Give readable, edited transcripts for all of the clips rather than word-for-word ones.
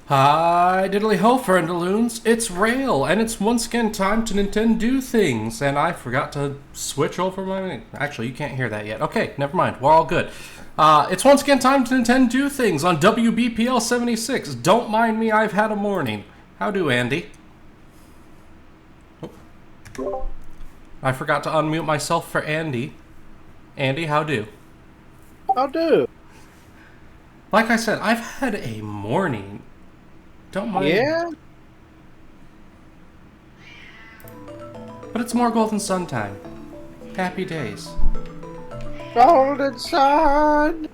Hi, diddly ho, friendaloons. It's Rale, and it's once again time to Nintendo things. And I forgot to switch over my. Actually, you can't hear that yet. Okay, never mind. We're all good. It's once again time to Nintendo things on WBPL 76. Don't mind me, I've had a morning. How do, Andy? Oh. I forgot to unmute myself for Andy. Andy, how do? I'll do. Like I said, I've had a morning. Don't mind. Yeah? But it's more Golden Sun time. Happy days. Golden Sun!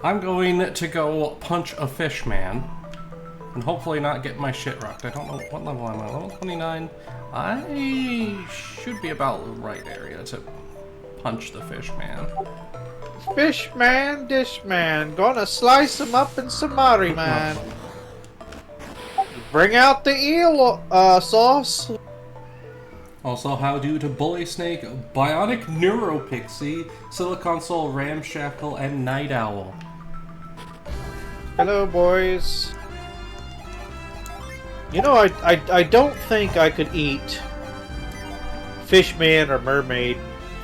I'm going to go punch a fish man. And hopefully not get my shit rocked. I don't know what level I'm at. Level 29. I should be about the right area to punch the fish man. Fish man, dish man. Gonna slice him up in samari, man. Bring out the eel sauce. Also, how do to Bully Snake, Bionic Neuropixie, Silicon Soul, Ramshackle, and Night Owl. Hello, boys. You know, I don't think I could eat fishman or mermaid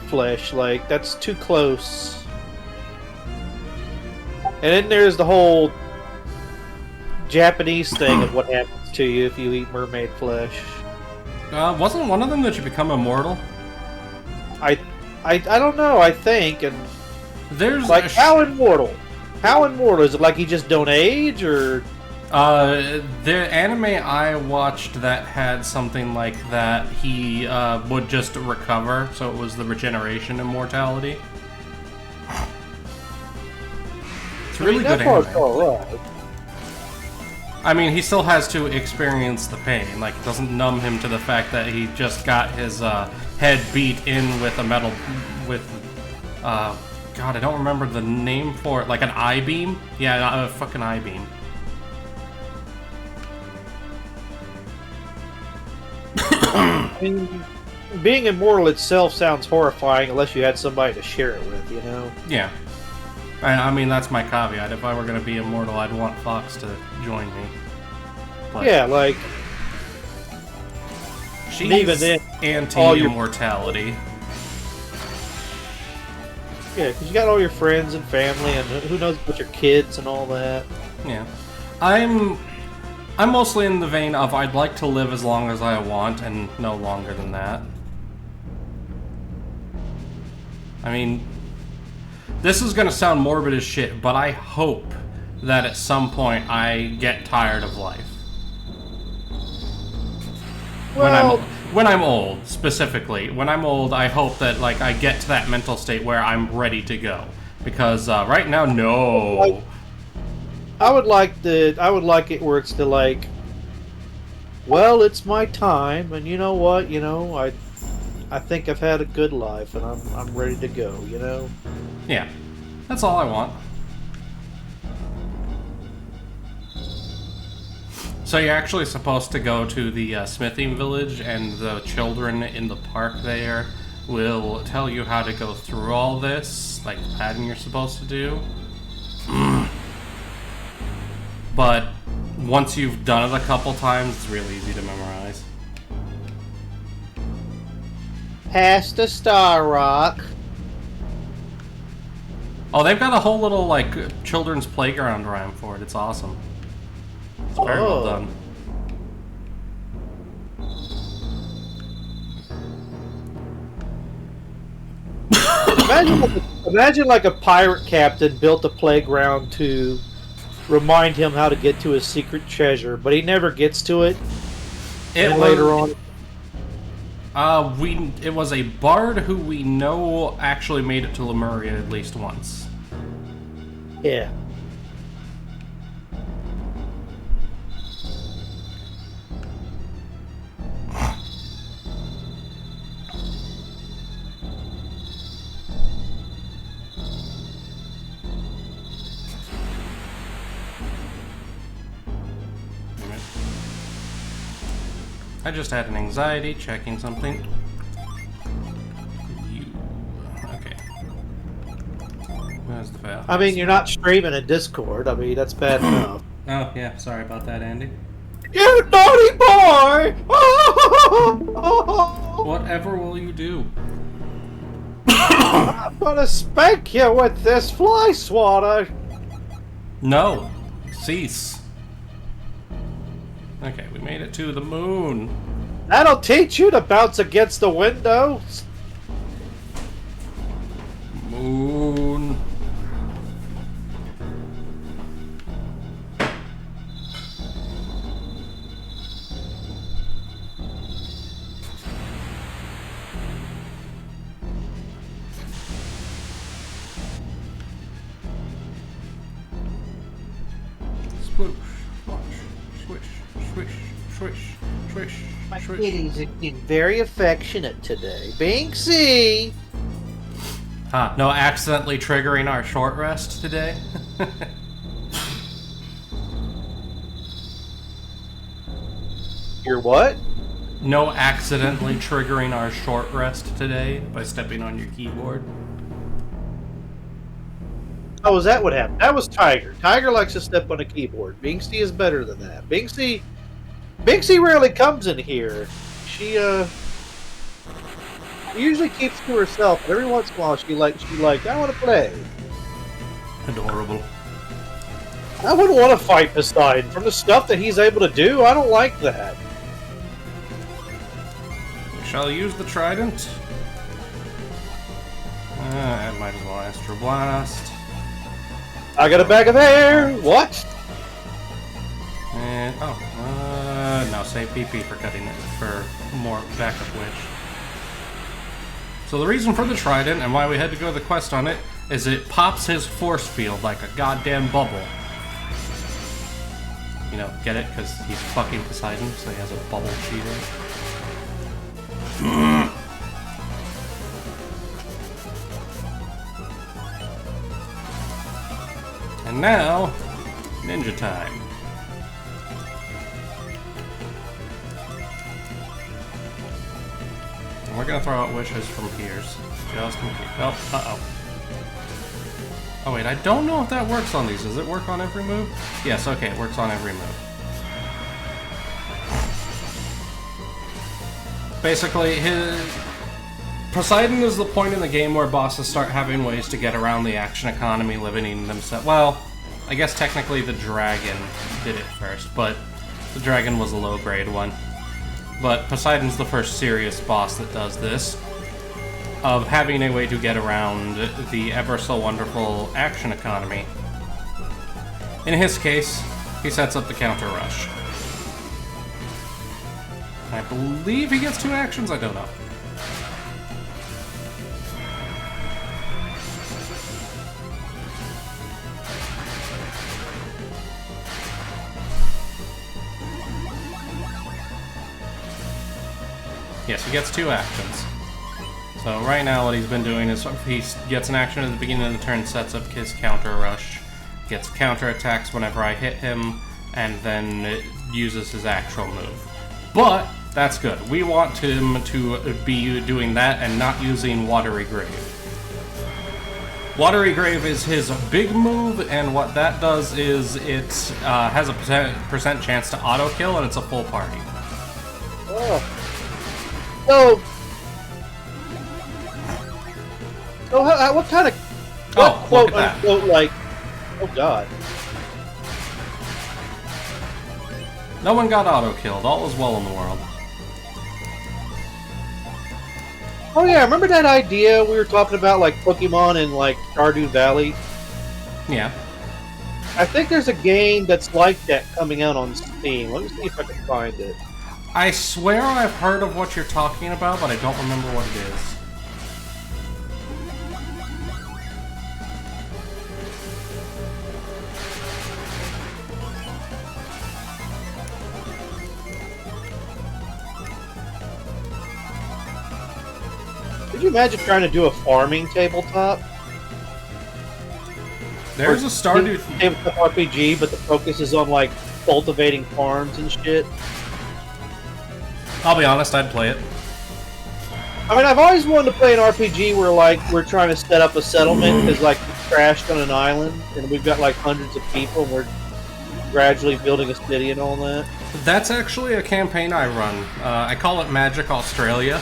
flesh. Like, that's too close. And then there's the whole Japanese thing of what happens to you if you eat mermaid flesh. Wasn't one of them that you become immortal? I don't know. I think and There's like how immortal? How immortal is it? Like he just don't age, or the anime I watched that had something like that, he would just recover, so it was the regeneration immortality. It's really good anime. Right. I mean, he still has to experience the pain. Like, it doesn't numb him to the fact that he just got his head beat in with a metal, with, God, I don't remember the name for it. Like an I-beam? Yeah, a fucking I-beam. I mean, being immortal itself sounds horrifying unless you had somebody to share it with, you know? Yeah. I mean, that's my caveat. If I were going to be immortal, I'd want Fox to join me. But Yeah, like, she's even then, anti-immortality. Yeah, because you got all your friends and family, and who knows about your kids and all that. Yeah. I'm mostly in the vein of I'd like to live as long as I want and no longer than that. I mean, this is gonna sound morbid as shit, but I hope that at some point I get tired of life. Well, When I'm old, specifically. When I'm old, I hope that like I get to that mental state where I'm ready to go. Because right now, no. I would like it where it's the like, well, it's my time, and you know what, I think I've had a good life, and I'm ready to go, you know. Yeah, that's all I want. So you're actually supposed to go to the smithing village, and the children in the park there will tell you how to go through all this, like the pattern you're supposed to do. But once you've done it a couple times, it's really easy to memorize. Past the Star Rock. Oh, they've got a whole little, like, children's playground rhyme for it. It's awesome. It's very well done. Imagine like a pirate captain built a playground to remind him how to get to his secret treasure, but he never gets to it. And later on, it was a bard who we know actually made it to Lemuria at least once. yeah. I just had an anxiety checking something. Okay. Where's the fail? I mean, you're not streaming in Discord. I mean, that's bad enough. Oh, yeah, sorry about that, Andy. You naughty boy! Whatever will you do? I'm gonna spank you with this fly swatter. No. Cease. Okay, we made it to the moon. That'll teach you to bounce against the windows. Moon. Sploosh, splash, swish, swish, swish, swish, My swish. kitty's being very affectionate today. Binksy! Huh, no accidentally triggering our short rest today? You're what? No accidentally triggering our short rest today by stepping on your keyboard? Oh, is that what happened? That was Tiger. Tiger likes to step on a keyboard. Binksy is better than that. Binksy rarely comes in here. She usually keeps to herself, but every once in a while she like, I want to play. Adorable. I wouldn't want to fight Poseidon from the stuff that he's able to do. I don't like that. We shall use the trident. I might as well Astro Blast. I got a bag of hair. What? And no, save PP for cutting it for more backup wish. So the reason for the trident and why we had to go to the quest on it is it pops his force field like a goddamn bubble. You know, get it? Because he's fucking Poseidon, so he has a bubble cheater. And now, ninja time. And we're gonna throw out wishes from Piers. Just in case. Oh, uh-oh. Oh wait, I don't know if that works on these. Does it work on every move? Yes, okay, it works on every move. Basically, Poseidon is the point in the game where bosses start having ways to get around the action economy, limiting themselves. Well, I guess technically the dragon did it first, but the dragon was a low-grade one. But Poseidon's the first serious boss that does this, of having a way to get around the ever-so-wonderful action economy. In his case, he sets up the counter rush. I believe he gets 2 actions, I don't know. Yes, he gets 2 actions. So right now what he's been doing is he gets an action at the beginning of the turn, sets up his counter rush, gets counter attacks whenever I hit him, and then it uses his actual move. But that's good. We want him to be doing that and not using Watery Grave. Watery Grave is his big move, and what that does is it has a percent chance to auto kill, and it's a full party. Oh. So what kind of quote unquote like? Oh God! No one got auto killed. All is well in the world. Oh yeah, remember that idea we were talking about, like Pokemon in like Stardew Valley? Yeah. I think there's a game that's like that coming out on Steam. Let me see if I can find it. I swear I've heard of what you're talking about, but I don't remember what it is. Could you imagine trying to do a farming tabletop? There's a Stardew tabletop RPG, but the focus is on like cultivating farms and shit. I'll be honest, I'd play it. I mean, I've always wanted to play an RPG where like we're trying to set up a settlement, because like crashed on an island, and we've got like hundreds of people, and we're gradually building a city and all that. That's actually a campaign I run. I call it Magic Australia.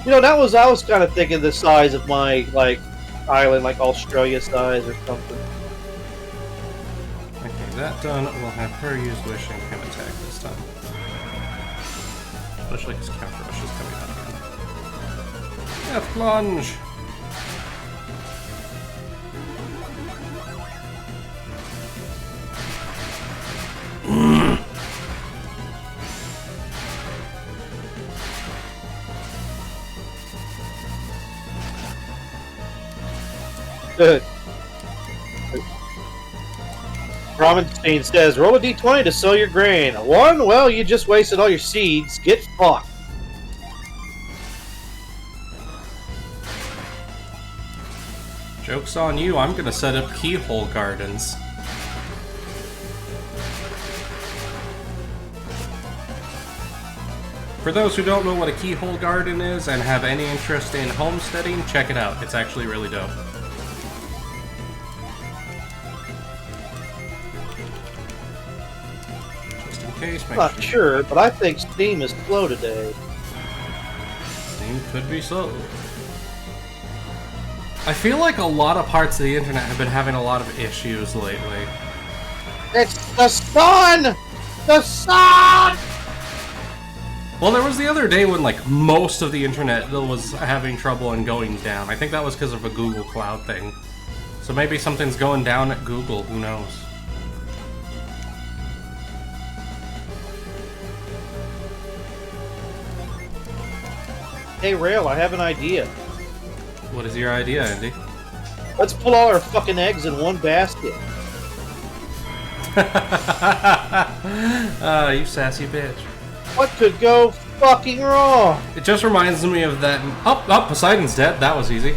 You know, I was kind of thinking the size of my like island, like Australia size or something. Okay, that done. We'll have her use Wish and him attack this time. Especially his counter rush is coming up again. Death plunge! Good. Ramenstein says, roll a d20 to sow your grain. A 1? Well, you just wasted all your seeds. Get fucked. Joke's on you, I'm gonna set up keyhole gardens. For those who don't know what a keyhole garden is and have any interest in homesteading, check it out. It's actually really dope. Just in case, make Not sure, but I think Steam is slow today. Steam could be slow. I feel like a lot of parts of the internet have been having a lot of issues lately. It's the sun! The sun! Well, there was the other day when, like, most of the internet was having trouble and going down. I think that was because of a Google Cloud thing. So maybe something's going down at Google, who knows? Hey, Rale, I have an idea. What is your idea, Andy? Let's pull all our fucking eggs in one basket. You sassy bitch. What could go fucking wrong? It just reminds me of that... Oh, Poseidon's dead. That was easy.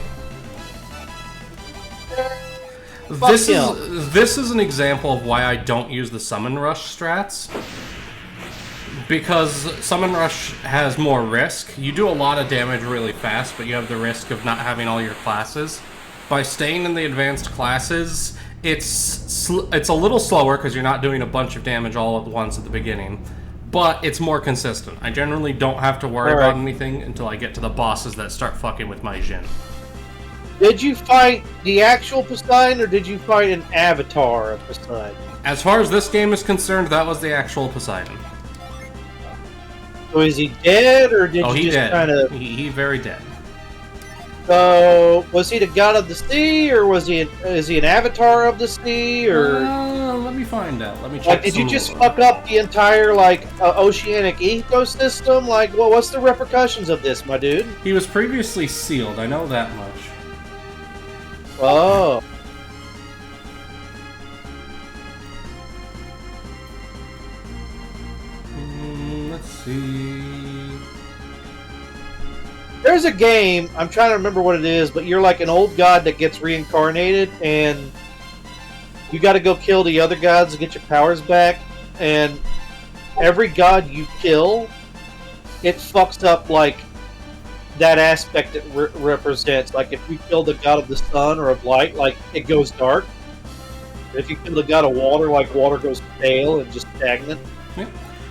This is an example of why I don't use the Summon Rush strats. Because Summon Rush has more risk. You do a lot of damage really fast, but you have the risk of not having all your classes. By staying in the advanced classes, it's a little slower because you're not doing a bunch of damage all at once at the beginning. But it's more consistent. I generally don't have to worry about anything until I get to the bosses that start fucking with my Jin. Did you fight the actual Poseidon, or did you fight an avatar of Poseidon? As far as this game is concerned, that was the actual Poseidon. So is he dead, or did you just kind of... He very dead. So, was he the god of the sea, or is he an avatar of the sea, or... Let me find out. Let me check. Like, did you just fuck up the entire, like, oceanic ecosystem? Like, well, what's the repercussions of this, my dude? He was previously sealed, I know that much. Oh. Let's see... There's a game, I'm trying to remember what it is, but you're like an old god that gets reincarnated, and you gotta go kill the other gods to get your powers back, and every god you kill, it fucks up, like, that aspect it represents. Like, if you kill the god of the sun or of light, like, it goes dark. If you kill the god of water, like, water goes pale and just stagnant. Yeah.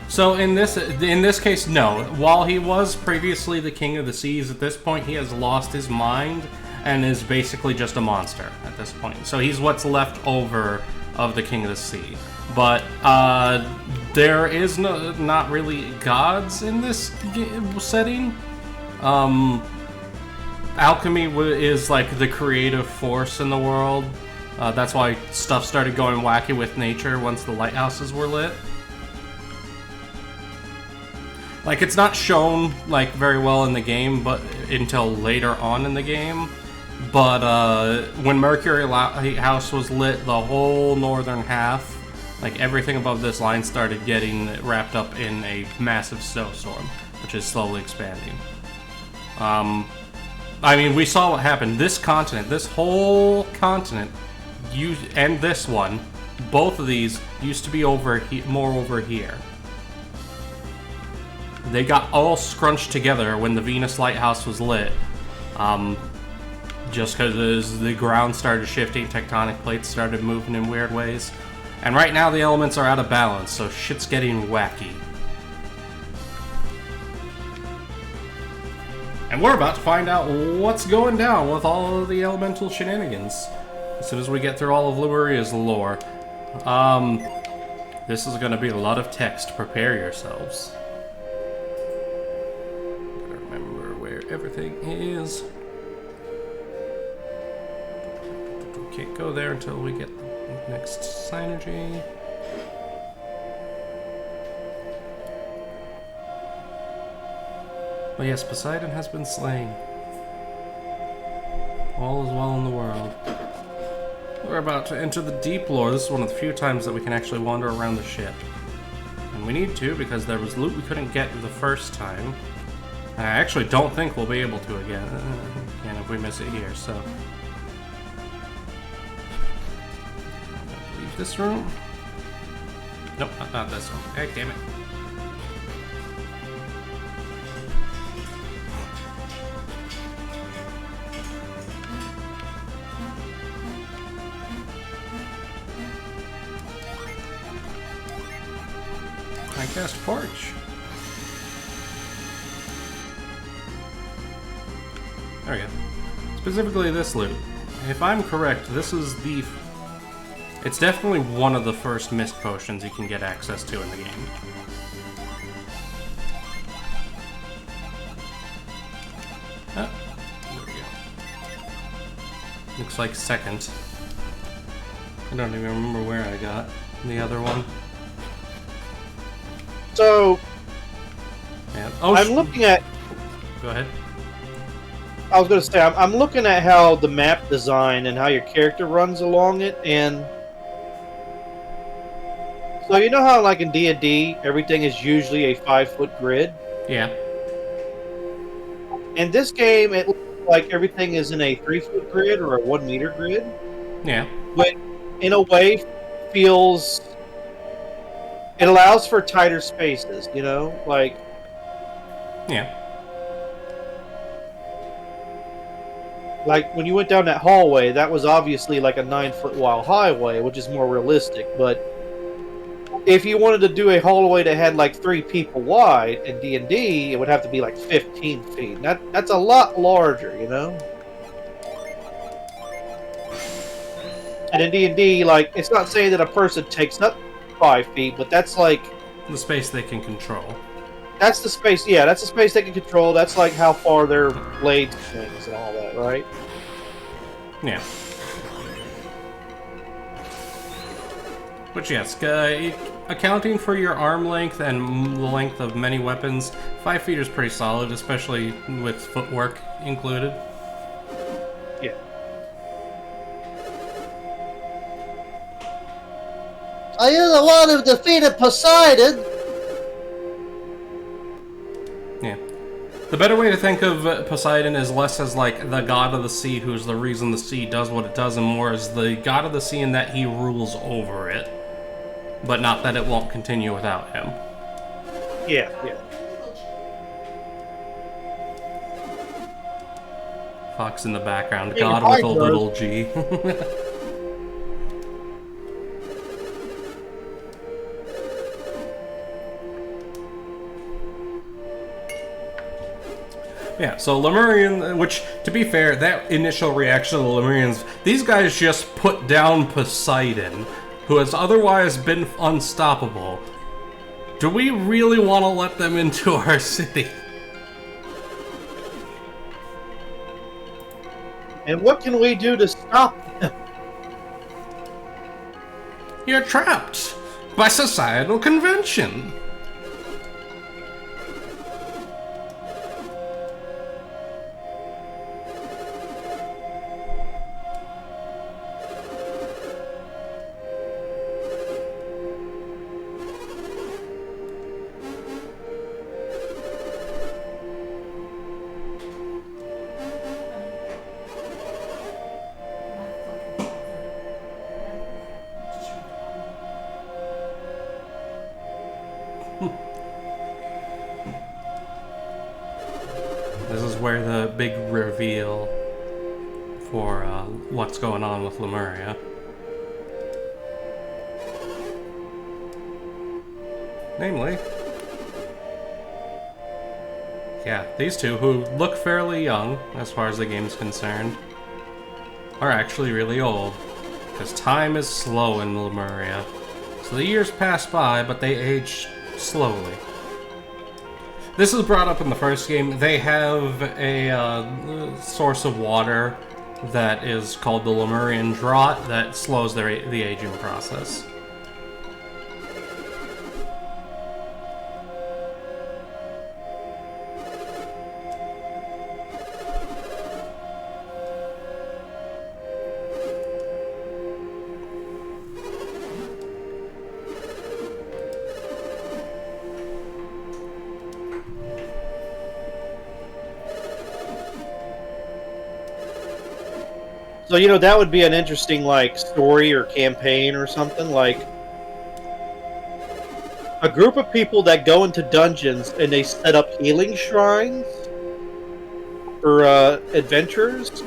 So in this case, no. While he was previously the king of the seas, at this point he has lost his mind and is basically just a monster at this point. So he's what's left over of the king of the sea. But there is not really gods in this setting. Alchemy is like the creative force in the world. That's why stuff started going wacky with nature once the lighthouses were lit. Like, it's not shown, like, very well in the game, but until later on in the game. But, when Mercury Lighthouse was lit, the whole northern half, like, everything above this line started getting wrapped up in a massive snowstorm, which is slowly expanding. I mean, we saw what happened. This continent, this whole continent, and this one, both of these used to be more over here. They got all scrunched together when the Venus Lighthouse was lit, Just because the ground started shifting, tectonic plates started moving in weird ways. And right now the elements are out of balance, so shit's getting wacky. And we're about to find out what's going down with all of the elemental shenanigans as soon as we get through all of Lemuria's lore. This is going to be a lot of text. Prepare yourselves. Gotta remember where everything is. We can't go there until we get the next synergy. Oh yes, Poseidon has been slain. All is well in the world. We're about to enter the deep lore. This is one of the few times that we can actually wander around the ship. And we need to because there was loot we couldn't get the first time. And I actually don't think we'll be able to again if we miss it here, so... Leave this room. Nope, not this one. Hey, damn it. I cast Porch. There we go. Specifically this loot. If I'm correct, this is the... It's definitely one of the first mist potions you can get access to in the game. Oh, there we go. Looks like second. I don't even remember where I got the other one. So, Yeah. Oh, I'm looking at... Go ahead. I was going to say, I'm looking at how the map design and how your character runs along it, and... So you know how, like, in D&D, everything is usually a 5-foot grid? Yeah. In this game, it looks like everything is in a 3-foot grid or a 1-meter grid. Yeah. But, in a way, feels... It allows for tighter spaces, you know? Like... Yeah. Like, when you went down that hallway, that was obviously like a 9-foot wide highway, which is more realistic, but... If you wanted to do a hallway that had like 3 people wide in D&D, it would have to be like 15 feet. That's a lot larger, you know? And in D&D, like, it's not saying that a person takes up 5 feet, but that's like... The space they can control. That's the space, yeah, that's the space they can control. That's like how far their blades swings and all that, right? Yeah. Which, yes, accounting for your arm length and the length of many weapons, 5 feet is pretty solid, especially with footwork included. Yeah. Are you the one who defeated Poseidon? Yeah. The better way to think of Poseidon is less as, like, the god of the sea who's the reason the sea does what it does, and more as the god of the sea in that he rules over it. But not that it won't continue without him. Yeah, yeah. Fox in the background, Yeah, God with a little G. Yeah, so Lemurian, which, to be fair, that initial reaction of the Lemurians, these guys just put down Poseidon, who has otherwise been unstoppable. Do we really want to let them into our city? And what can we do to stop them? You're trapped by societal convention. where the big reveal for what's going on with Lemuria. Namely, yeah, these two, who look fairly young as far as the game's concerned, are actually really old. Because time is slow in Lemuria. So the years pass by, but they age slowly. This is brought up in the first game. They have a source of water that is called the Lemurian Drought that slows the aging process. So, you know, that would be an interesting, like, story or campaign or something. Like, a group of people that go into dungeons and they set up healing shrines for adventurers.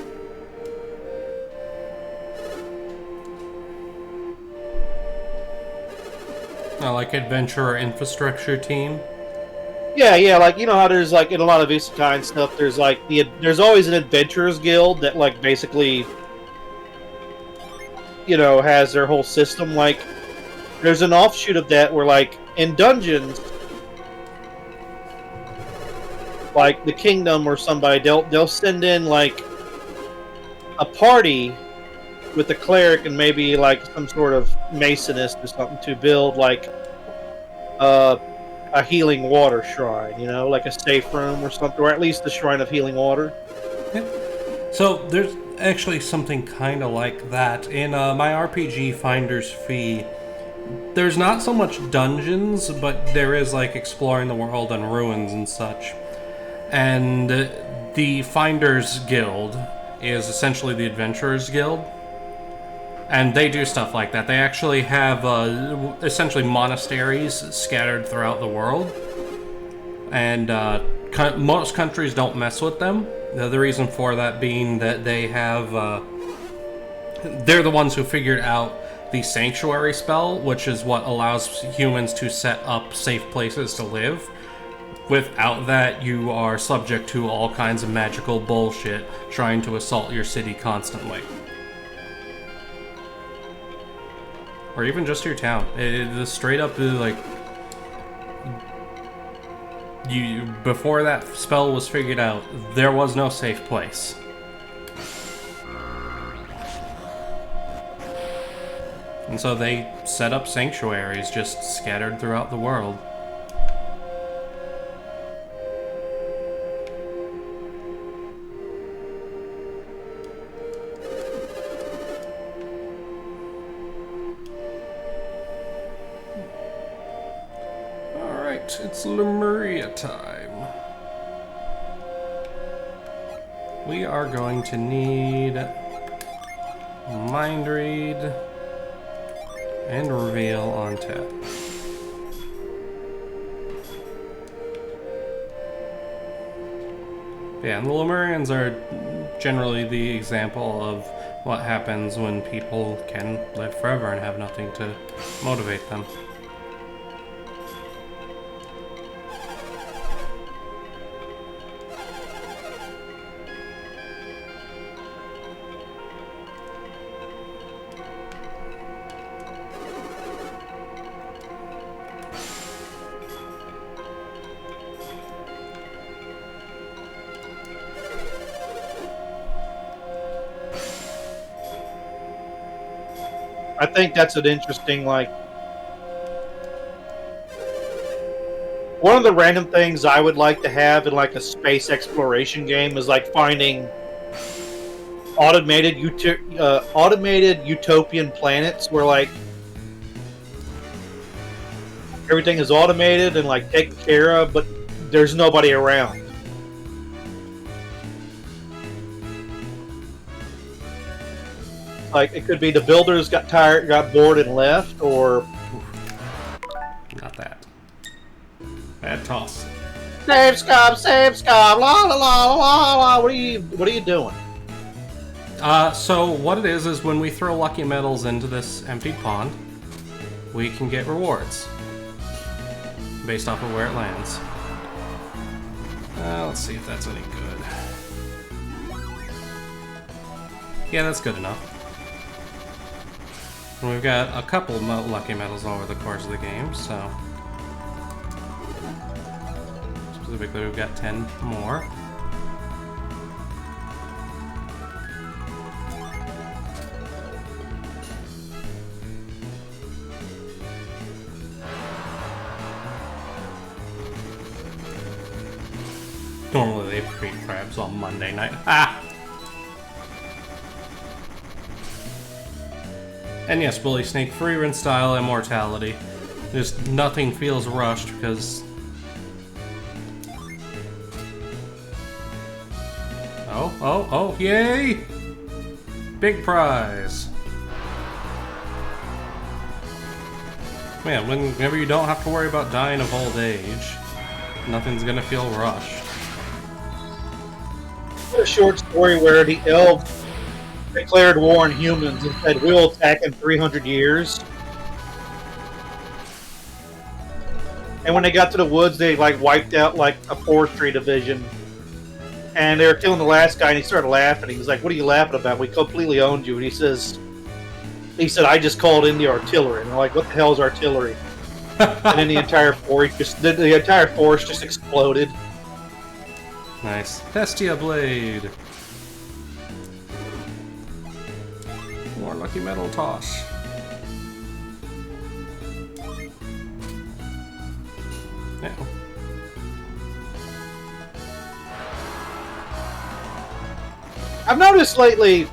Like adventurer infrastructure team. Yeah, like, you know how there's, like, in a lot of isekai and stuff, there's, like, there's always an adventurers guild that, like, basically, you know, has their whole system. Like, there's an offshoot of that where, like, in dungeons, like, the kingdom or somebody, they'll send in, like, a party with a cleric and maybe, like, some sort of masonist or something to build, like, a healing water shrine, you know, like a safe room or something, or at least a shrine of healing water. Yeah. So there's actually something kind of like that in my RPG Finder's Fee. There's not so much dungeons, but there is like exploring the world and ruins and such. And the Finder's Guild is essentially the Adventurers Guild. And they do stuff like that. They actually have essentially monasteries scattered throughout the world. And most countries don't mess with them. The reason for that being that they have... they're the ones who figured out the Sanctuary spell, which is what allows humans to set up safe places to live. Without that, you are subject to all kinds of magical bullshit trying to assault your city constantly. Or even just your town. It straight up like before that spell was figured out, there was no safe place. And so they set up sanctuaries just scattered throughout the world. It's Lemuria time. We are going to need Mind Read and Reveal on tap. Yeah, and the Lemurians are generally the example of what happens when people can live forever and have nothing to motivate them. I think that's an interesting, like... One of the random things I would like to have in, like, a space exploration game is, like, finding automated utopian planets where, like, everything is automated and, like, taken care of, but there's nobody around. Like, it could be the builders got tired, got bored, and left, or... Not that. Bad toss. Save Scum, la la la la la. What are you doing? So what it is when we throw lucky medals into this emptied pond, we can get rewards based off of where it lands. Let's see if that's any good. Yeah, that's good enough. And we've got a couple lucky medals over the course of the game, so... Specifically, we've got 10 more. Normally they create crabs on Monday night. Ah! And yes, Bully Snake, free run style immortality. Just nothing feels rushed because... Oh, yay! Big prize! Man, whenever you don't have to worry about dying of old age, nothing's gonna feel rushed. A short story where the elves declared war on humans and said, we'll attack in 300 years. And when they got to the woods, they like wiped out like a forestry division. And they were killing the last guy, and he started laughing. He was like, what are you laughing about? We completely owned you. And he said, I just called in the artillery. And they're like, what the hell is artillery? And then the entire forest just exploded. Nice. Hestia Blade. More lucky metal toss. Yeah. I've noticed lately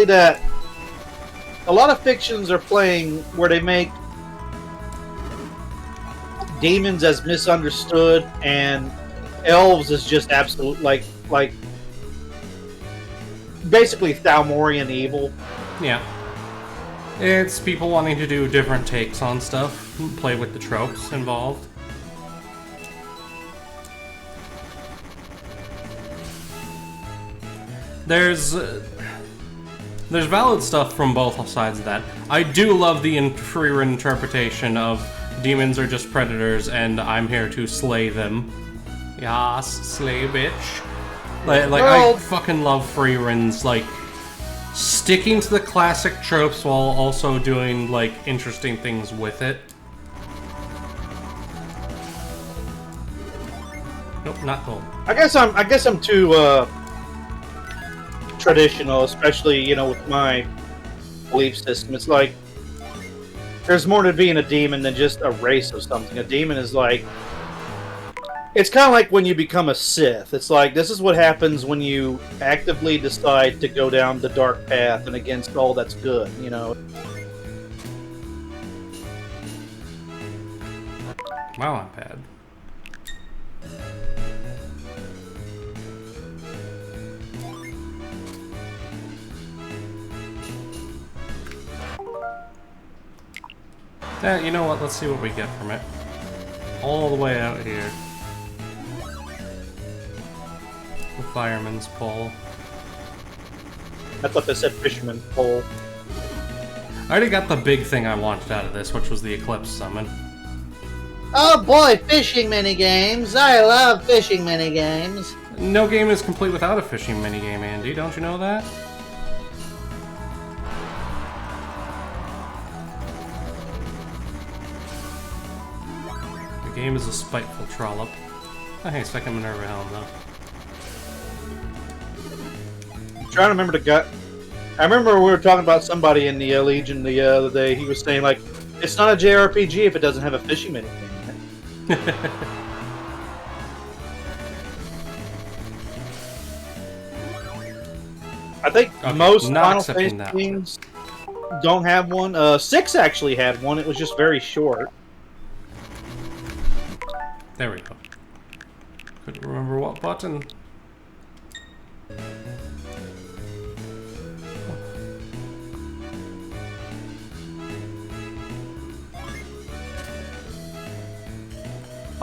that a lot of fictions are playing where they make demons as misunderstood and elves as just absolute like basically Thalmorian evil. Yeah. It's people wanting to do different takes on stuff, play with the tropes involved. There's valid stuff from both sides of that. I do love the free interpretation of demons are just predators and I'm here to slay them. Yas, slay bitch. Like I fucking love free runs, like sticking to the classic tropes while also doing like interesting things with it. Nope, not gold. I guess I'm too traditional, especially with my belief system. It's like there's more to being a demon than just a race of something. A demon is like, it's kind of like when you become a Sith. It's like this is what happens when you actively decide to go down the dark path and against all that's good. Wow, I'm bad. Yeah, you know what? Let's see what we get from it. All the way out here. The fireman's pole. I thought they said fisherman's pole. I already got the big thing I wanted out of this, which was the Eclipse Summon. Oh boy, fishing minigames. I love fishing minigames. No game is complete without a fishing minigame, Andy. Don't you know that? The game is a spiteful trollop. Oh, hey, second Minerva Helm, though. I'm trying to remember the guy. I remember we were talking about somebody in the Legion the other day. He was saying, like, it's not a JRPG if it doesn't have a fishing minigame in it. I think most Final Fantasy games don't have one. 6 actually had one. It was just very short. There we go. Couldn't remember what button.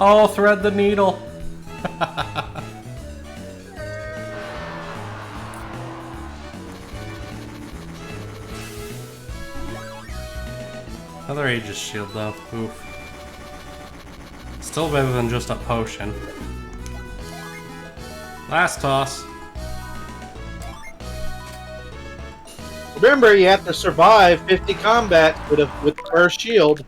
Oh, thread the needle. Another Aegis shield though. Oof. Still better than just a potion. Last toss. Remember, you have to survive 50 combats with the first shield.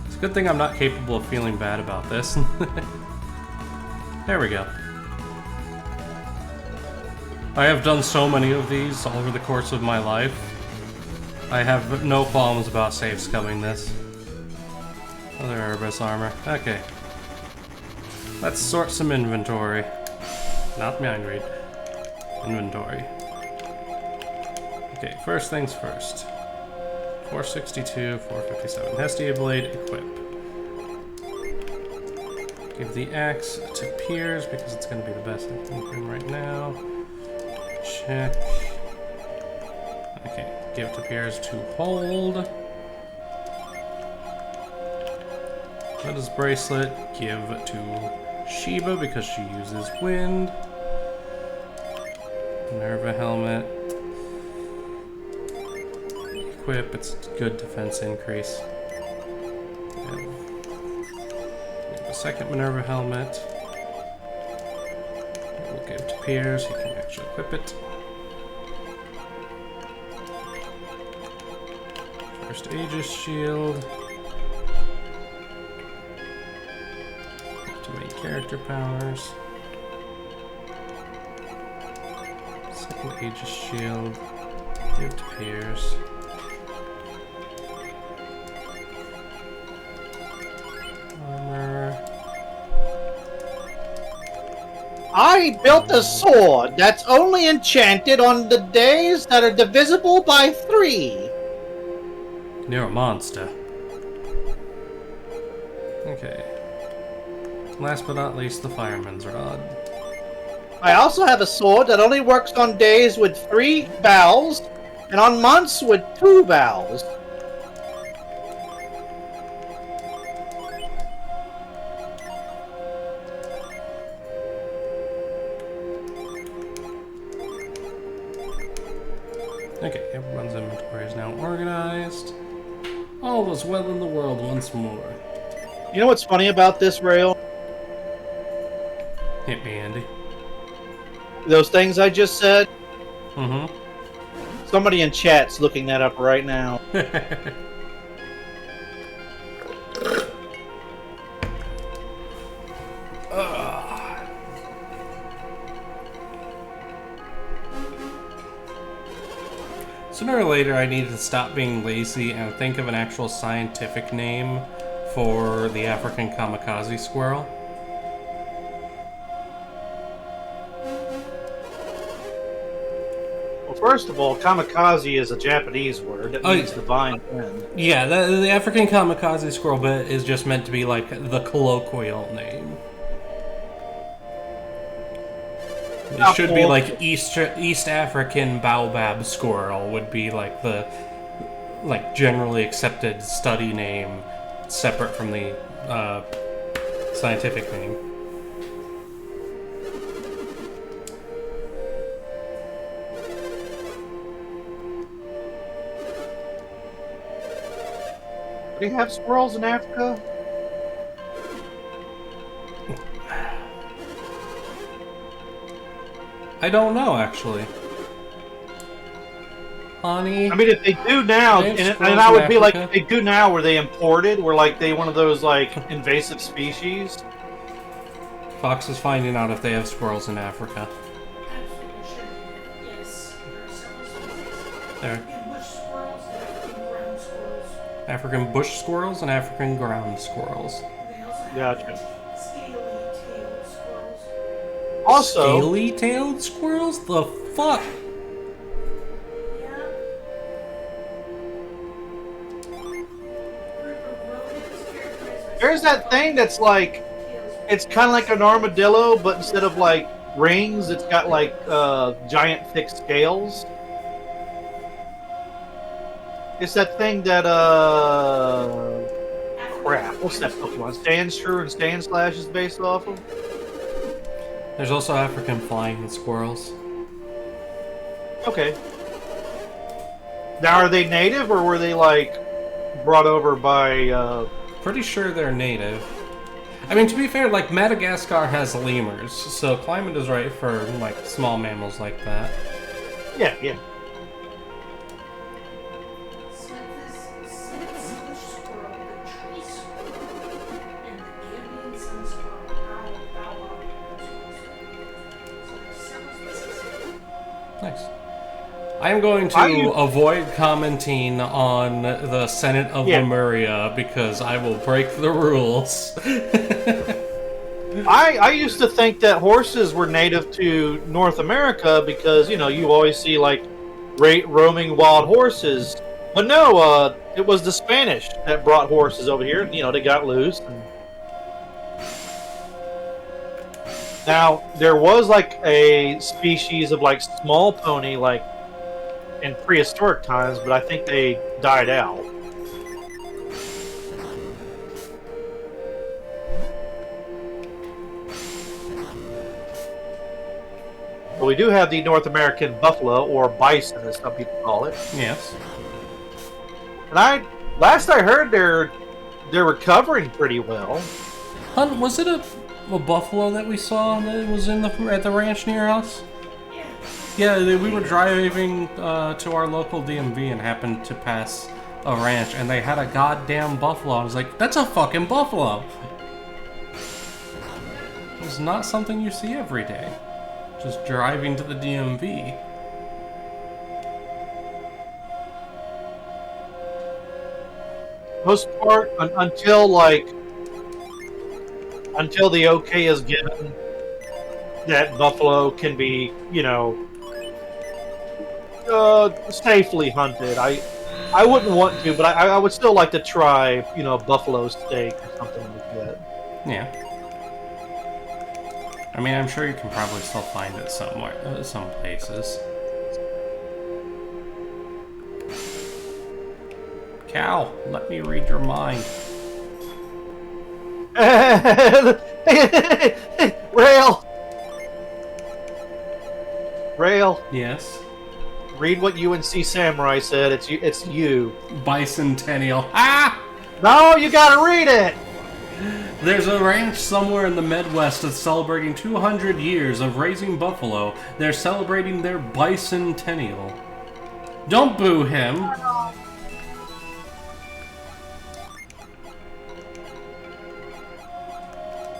It's a good thing I'm not capable of feeling bad about this. There we go. I have done so many of these all over the course of my life. I have no qualms about save scumming this. Other Erebus armor. Okay. Let's sort some inventory. Not mind read. Inventory. Okay, first things first. 462, 457. Hestia Blade, equip. Give the axe to Piers because it's going to be the best I can for him right now. Check. Okay, give to Piers to hold. Let his bracelet give to Sheba because she uses wind. Minerva helmet. Equip, it's good defense increase. And a second Minerva helmet. We'll give to Piers, he can actually equip it. First Aegis shield. To make character powers. Second Aegis shield. Give to Piers. Armor. I built a sword that's only enchanted on the days that are divisible by 3. You're a monster. Okay. Last but not least, the Fireman's Rod. I also have a sword that only works on days with 3 vowels and on months with 2 vowels. Okay, everyone's inventory is now organized. All is well in the world once more. You know what's funny about this, Rale? Hit me, Andy. Those things I just said? Mm-hmm. Somebody in chat's looking that up right now. Sooner or later, I need to stop being lazy and think of an actual scientific name for the African kamikaze squirrel. Well, first of all, kamikaze is a Japanese word. It means divine friend. Yeah, the African kamikaze squirrel bit is just meant to be like the colloquial name. It should be like East African baobab squirrel would be like the generally accepted study name, separate from the scientific name. Do you have squirrels in Africa? I don't know, actually. Honey. I mean, if they do now, and I would be like, if they do now, were they imported? Were like they one of those like invasive species? Fox is finding out if they have squirrels in Africa. Yes, There. bush squirrels and ground squirrels. African bush squirrels and African ground squirrels. They also have Gotcha. scaly-tailed squirrels. Also, Scaly-tailed squirrels? The fuck? Yeah. Group of rodents characterized by There's that thing that's like, it's kind of like an armadillo, but instead of like rings, it's got like giant thick scales. It's that thing that crap. What's that Pokemon? Sandshrew and Sandslash is based off of. There's also African flying squirrels. Okay. Now, are they native or were they like brought over by? Pretty sure they're native. I mean, to be fair, like Madagascar has lemurs, so climate is right for like small mammals like that. Yeah, yeah. So this bush squirrel, the tree squirrel, and the Indian sun squirrel are all about so there's several species. Nice. I am going to avoid commenting on the Senate of Lemuria because I will break the rules. I used to think that horses were native to North America because, you know, you always see, like, roaming wild horses. But no, it was the Spanish that brought horses over here. You know, they got loose. And... Now, there was, like, a species of, like, small pony, like, in prehistoric times, but I think they died out. But we do have the North American buffalo, or bison, as some people call it. Yes. And last I heard, they're recovering pretty well. Hunt, was it a buffalo that we saw that was at the ranch near us? Yeah, we were driving to our local DMV and happened to pass a ranch, and they had a goddamn buffalo. I was like, that's a fucking buffalo! It's not something you see every day. Just driving to the DMV. Most part, until the okay is given, that buffalo can be, you know, safely hunted. I wouldn't want to, but I would still like to try, you know, buffalo steak or something like that. Yeah. I mean, I'm sure you can probably still find it somewhere, some places. Cow, let me read your mind. Rale. Yes. Read what UNC Samurai said. It's you. Bicentennial. Ah! No, you gotta read it! There's a ranch somewhere in the Midwest that's celebrating 200 years of raising buffalo. They're celebrating their bicentennial. Don't boo him. You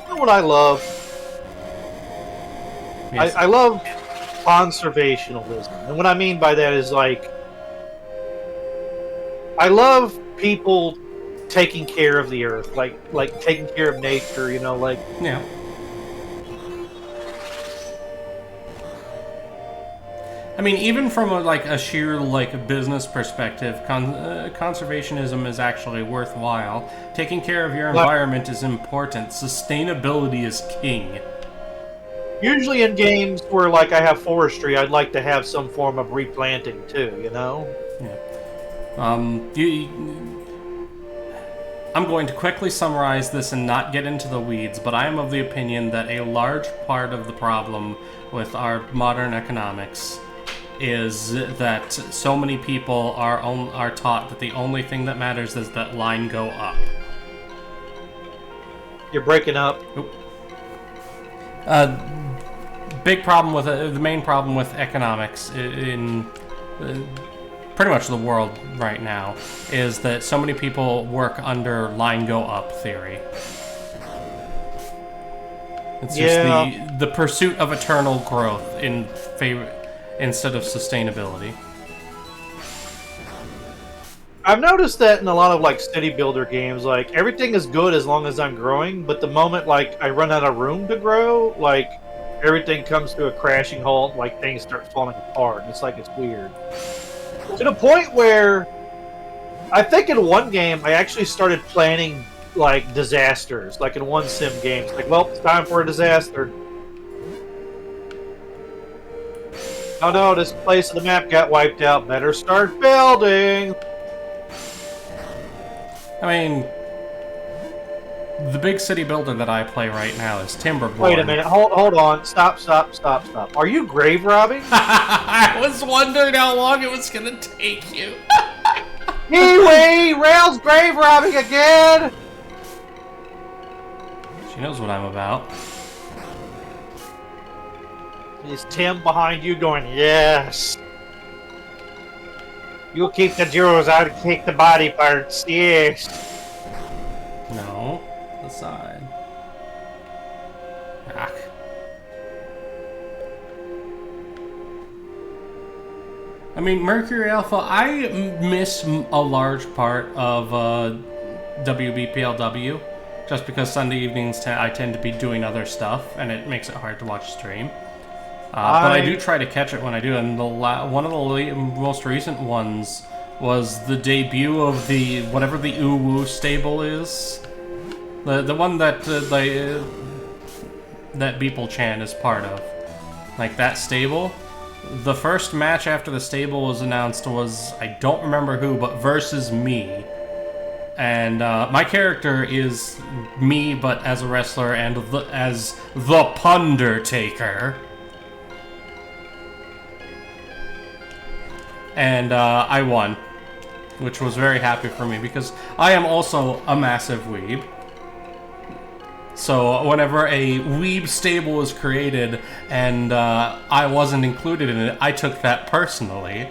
know what I love? Yes. I love conservationalism. And what I mean by that is, like, I love people taking care of the earth, like taking care of nature, you know, like... Yeah. I mean, even from a sheer business perspective, conservationism is actually worthwhile. Taking care of your environment is important. Sustainability is king. Usually in games where, like, I have forestry, I'd like to have some form of replanting too, you know? Yeah. I'm going to quickly summarize this and not get into the weeds, but I am of the opinion that a large part of the problem with our modern economics is that so many people are taught that the only thing that matters is that line go up. You're breaking up. Oop. Big problem with the main problem with economics in pretty much the world right now is that so many people work under line go up theory. It's just the pursuit of eternal growth in favor instead of sustainability. I've noticed that in a lot of, like, city builder games, like, everything is good as long as I'm growing, but the moment, like, I run out of room to grow, like, everything comes to a crashing halt, like, things start falling apart. It's like, it's weird. To the point where I think in one game I actually started planting like disasters, like in one sim game. It's like, well, it's time for a disaster. Oh no, this place of the map got wiped out. Better start building. I mean, the big city builder that I play right now is Timberborn. Wait a minute. Hold on. Stop. Are you grave robbing? I was wondering how long it was gonna take you. Anyway, Rale's grave robbing again. She knows what I'm about. Is Tim behind you going, yes. You'll keep the jewels, I'll take the body parts, yes. No, the side. Ah. I mean, Mercury Alpha, I miss a large part of WBPLW, just because Sunday evenings I tend to be doing other stuff, and it makes it hard to watch stream. But I do try to catch it when I do, and one of the most recent ones was the debut of the whatever the Uwu stable is, the one that that Beeple Chan is part of, like that stable. The first match after the stable was announced was, I don't remember who, but versus me. And my character is me, but as a wrestler and as the Pundertaker. And I won, which was very happy for me because I am also a massive weeb. So whenever a weeb stable was created and I wasn't included in it, I took that personally.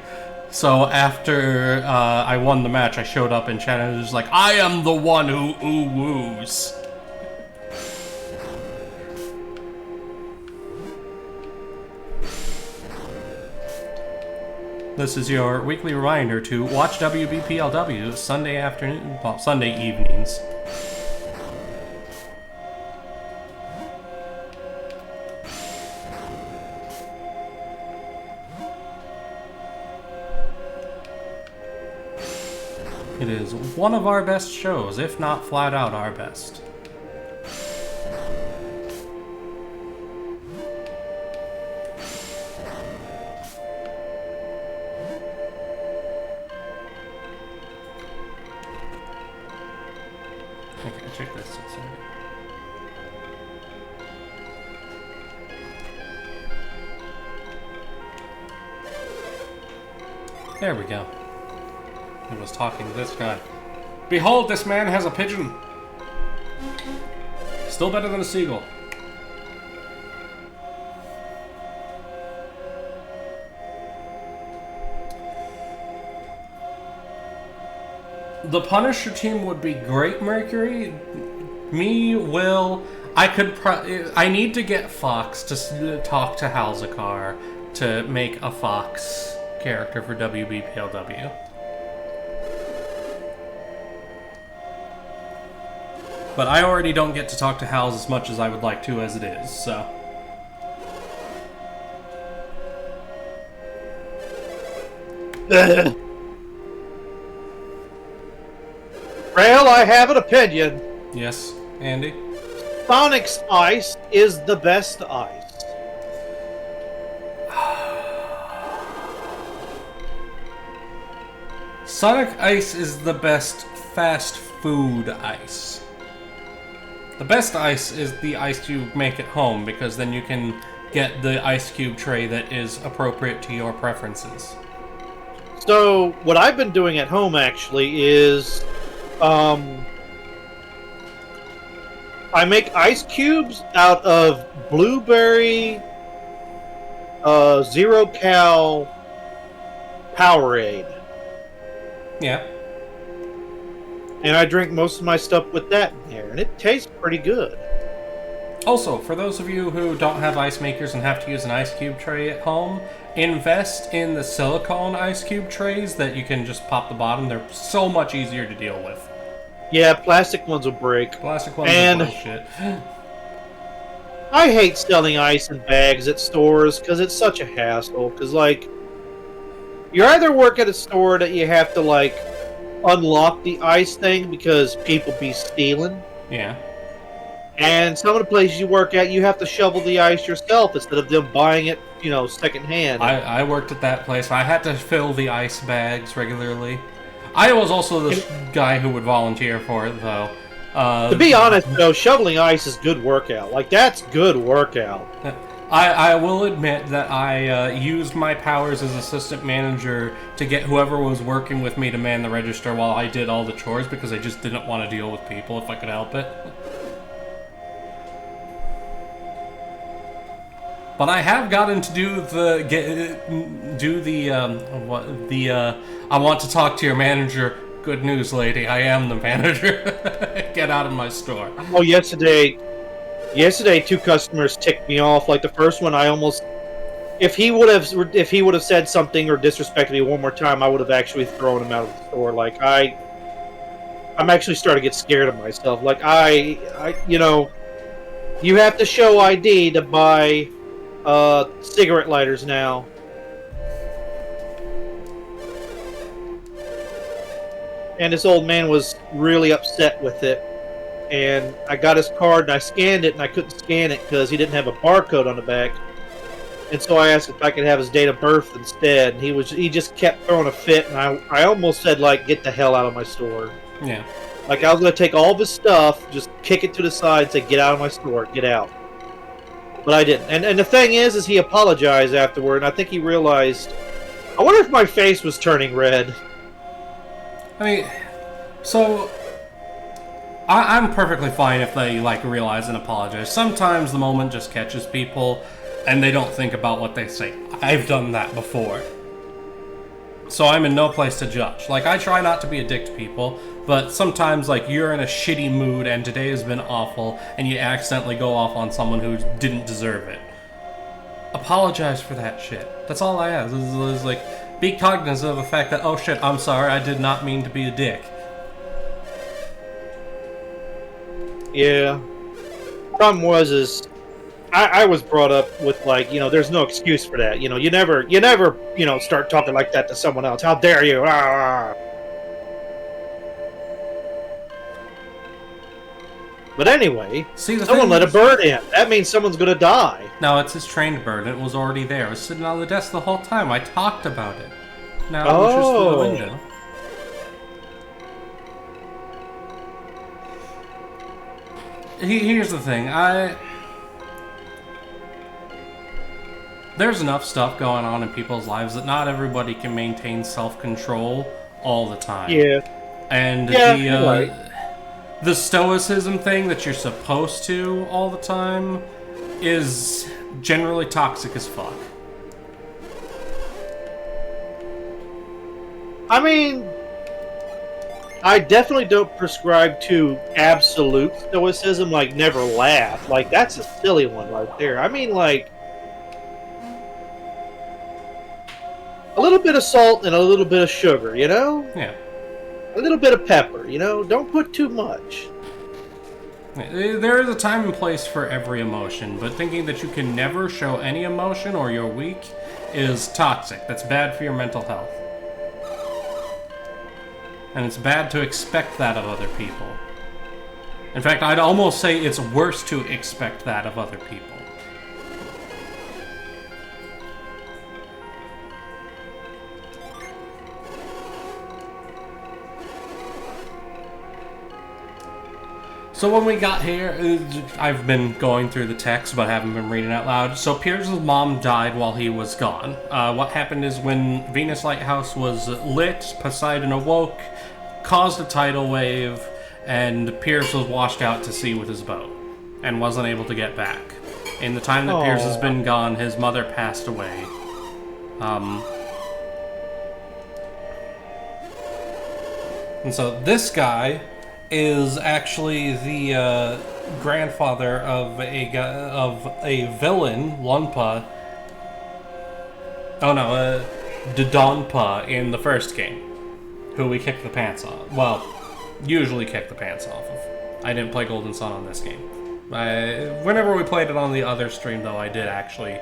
So after I won the match, I showed up in chat and it was like, I am the one who ooh-woos. This is your weekly reminder to watch WBPLW Sunday afternoon, well, Sunday evenings. It is one of our best shows, if not flat out our best. Okay, check this. There we go. I was talking to this guy. Behold, this man has a pigeon. Still better than a seagull. The Punisher team would be great, Mercury. Me, Will, I need to get Fox to talk to Halzakar to make a Fox character for WBPLW. But I already don't get to talk to Hals as much as I would like to as it is, so... Rale, I have an opinion. Yes, Andy? Sonic's ice is the best ice. Sonic Ice is the best fast food ice. The best ice is the ice you make at home, because then you can get the ice cube tray that is appropriate to your preferences. So, what I've been doing at home, actually, is... I make ice cubes out of blueberry Zero Cal Powerade. Yeah. And I drink most of my stuff with that in there, and it tastes pretty good. Also, for those of you who don't have ice makers and have to use an ice cube tray at home, invest in the silicone ice cube trays that you can just pop the bottom. They're so much easier to deal with. Yeah, plastic ones will break. Plastic ones And are bullshit. I hate selling ice in bags at stores because it's such a hassle. Because, like, you either work at a store that you have to, like, unlock the ice thing because people be stealing. Yeah. And some of the places you work at, you have to shovel the ice yourself instead of them buying it, secondhand. I worked at that place. I had to fill the ice bags regularly. I was also the guy who would volunteer for it, though. To be honest, though, shoveling ice is good workout. Like, that's good workout. I will admit that I used my powers as assistant manager to get whoever was working with me to man the register while I did all the chores because I just didn't want to deal with people if I could help it. But I have gotten to do I want to talk to your manager. Good news, lady. I am the manager. Get out of my store. Oh, yesterday, 2 customers ticked me off. Like the first one, I almost, if he would have said something or disrespected me one more time, I would have actually thrown him out of the store. Like I'm actually starting to get scared of myself. Like you have to show ID to buy cigarette lighters now. And this old man was really upset with it. And I got his card and I scanned it and I couldn't scan it because he didn't have a barcode on the back. And so I asked if I could have his date of birth instead. And he just kept throwing a fit, and I almost said, like, get the hell out of my store. Yeah. Like, I was going to take all of his stuff, just kick it to the side and say, get out of my store, get out. But I didn't. And the thing is he apologized afterward, and I think he realized, I wonder if my face was turning red. I mean, so I'm perfectly fine if they realize and apologize. Sometimes the moment just catches people and they don't think about what they say. I've done that before. So I'm in no place to judge. I try not to be a dick to people, but sometimes you're in a shitty mood and today has been awful and you accidentally go off on someone who didn't deserve it. Apologize for that shit. That's all I ask. Is be cognizant of the fact that, oh shit, I'm sorry, I did not mean to be a dick. Yeah. Problem is I was brought up with there's no excuse for that. You never start talking like that to someone else. How dare you? Ah. But anyway, someone let a bird in. That means someone's gonna die. No, it's his trained bird. It was already there. It was sitting on the desk the whole time. I talked about it. Now it was just through the window. Here's the thing. There's enough stuff going on in people's lives that not everybody can maintain self-control all the time. Yeah. And the stoicism thing that you're supposed to all the time is generally toxic as fuck. I mean, I definitely don't prescribe to absolute stoicism, never laugh. That's a silly one right there. I mean, a little bit of salt and a little bit of sugar, Yeah. A little bit of pepper, Don't put too much. There is a time and place for every emotion, but thinking that you can never show any emotion or you're weak is toxic. That's bad for your mental health. And it's bad to expect that of other people. In fact, I'd almost say it's worse to expect that of other people. So when we got here, I've been going through the text, but haven't been reading out loud. So Pierce's mom died while he was gone. What happened is when Venus Lighthouse was lit, Poseidon awoke, caused a tidal wave, and Pierce was washed out to sea with his boat, and wasn't able to get back. In the time that Pierce has been gone, his mother passed away. And so this guy is actually the grandfather of a villain, Lunpa. Oh no, Dodonpa in the first game, who we kicked the pants off. Well, usually kick the pants off of. I didn't play Golden Sun on this game. Whenever we played it on the other stream, though, I did actually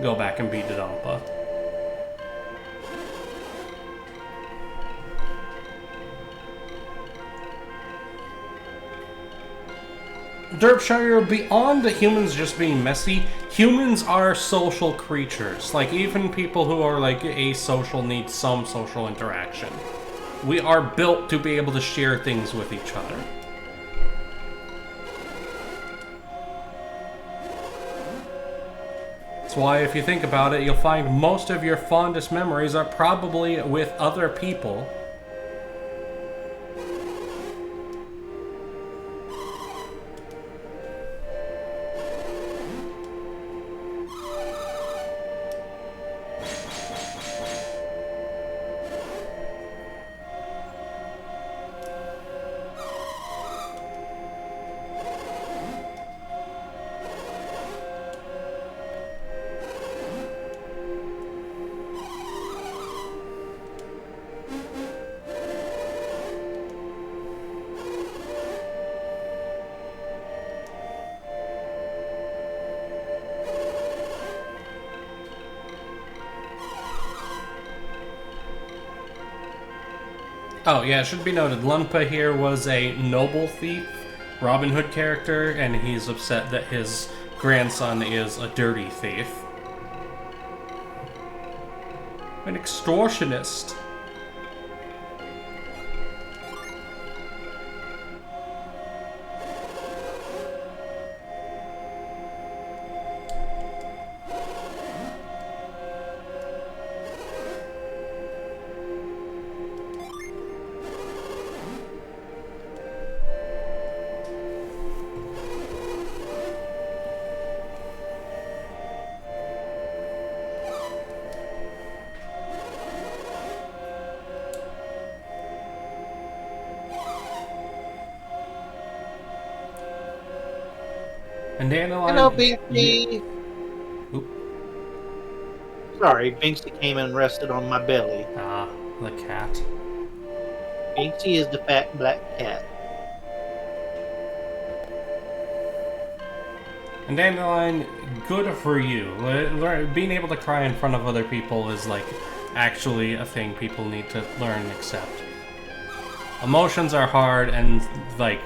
go back and beat Dodonpa. Derpshire, beyond the humans just being messy, humans are social creatures. Like, even people who are, like, asocial need some social interaction. We are built to be able to share things with each other. That's why, if you think about it, you'll find most of your fondest memories are probably with other people. Oh, yeah, it should be noted, Lunpa here was a noble thief, Robin Hood character, and he's upset that his grandson is a dirty thief. An extortionist. And Dandelion... Hello, Binksy. Oop. Sorry, Binksy came and rested on my belly. Ah, the cat. Binksy is the fat black cat. And Dandelion, good for you. Being able to cry in front of other people is, like, actually a thing people need to learn and accept. Emotions are hard and, like...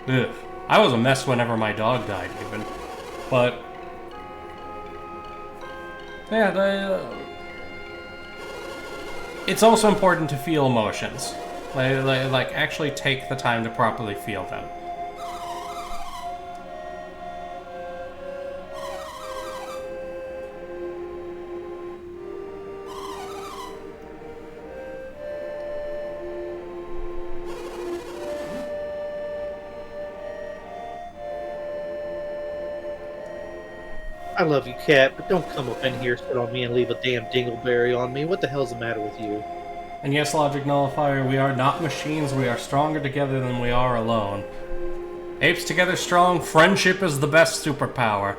Ugh. I was a mess whenever my dog died, even. But... yeah, it's also important to feel emotions. Like, actually take the time to properly feel them. I love you, cat, but don't come up in here, sit on me, and leave a damn dingleberry on me. What the hell's the matter with you? And yes, Logic Nullifier, we are not machines, we are stronger together than we are alone. Apes together strong, friendship is the best superpower.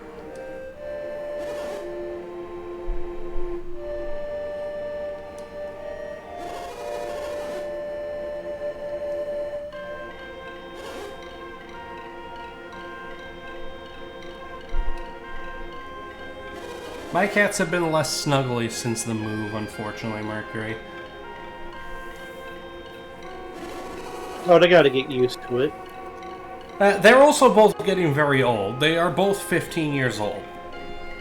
My cats have been less snuggly since the move, unfortunately, Mercury. Oh, they gotta get used to it. They're also both getting very old. They are both 15 years old.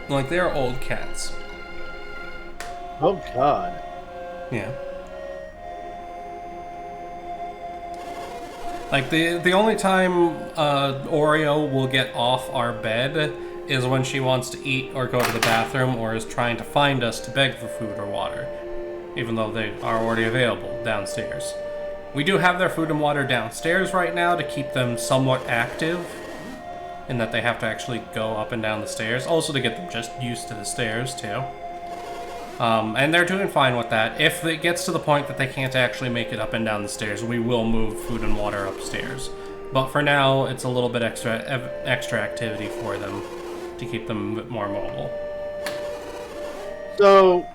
Like, they're old cats. Oh, God. Yeah. Like, the only time Oreo will get off our bed is when she wants to eat or go to the bathroom or is trying to find us to beg for food or water, even though they are already available downstairs. We do have their food and water downstairs right now to keep them somewhat active, in that they have to actually go up and down the stairs, also to get them just used to the stairs too. And they're doing fine with that. If it gets to the point that they can't actually make it up and down the stairs, we will move food and water upstairs. But for now, it's a little bit extra activity for them to keep them a bit more mobile. So,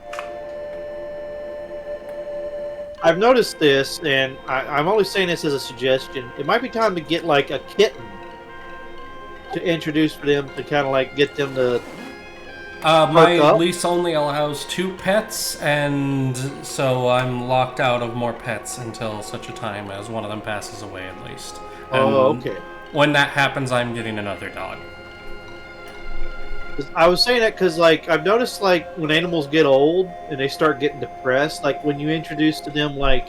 I've noticed this, and I'm only saying this as a suggestion. It might be time to get, like, a kitten to introduce for them to kind of, like, get them to... my lease only allows 2 pets, and so I'm locked out of more pets until such a time as one of them passes away, at least. Oh, okay. When that happens, I'm getting another dog. I was saying that because, like, I've noticed, like, when animals get old and they start getting depressed, like, when you introduce to them, like,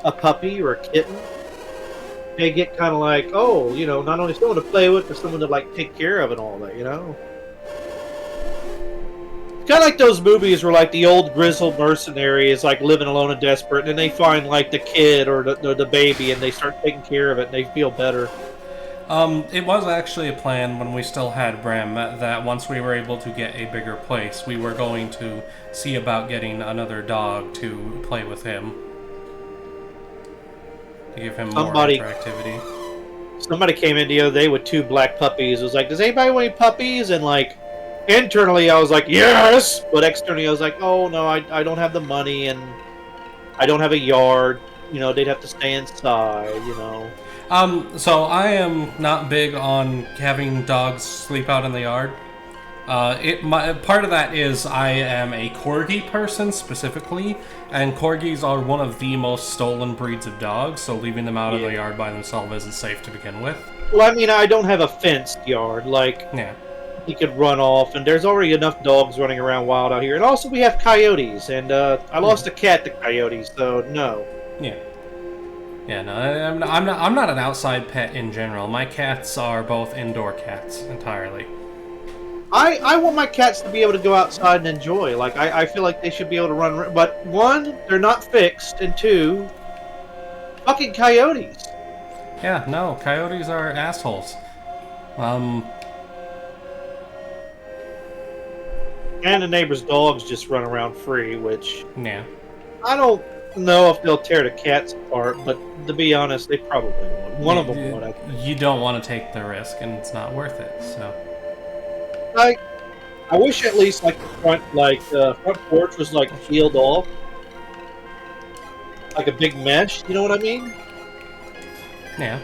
a puppy or a kitten, they get kind of like, oh, you know, not only someone to play with, but someone to, like, take care of and all that, you know? Kind of like those movies where, like, the old grizzled mercenary is, like, living alone and desperate, and then they find, like, the kid or the baby, and they start taking care of it, and they feel better. It was actually a plan when we still had Bram that once we were able to get a bigger place, we were going to see about getting another dog to play with him. To give him more interactivity. Somebody came in the other day with 2 black puppies. It was like, does anybody want any puppies? And, like, internally I was like, yes! But externally I was like, oh, no, I don't have the money, and I don't have a yard. You know, they'd have to stay inside, you know. So I am not big on having dogs sleep out in the yard. Part of that is I am a corgi person specifically, and corgis are one of the most stolen breeds of dogs, so leaving them out in the yard by themselves isn't safe to begin with. Well, I mean, I don't have a fenced yard. Like, Yeah. he could run off, and there's already enough dogs running around wild out here. And also we have coyotes, and I lost a cat to coyotes, so no. Yeah. Yeah, no, I'm not an outside pet in general. My cats are both indoor cats entirely. I want my cats to be able to go outside and enjoy. Like, I feel like they should be able to run. But 1, they're not fixed, and 2, fucking coyotes. Yeah, no, coyotes are assholes. And the neighbor's dogs just run around free, which Yeah. I don't know if they'll tear the cats apart, but to be honest, they probably would. One of them would, I think. You don't want to take the risk, and it's not worth it, so... Like, I wish at least, like, the front porch was, like, sealed off. Like a big mesh, you know what I mean? Yeah.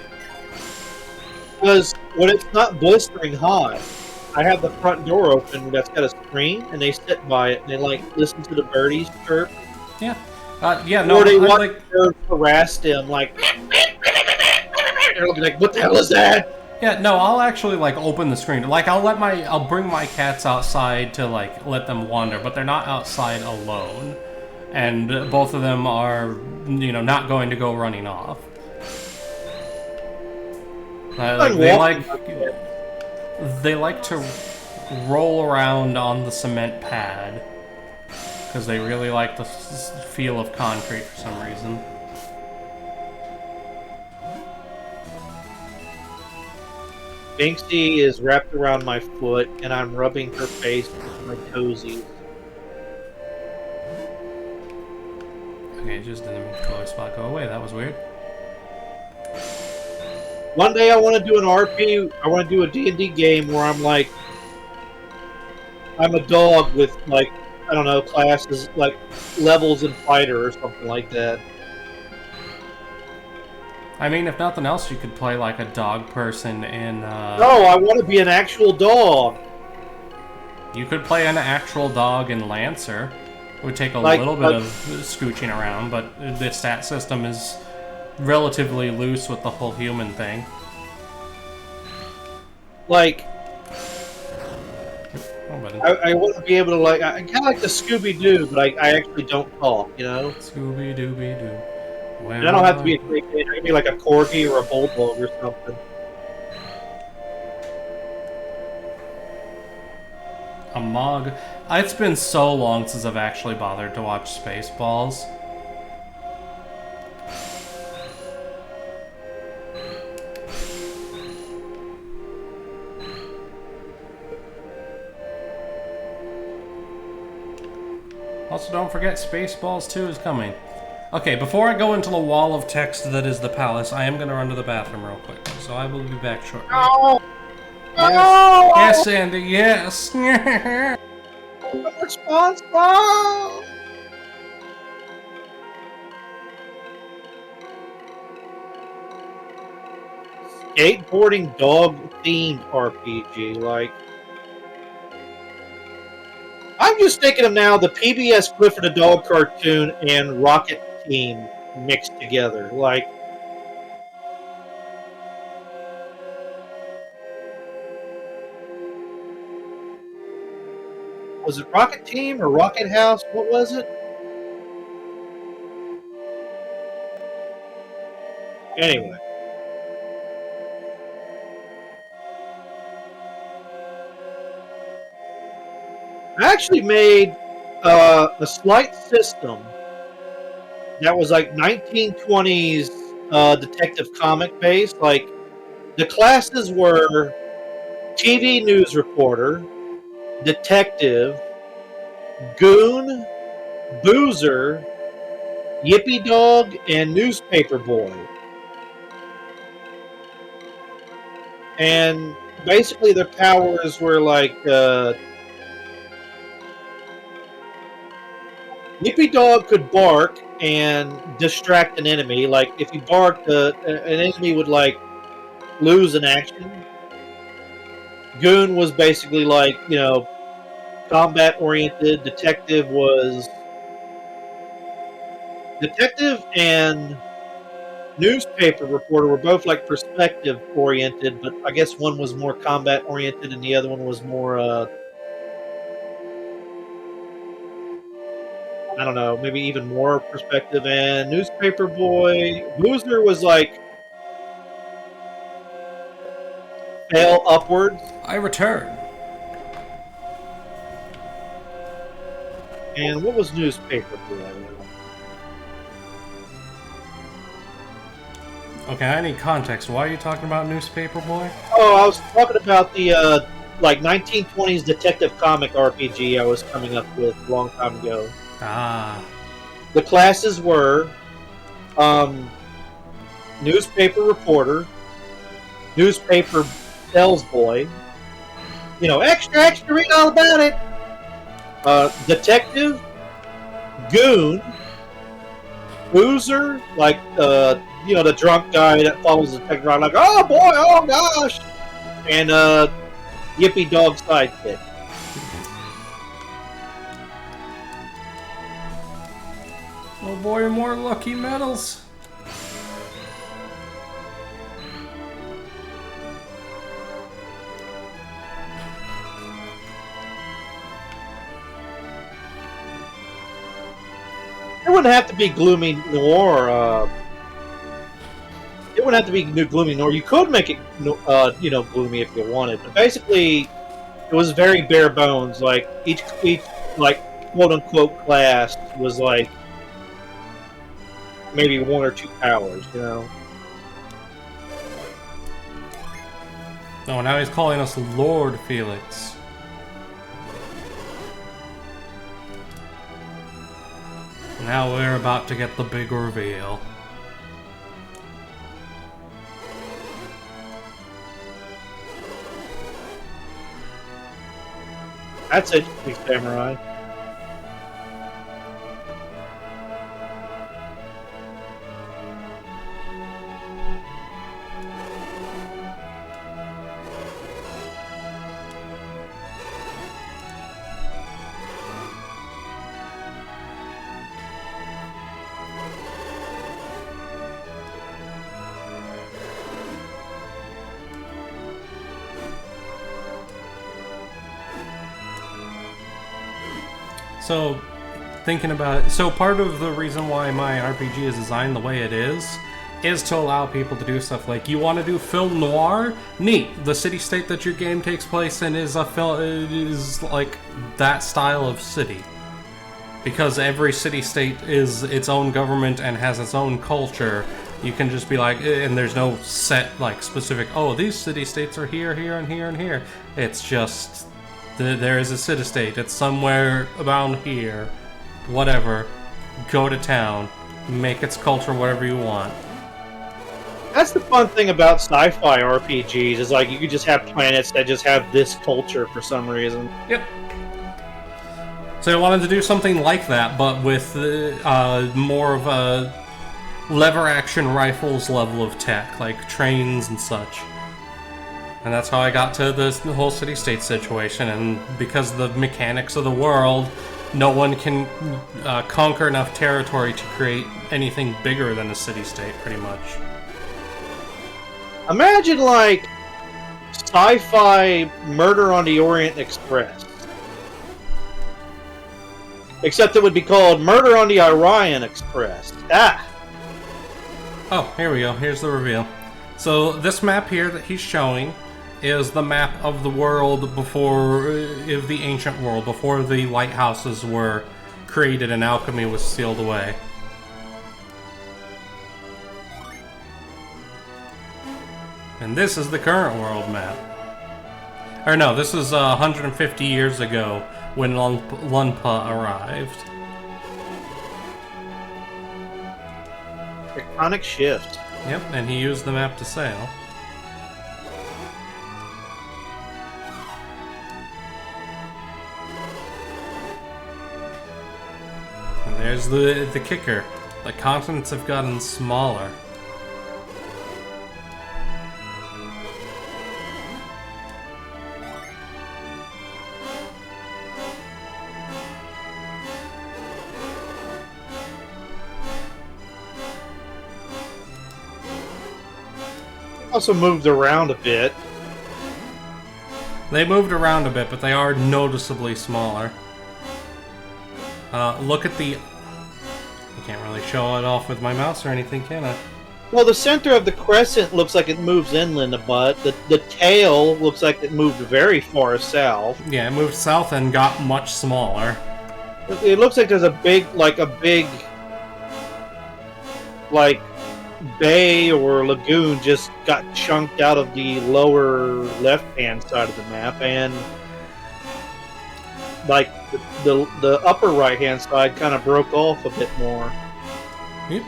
Because when it's not blistering hot, I have the front door open that's got a screen, and they sit by it, and they, like, listen to the birdies chirp. Yeah. Yeah, no, Or they I'm want like... to harass them, like... They'll be like, what the hell is that? Yeah, no, I'll actually, like, open the screen. Like, I'll bring my cats outside to, like, let them wander, but they're not outside alone. And both of them are, you know, not going to go running off. They like to roll around on the cement pad. Because they really like the feel of concrete for some reason. Banksy is wrapped around my foot, and I'm rubbing her face with my toesies. Okay, it just didn't make the color spot go away. That was weird. One day I want to do an RP. I want to do a D&D game where I'm like, I'm a dog with, like, I don't know, classes, like levels in fighter or something like that. I mean, if nothing else, you could play like a dog person in. No, I want to be an actual dog. You could play an actual dog in Lancer. It would take a Like- little bit of scooching around, but the stat system is relatively loose with the whole human thing. Like, Oh, buddy. I want to be able to, like, I kind of like the Scooby-Doo, but I actually don't talk, you know? Scooby Dooby Doo. And I don't have to be a Great Dane. I can be like a Corgi or a Bulldog or something. A Mog. It's been so long since I've actually bothered to watch Spaceballs. Also, don't forget, Spaceballs 2 is coming. Okay, before I go into the wall of text that is the palace, I am going to run to the bathroom real quick. So I will be back shortly. No! Yes, yes, Andy, yes. I'm responsible! Skateboarding dog-themed RPG, like... I'm just thinking of now the PBS Clifford the Dog cartoon and Rocket Team mixed together. Like, Was it Rocket Team or Rocket House? What was it? Anyway. I actually made a slight system that was like 1920s detective comic based. Like, the classes were TV news reporter, detective, goon, boozer, yippy dog, and newspaper boy. And basically their powers were like yippy dog could bark and distract an enemy. Like, if he barked, an enemy would like lose an action. Goon was basically like, combat oriented. Detective and newspaper reporter were both like perspective oriented, but I guess one was more combat oriented and the other one was more I don't know, maybe even more perspective. And newspaper boy Boozer was like fail upwards. I return. And what was newspaper boy? Okay, I need context. Why are you talking about Newspaper Boy? Oh, I was talking about the like 1920s detective comic RPG I was coming up with a long time ago. Ah. The classes were newspaper reporter, newspaper sales boy, extra, extra, read all about it. Detective, goon, boozer, like the drunk guy that follows the detective around, like, oh boy, oh gosh, and yippy dog sidekick. Oh boy, more lucky medals. It wouldn't have to be gloomy noir. It wouldn't have to be gloomy noir. You could make it, gloomy if you wanted. But basically, it was very bare bones. Like each like quote unquote class was like maybe one or two powers. Oh, now he's calling us Lord Felix. Now we're about to get the big reveal. That's it, big samurai. So, thinking about it, so part of the reason why my RPG is designed the way it is to allow people to do stuff like, you want to do film noir? Neat. The city-state that your game takes place in is like that style of city. Because every city-state is its own government and has its own culture, you can just be like, and there's no set, like, specific, oh, these city-states are here, here, and here, and here. It's just, there is a city-state, it's somewhere around here, whatever, go to town, make its culture whatever you want. That's the fun thing about sci-fi RPGs, is like you could just have planets that just have this culture for some reason. Yep. So I wanted to do something like that, but with more of a lever action rifles level of tech, like trains and such. And that's how I got to the whole city-state situation, and because of the mechanics of the world, no one can conquer enough territory to create anything bigger than a city-state, pretty much. Imagine, like, sci-fi Murder on the Orient Express. Except it would be called Murder on the Orion Express. Ah! Oh, here we go. Here's the reveal. So this map here that he's showing is the map of the world before, of the ancient world, before the lighthouses were created and alchemy was sealed away. And this is the current world map. Or no, this is 150 years ago when Lunpa arrived. Tectonic shift. Yep, and he used the map to sail. And there's the kicker. The continents have gotten smaller. Also moved around a bit. They moved around a bit, but they are noticeably smaller. Look at the... I can't really show it off with my mouse or anything, can I? Well, the center of the crescent looks like it moves inland a bit. The tail looks like it moved very far south. Yeah, it moved south and got much smaller. It looks like there's a big bay or lagoon just got chunked out of the lower left-hand side of the map, and like the upper right-hand side kind of broke off a bit more. Yep.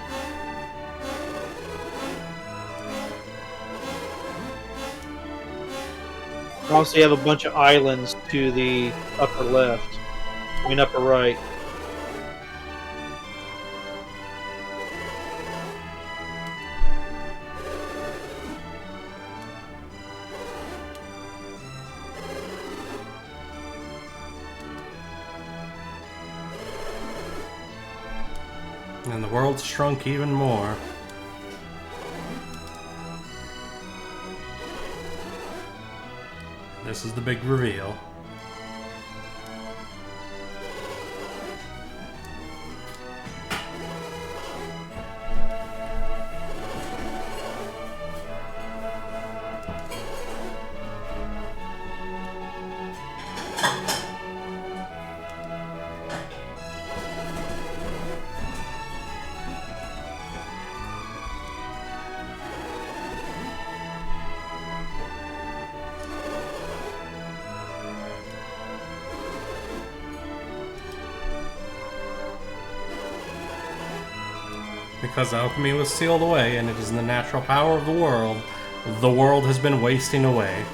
Also, you have a bunch of islands to the upper left, I mean upper right. And the world's shrunk even more. This is the big reveal. Because alchemy was sealed away and it is in the natural power of the world has been wasting away.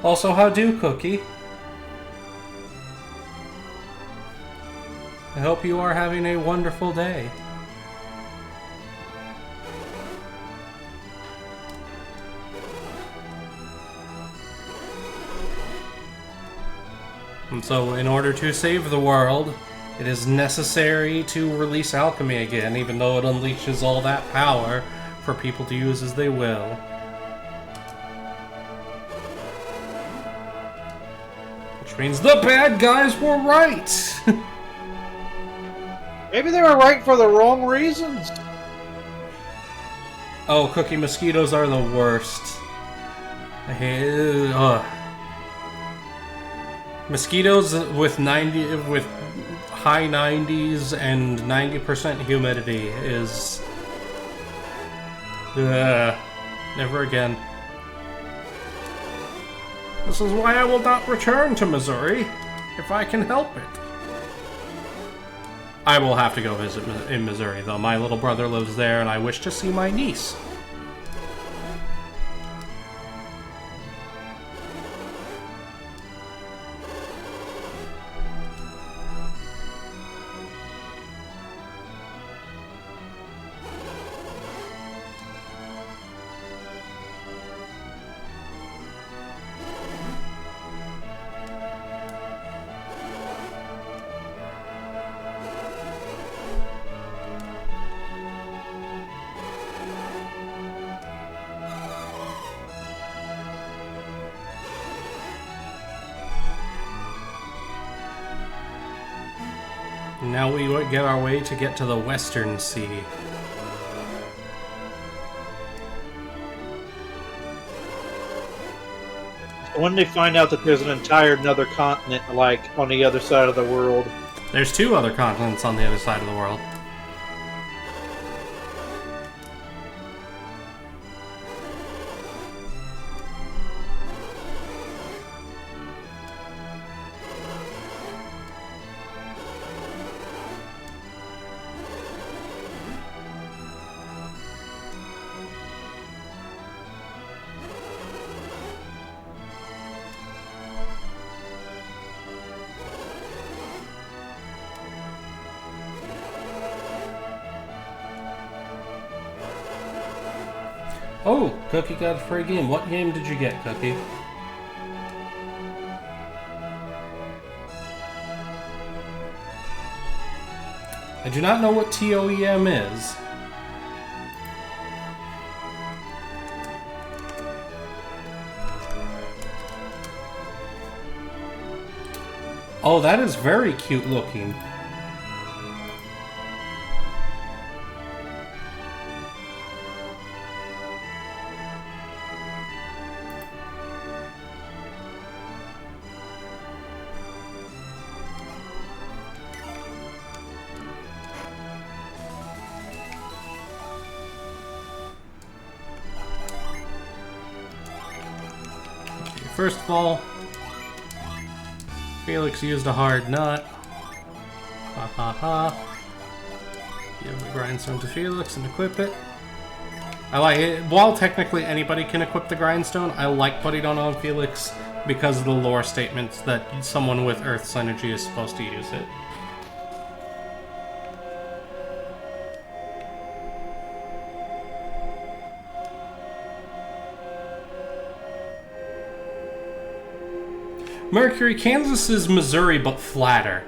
Also, how do, Cookie? I hope you are having a wonderful day. And so, in order to save the world, it is necessary to release alchemy again, even though it unleashes all that power for people to use as they will. Which means the bad guys were right! Maybe they were right for the wrong reasons. Oh, cookie mosquitoes are the worst. I hate... Mosquitoes with high 90s and 90% humidity is... never again. This is why I will not return to Missouri, if I can help it. I will have to go visit in Missouri, though. My little brother lives there, and I wish to see my niece. now we get our way to get to the Western Sea. When they find out that there's an entire another continent, like, on the other side of the world. There's 2 other continents on the other side of the world. Oh, Cookie got a free game. What game did you get, Cookie? I do not know what TOEM is. Oh, that is very cute looking. First of all, Felix used a hard nut. Ha ha ha. Give the grindstone to Felix and equip it. I like it. While technically anybody can equip the grindstone, I like putting it on Felix because of the lore statements that someone with Earth's energy is supposed to use it. Mercury, Kansas is Missouri, but flatter.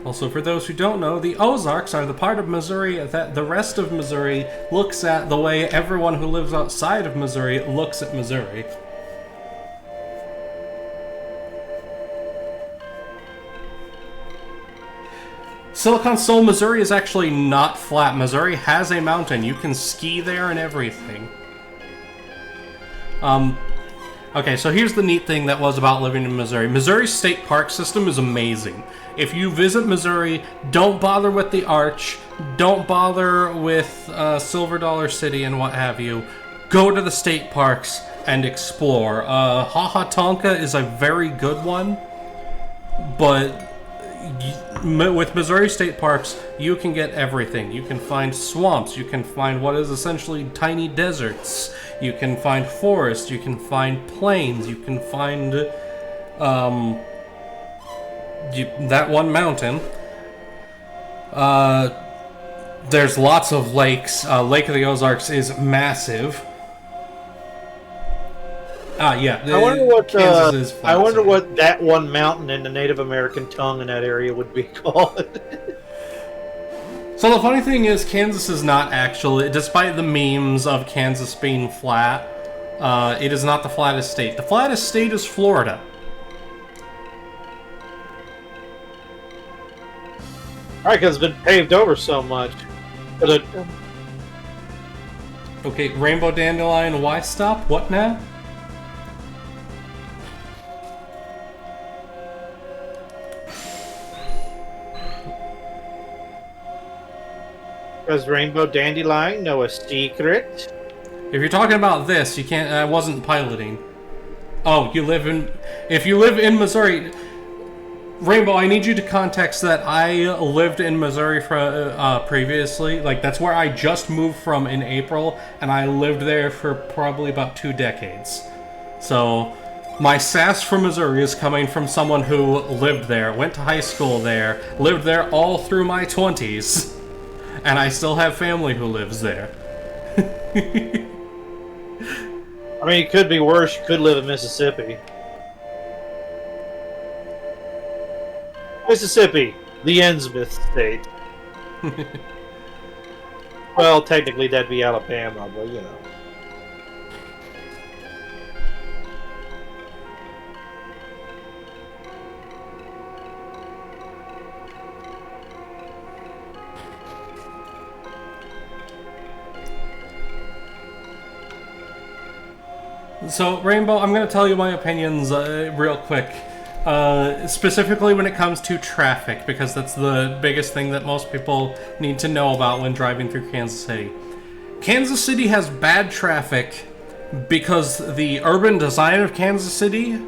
Also, for those who don't know, the Ozarks are the part of Missouri that the rest of Missouri looks at the way everyone who lives outside of Missouri looks at Missouri. Silicon Soul, Missouri is actually not flat. Missouri has a mountain. You can ski there and everything. Okay, so here's the neat thing that was about living in Missouri. Missouri's state park system is amazing. If you visit Missouri, don't bother with the Arch, don't bother with Silver Dollar City and what have you. Go to the state parks and explore. Ha Ha Tonka is a very good one, but with Missouri state parks, you can get everything. You can find swamps, you can find what is essentially tiny deserts, you can find forests, you can find plains, you can find that one mountain. There's lots of lakes. Lake of the Ozarks is massive. Yeah. I wonder what Kansas is flat, I wonder so. what that one mountain in the Native American tongue in that area would be called. So the funny thing is, Kansas is not actually, despite the memes of Kansas being flat, it is not the flattest state. The flattest state is Florida. Alright, because it's been paved over so much. But Okay, Rainbow Dandelion, why stop? What now? does Rainbow Dandelion know a secret? If you're talking about this, you can't. I wasn't piloting. Oh, you live in. If you live in Missouri, Rainbow, I need you to context that I lived in Missouri for previously. Like that's where I just moved from in April, and I lived there for probably about 2 decades. So my sass for Missouri is coming from someone who lived there, went to high school there, lived there all through my 20s, and I still have family who lives there. I mean, it could be worse. You could live in Mississippi. Mississippi, the Innsmouth state. Well, technically that'd be Alabama, but you know. So, Rainbow, I'm going to tell you my opinions real quick. Specifically when it comes to traffic, because that's the biggest thing that most people need to know about when driving through Kansas City. Kansas City has bad traffic because the urban design of Kansas City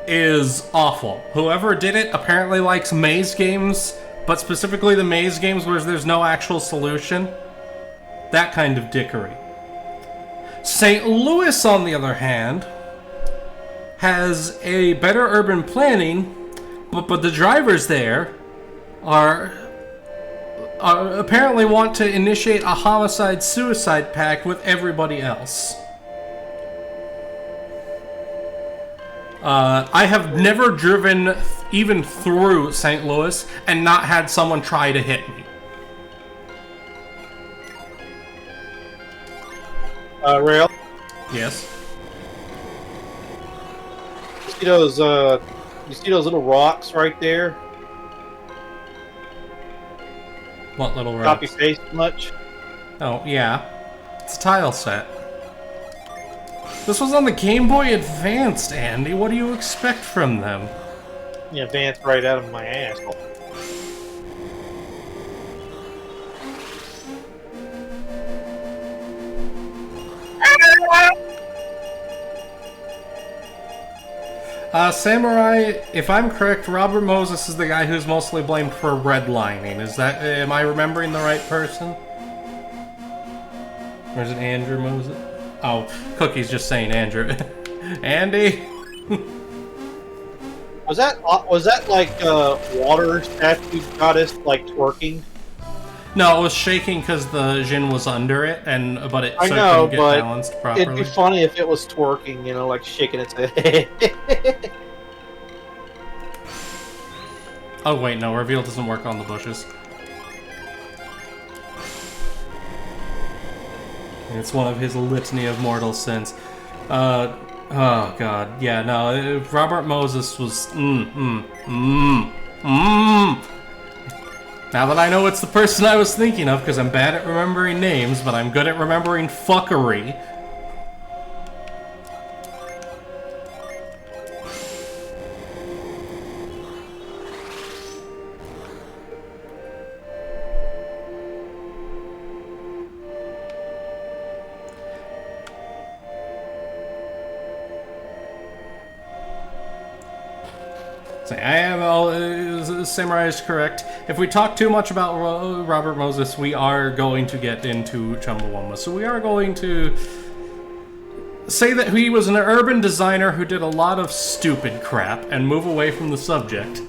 is awful. Whoever did it apparently likes maze games, but specifically the maze games where there's no actual solution. That kind of dickery. St. Louis, on the other hand, has a better urban planning, but the drivers there are apparently want to initiate a homicide-suicide pact with everybody else. I have never driven even through St. Louis and not had someone try to hit me. Rale, Yes? you see those little rocks right there? What little rock? Copy paste much? Oh, yeah. It's a tile set. This was on the Game Boy Advanced, Andy. What do you expect from them? Yeah, advanced right out of my asshole. Samurai, if I'm correct, Robert Moses is the guy who's mostly blamed for redlining. Am I remembering the right person? Or is it Andrew Moses? Oh, Cookie's just saying Andrew. Andy? Was that like water statue goddess like twerking? No, it was shaking because the Jin was under it, but it I so know, it couldn't get but balanced properly. it'd be funny if it was twerking, you know, like shaking its head. Oh wait, no, reveal doesn't work on the bushes. It's one of his litany of mortal sins. Oh god, yeah, no, Robert Moses was, Now that I know it's the person I was thinking of, because I'm bad at remembering names, but I'm good at remembering fuckery. Samurai is correct. If we talk too much about Robert Moses, we are going to get into Chumbawamba. So we are going to say that he was an urban designer who did a lot of stupid crap and move away from the subject.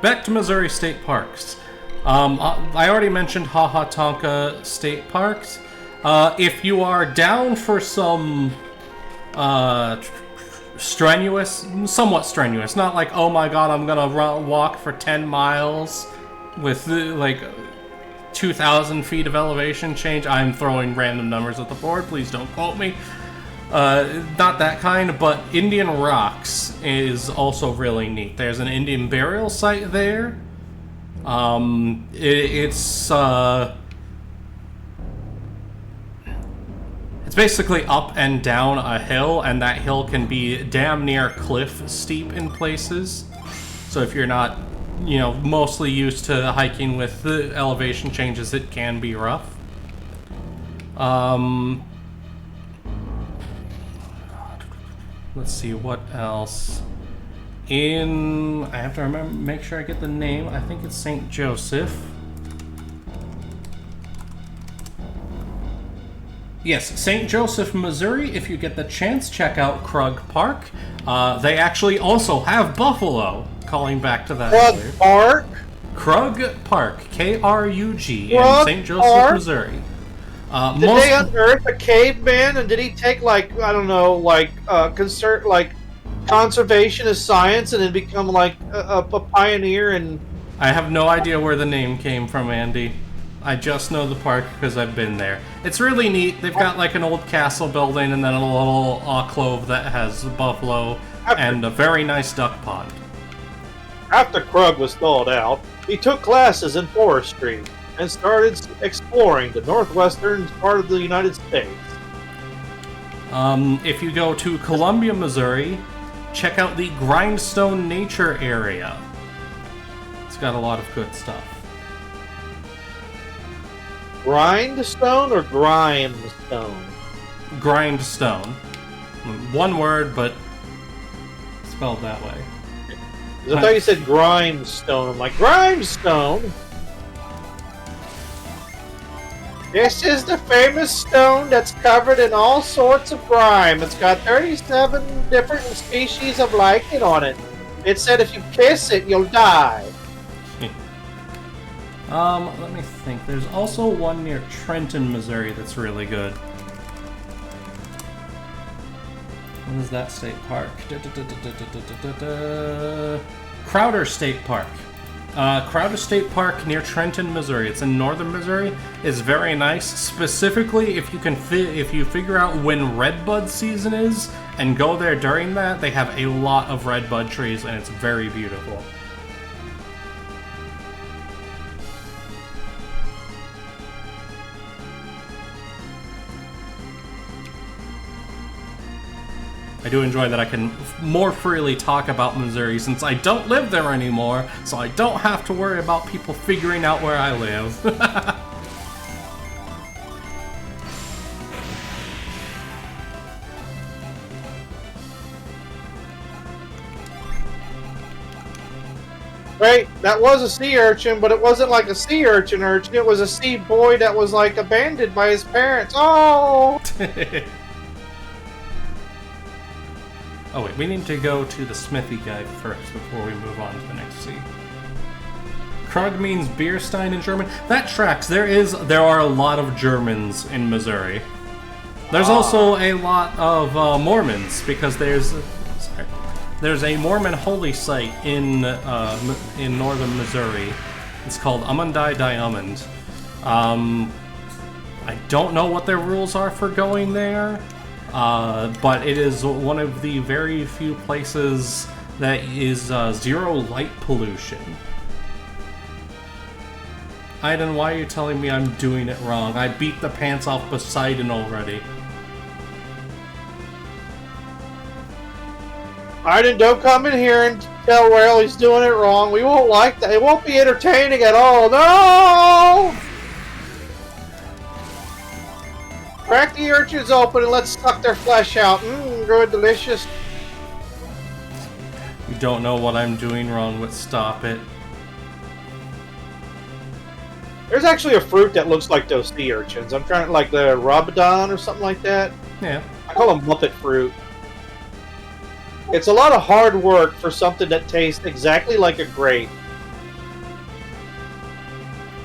Back to Missouri State Parks. I already mentioned Ha Ha Tonka State Parks. If you are down for some somewhat strenuous, not like, oh my god, I'm gonna walk for 10 miles with like 2,000 feet of elevation change. I'm throwing random numbers at the board, please don't quote me. Not that kind, but Indian Rocks is also really neat. There's an Indian burial site there. It's basically up and down a hill, and that hill can be damn near cliff steep in places. So if you're not, mostly used to hiking with the elevation changes, it can be rough. Let's see, what else? I have to make sure I get the name. I think it's St. Joseph. Yes, St. Joseph, Missouri. If you get the chance, check out Krug Park. They actually also have buffalo, calling back to that. Krug Park? Krug Park, Krug, in Krug St. Joseph, Park? Missouri. Did they unearth a caveman, and did he take like I don't know, like conservation as science, and then become like a pioneer? And I have no idea where the name came from, Andy. I just know the park because I've been there. It's really neat. They've got like an old castle building and then a little alcove that has buffalo and a very nice duck pond. after Krug was thawed out, he took classes in forestry and started exploring the northwestern part of the United States. If you go to Columbia, Missouri, check out the Grindstone Nature Area. It's got a lot of good stuff. Grindstone or Grimestone? Grindstone. One word, but spelled that way. 'Cause I thought you said Grindstone. I'm like, Grindstone? This is the famous stone that's covered in all sorts of grime. It's got 37 different species of lichen on it. It said if you kiss it, you'll die. Let me think. There's also one near Trenton, Missouri that's really good. What is that state park? Crowder State Park. Crowder State Park near Trenton, Missouri. It's in northern Missouri. It's very nice. Specifically, if you figure out when redbud season is and go there during that, they have a lot of redbud trees and it's very beautiful. I do enjoy that I can more freely talk about Missouri since I don't live there anymore, so I don't have to worry about people figuring out where I live. Right, that was a sea urchin, but it wasn't like a sea urchin. It was a sea boy that was like abandoned by his parents. Oh! Oh wait, we need to go to the smithy guy first before we move on to the next sea. Krug means Bierstein in German. That tracks. There are a lot of Germans in Missouri. There's also a lot of Mormons because there's a Mormon holy site in northern Missouri. It's called Amundai Diamond. I don't know what their rules are for going there. But it is one of the very few places that is zero light pollution. Aiden, why are you telling me I'm doing it wrong? I beat the pants off Poseidon already. Aiden, don't come in here and tell Rale he's doing it wrong. We won't like that. It won't be entertaining at all. No! Crack the urchins open and let's suck their flesh out. Mmm, good, delicious. You don't know what I'm doing wrong, but stop it. There's actually a fruit that looks like those sea urchins. I'm trying to, like the Robodon or something like that. Yeah. I call them Muppet fruit. It's a lot of hard work for something that tastes exactly like a grape.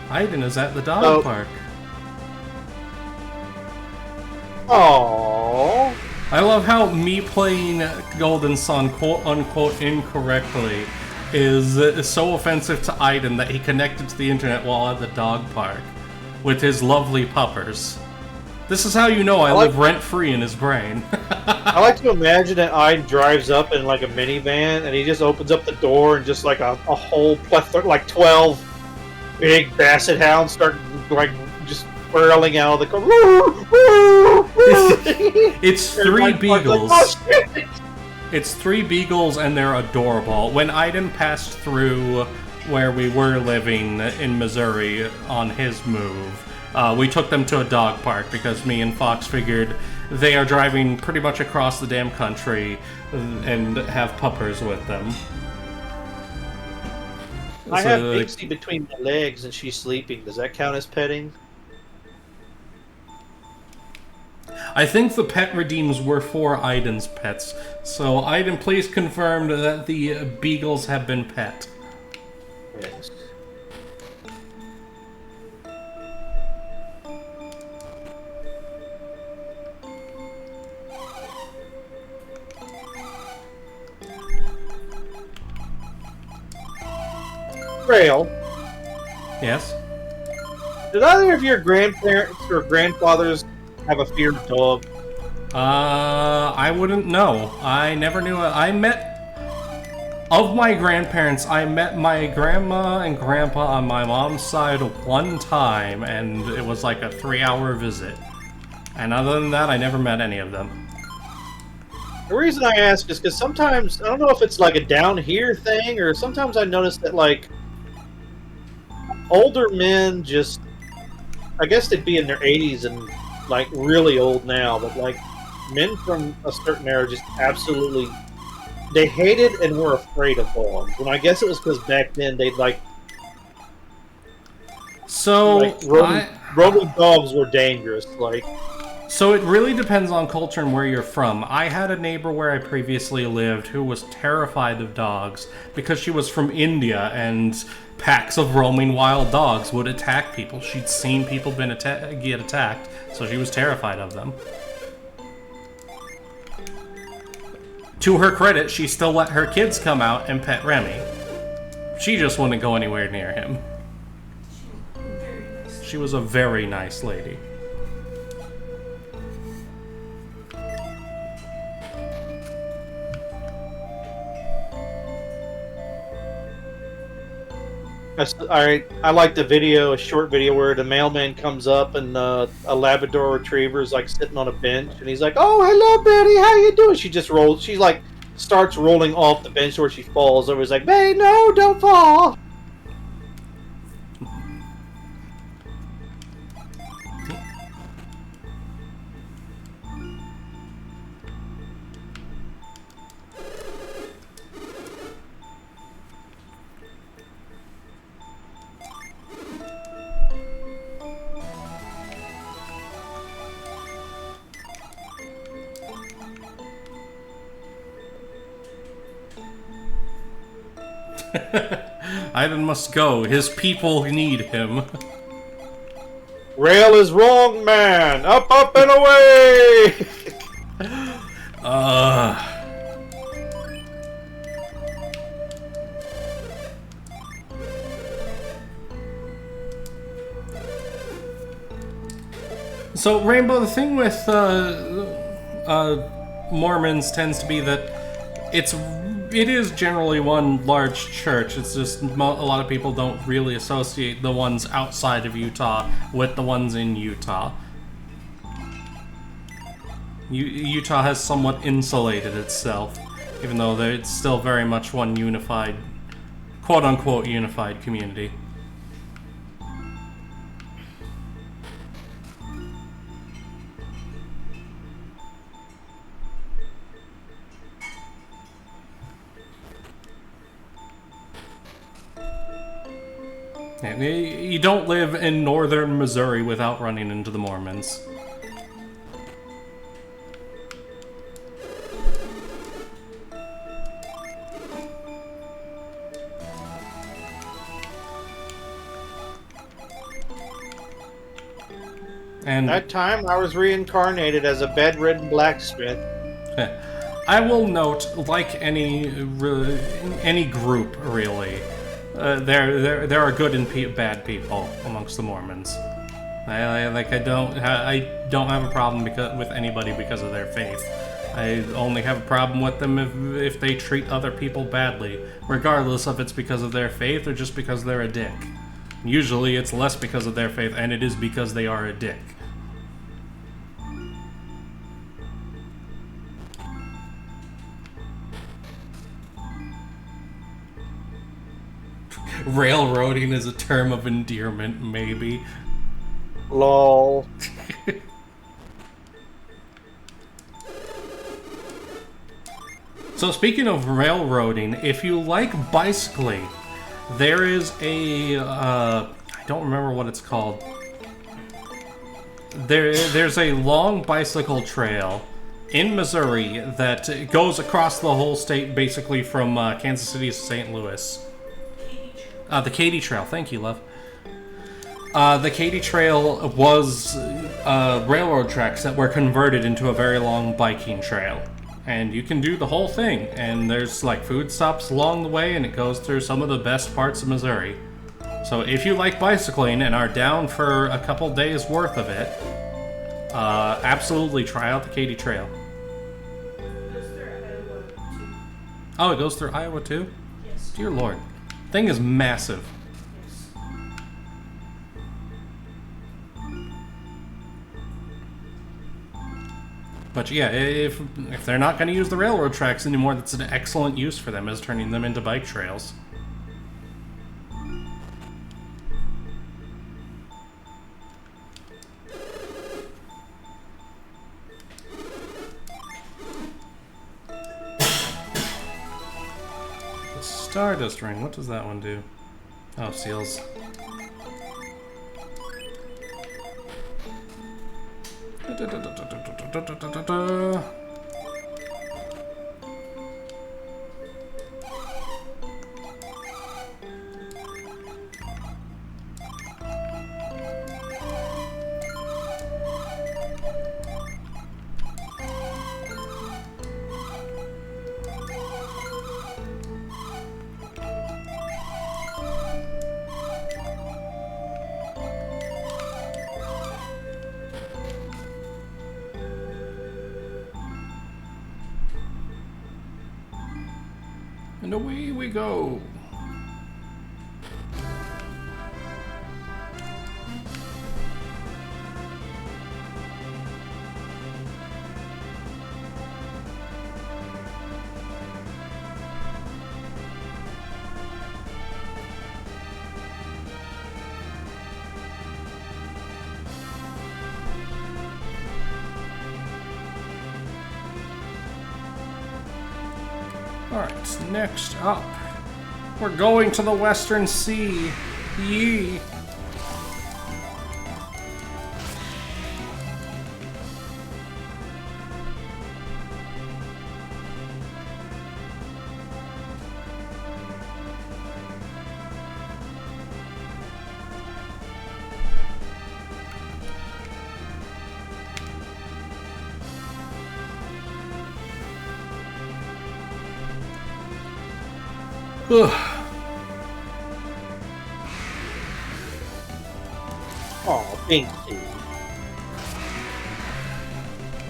Aiden is at the dog park. Aww. I love how me playing Golden Sun quote-unquote incorrectly is so offensive to Aiden that he connected to the internet while at the dog park with his lovely puppers. This is how you know I live rent-free in his brain. I like to imagine that Aiden drives up in like a minivan and he just opens up the door and just like a whole plethora, like 12 big basset hounds start like just whirling out of the car. It's three beagles. It's three beagles and they're adorable. When Aiden passed through where we were living in Missouri on his move, we took them to a dog park because me and Fox figured they are driving pretty much across the damn country and have puppers with them. I have Pixie between my legs and she's sleeping. Does that count as petting? I think the pet redeems were for Aiden's pets. So Aiden, please confirm that the beagles have been pet. Yes. Rale, Yes? did either of your grandparents or grandfathers have a fear of dogs? I wouldn't know. I never knew. Of my grandparents, I met my grandma and grandpa on my mom's side one time, and it was like a 3-hour visit. And other than that, I never met any of them. The reason I ask is because sometimes, I don't know if it's like a down here thing, or sometimes I notice that, like, older men just, I guess they'd be in their 80s and, like, really old now, but, like, men from a certain era just absolutely, they hated and were afraid of dogs. And I guess it was because back then they'd, like, So, roaming dogs were dangerous, like... So it really depends on culture and where you're from. I had a neighbor where I previously lived who was terrified of dogs because she was from India and packs of roaming wild dogs would attack people. She'd seen people get attacked, so she was terrified of them. To her credit, she still let her kids come out and pet Remy. She just wouldn't go anywhere near him. She was a very nice lady. I like the video, a short video where the mailman comes up and a Labrador Retriever is like sitting on a bench and he's like, "Oh, hello, Betty, how you doing?" She just rolls. She's like starts rolling off the bench where she falls over. He's like, "Hey, no, don't fall." Ivan must go. His people need him. Rale is wrong, man. Up, up, and away. So, Rainbow, the thing with Mormons tends to be that it is generally one large church. It's just a lot of people don't really associate the ones outside of Utah with the ones in Utah. Utah has somewhat insulated itself, even though it's still very much one unified, quote-unquote unified community. And you don't live in northern Missouri without running into the Mormons. And that time I was reincarnated as a bedridden blacksmith. I will note, like any group, really, there are good and bad people amongst the Mormons. I don't have a problem with anybody because of their faith. I only have a problem with them if they treat other people badly, regardless if it's because of their faith or just because they're a dick. Usually it's less because of their faith, and it is because they are a dick. Railroading is a term of endearment, maybe. Lol. So speaking of railroading, if you like bicycling, there is a I don't remember what it's called. There's a long bicycle trail in Missouri that goes across the whole state, basically from Kansas City to St. Louis. The Katy Trail. Thank you, love. The Katy Trail was railroad tracks that were converted into a very long biking trail. and you can do the whole thing. And there's like food stops along the way, and it goes through some of the best parts of Missouri. So if you like bicycling and are down for a couple days worth of it, absolutely try out the Katy Trail. Goes through Iowa too. Oh, it goes through Iowa too? Yes. Dear Lord. Thing is massive. Yes. But yeah, if they're not going to use the railroad tracks anymore, that's an excellent use for them, is turning them into bike trails. The Stardust Ring, what does that one do? Oh, seals. And away we go. Alright, next up, we're going to the Western Sea. Yee. Ugh. Oh, Pink Sea.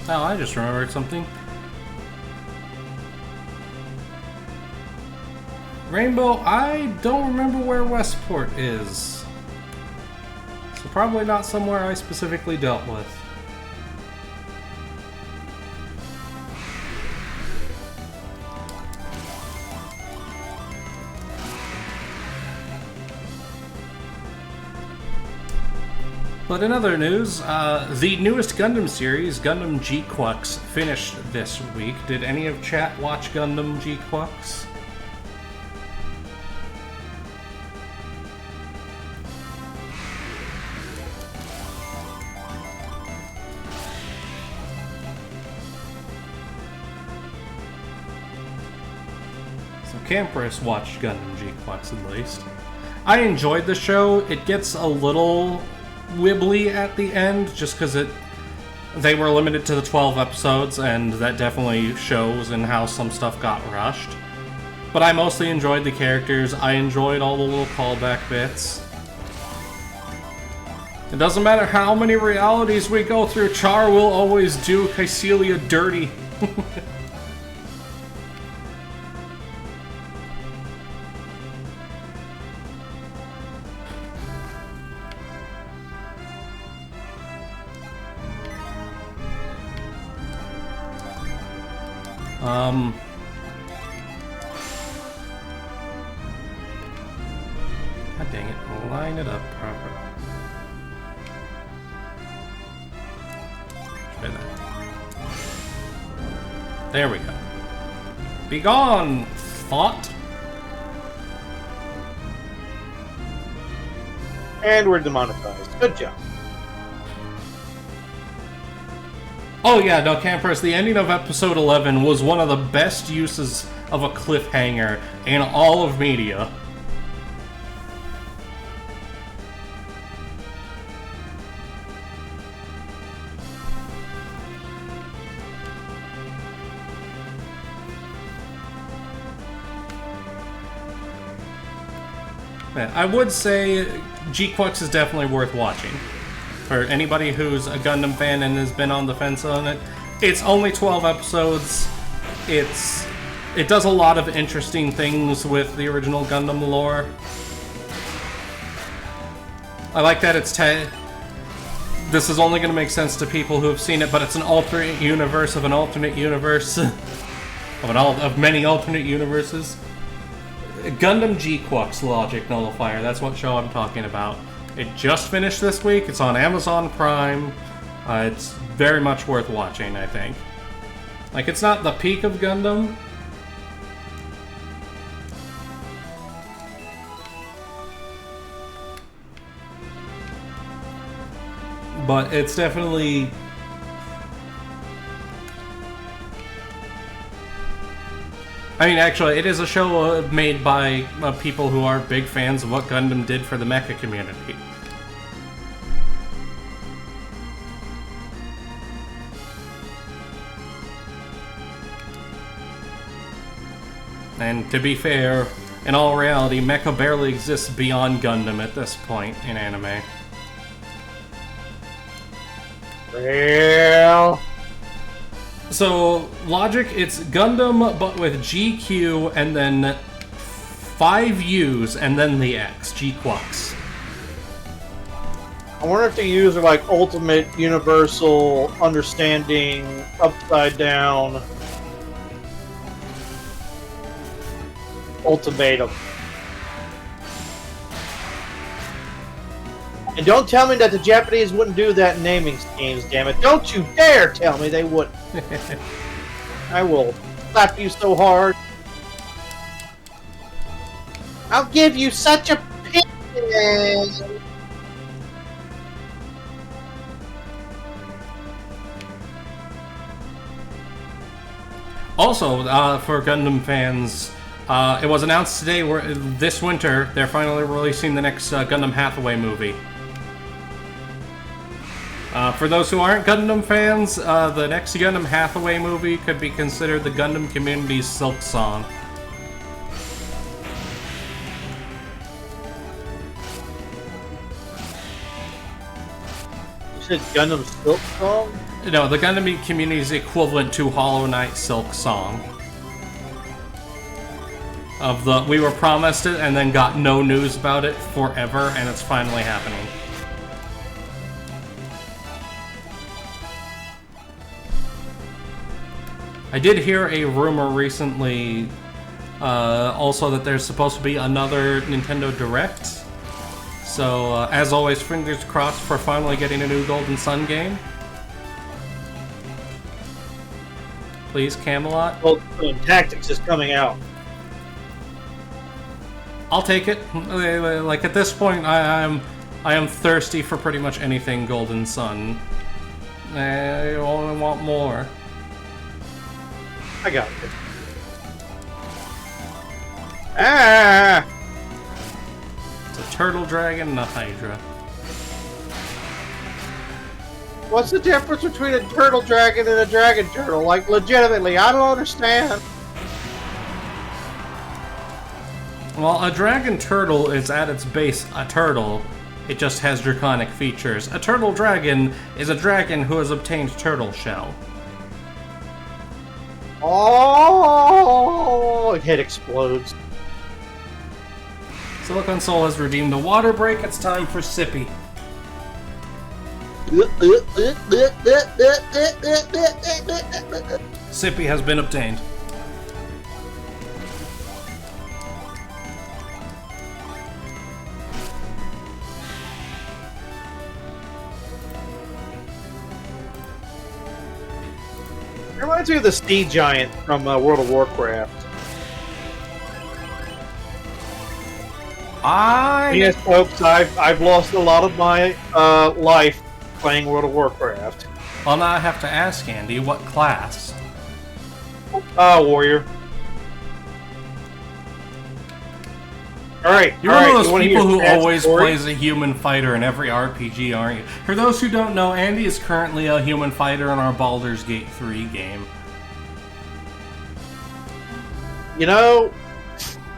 Oh, I just remembered something. Rainbow, I don't remember where Westport is. So probably not somewhere I specifically dealt with. But in other news, the newest Gundam series, Gundam G-Quux, finished this week. Did any of chat watch Gundam G-Quux? So Campus watched Gundam G-Quux at least. I enjoyed the show. It gets a little wibbly at the end, just because they were limited to the 12 episodes, and that definitely shows in how some stuff got rushed. But I mostly enjoyed the characters. I enjoyed all the little callback bits. It doesn't matter how many realities we go through, Char will always do Caecilia dirty. God dang it, line it up properly. Try that. There we go. Be gone, thought. And we're demonetized. Good job. Oh yeah, no, Campers, the ending of episode 11 was one of the best uses of a cliffhanger in all of media. Yeah, I would say G-Quux is definitely worth watching. For anybody who's a Gundam fan and has been on the fence on it. It's only 12 episodes. It does a lot of interesting things with the original Gundam lore. I like that it's this is only going to make sense to people who have seen it, but it's an alternate universe of an alternate universe of many alternate universes. Gundam G-Quux Logic Nullifier, that's what show I'm talking about. It just finished this week, it's on Amazon Prime. It's very much worth watching, I think. Like, it's not the peak of Gundam. But it's definitely... I mean, actually, it is a show made by people who are big fans of what Gundam did for the mecha community. And to be fair, in all reality, mecha barely exists beyond Gundam at this point in anime. Rale. So, logic, it's Gundam, but with GQ, and then 5 U's, and then the X, G-Quux. I wonder if the U's are like ultimate, universal, understanding, upside down, ultimatum. And don't tell me that the Japanese wouldn't do that in naming schemes, damn it. Don't you dare tell me they wouldn't. I will slap you so hard. I'll give you such a pin. Also, for Gundam fans, it was announced today, this winter, they're finally releasing the next Gundam Hathaway movie. For those who aren't Gundam fans, the next Gundam Hathaway movie could be considered the Gundam community's Silk Song. You said Gundam Silk Song? No, the Gundam community's equivalent to Hollow Knight Silk Song. Of the, we were promised it and then got no news about it forever, and it's finally happening. I did hear a rumor recently, also that there's supposed to be another Nintendo Direct. So, as always, fingers crossed for finally getting a new Golden Sun game. Please, Camelot. Golden Sun Tactics is coming out. I'll take it. Like, at this point, I am thirsty for pretty much anything Golden Sun. I only want more. I got it. Ah! It's a turtle dragon and a hydra. What's the difference between a turtle dragon and a dragon turtle? Like, legitimately, I don't understand. Well, a dragon turtle is at its base a turtle. It just has draconic features. A turtle dragon is a dragon who has obtained turtle shell. Oh, head explodes. Silicon Soul has redeemed a water break. It's time for Sippy. Sippy has been obtained. It reminds me of the Steed Giant from World of Warcraft. Yes, folks, I've lost a lot of my life playing World of Warcraft. Well, now I have to ask Andy, what class? Warrior. Alright, You're one of those you wanna people hear who a sad always story? plays a human fighter in every RPG, aren't you? For those who don't know, Andy is currently a human fighter in our Baldur's Gate 3 game. You know,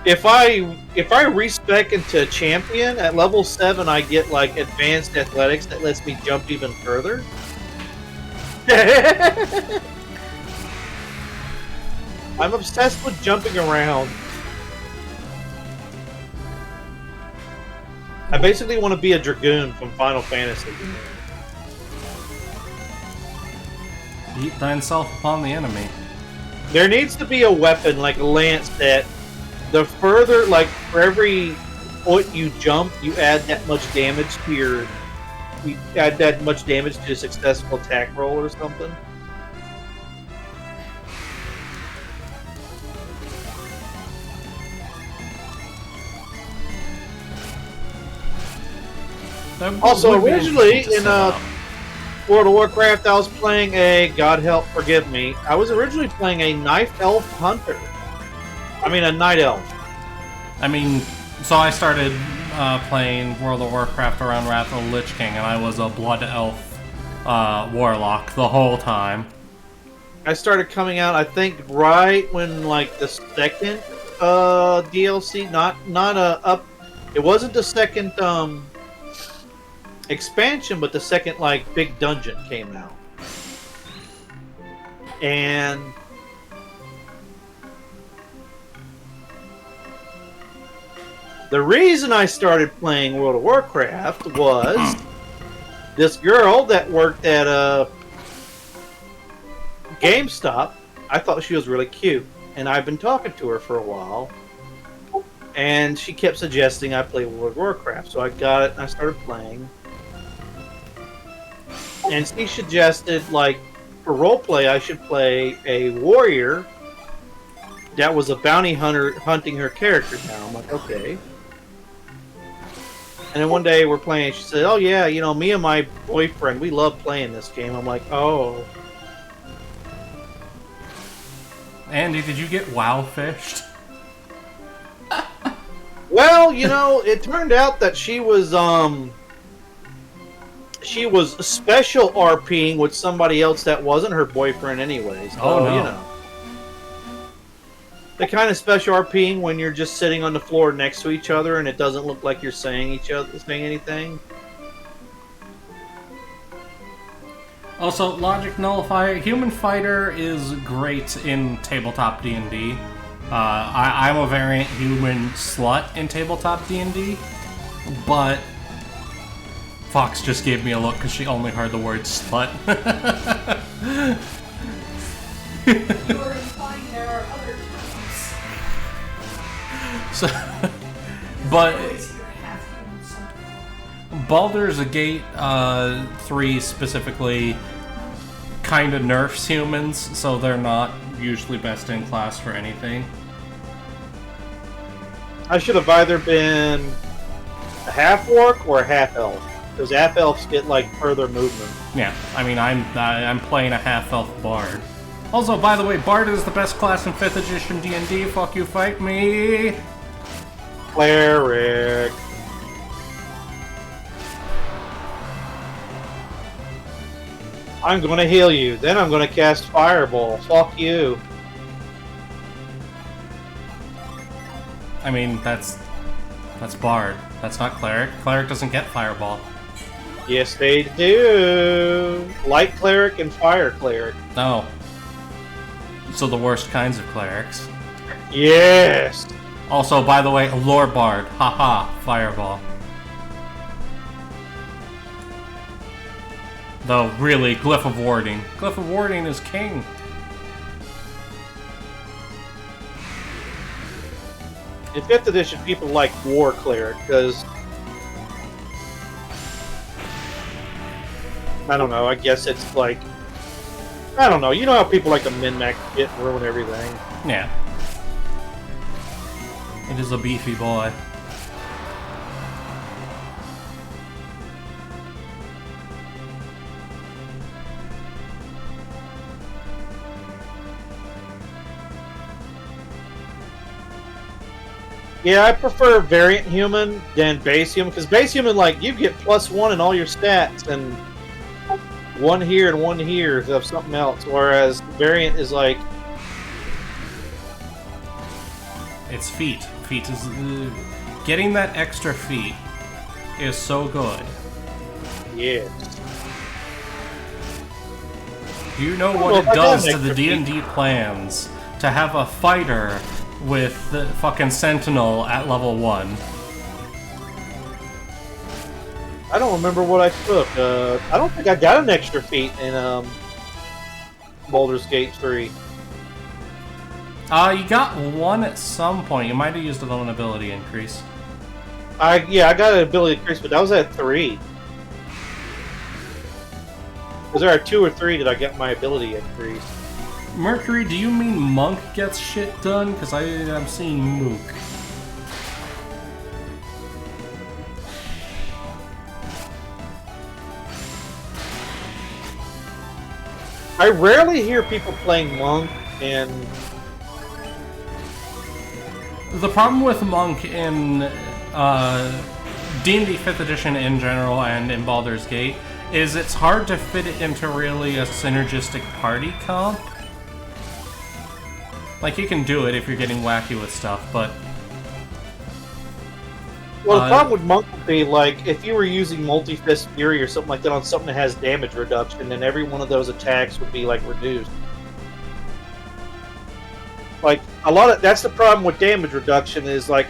if I respec into champion at level 7, I get like advanced athletics that lets me jump even further. I'm obsessed with jumping around. I basically want to be a dragoon from Final Fantasy. Eat thyself upon the enemy. There needs to be a weapon like a lance that the further, like for every foot you jump, you add that much damage to your. You add that much damage to a successful attack roll or something. Also, originally in World of Warcraft, I was playing a, God help, forgive me, I was originally playing a Knife Elf Hunter. I mean, a Night Elf. I mean, so I started playing World of Warcraft around Wrath of the Lich King, and I was a Blood Elf Warlock the whole time. I started coming out, I think, right when, like, the second DLC, not up, it wasn't the second, expansion, but the second like big dungeon came out, and the reason I started playing World of Warcraft was this girl that worked at GameStop. I thought she was really cute, and I've been talking to her for a while, and she kept suggesting I play World of Warcraft, so I got it and I started playing. And she suggested, like, for roleplay, I should play a warrior that was a bounty hunter hunting her character down. I'm like, okay. And then one day we're playing, she said, oh yeah, you know, me and my boyfriend, we love playing this game. I'm like, oh. Andy, did you get WoW fished? Well, you know, it turned out that she was special RPing with somebody else that wasn't her boyfriend anyways. Oh, no. You know. The kind of special RPing when you're just sitting on the floor next to each other and it doesn't look like you're saying anything. Also, Logic Nullifier, Human Fighter is great in tabletop D&D. I'm a variant human slut in tabletop D&D, but Fox just gave me a look because she only heard the word slut. You are implying there are other terms. So, but Always hear half human something. Baldur's Gate 3 specifically kind of nerfs humans, so they're not usually best in class for anything. I should have either been a half orc or a half elf, because half elves get like further movement. Yeah, I mean, I'm playing a half-elf bard. Also, by the way, bard is the best class in 5th edition D&D. Fuck you, fight me. Cleric. I'm gonna heal you, then I'm gonna cast Fireball. Fuck you. I mean, that's bard. That's not cleric. Cleric doesn't get fireball. Yes, they do. Light cleric and fire cleric. No. So the worst kinds of clerics. Yes. Also, by the way, a lore bard. Haha, fireball. Though, really, Glyph of Warding. Glyph of Warding is king. In 5th edition, people like war cleric because I don't know. I guess it's like I don't know. You know how people like to min-max shit and ruin everything. Yeah. It is a beefy boy. Yeah, I prefer variant human than base human because base human, like, you get +1 in all your stats and one here and one here of something else, whereas variant is like It's feet. feats is getting that extra feat is so good. Yeah. Do you know Well, what it I got does an to the extra feat. D&D plans to have a fighter with the fucking Sentinel at level 1? I don't remember what I took. I don't think I got an extra feat in Baldur's Gate 3. You got one at some point. You might have used it on an ability increase. I got an ability increase, but that was at 3. Was there a 2 or 3 that I got my ability increase? Mercury, do you mean Monk gets shit done? Because I'm seeing Mook. I rarely hear people playing Monk, and The problem with Monk in D&D 5th edition in general and in Baldur's Gate is it's hard to fit it into really a synergistic party comp. Like, you can do it if you're getting wacky with stuff, but... well, the problem with Monk would be, like, if you were using Multi-Fist Fury or something like that on something that has damage reduction, then every one of those attacks would be, like, reduced. Like, that's the problem with damage reduction is, like,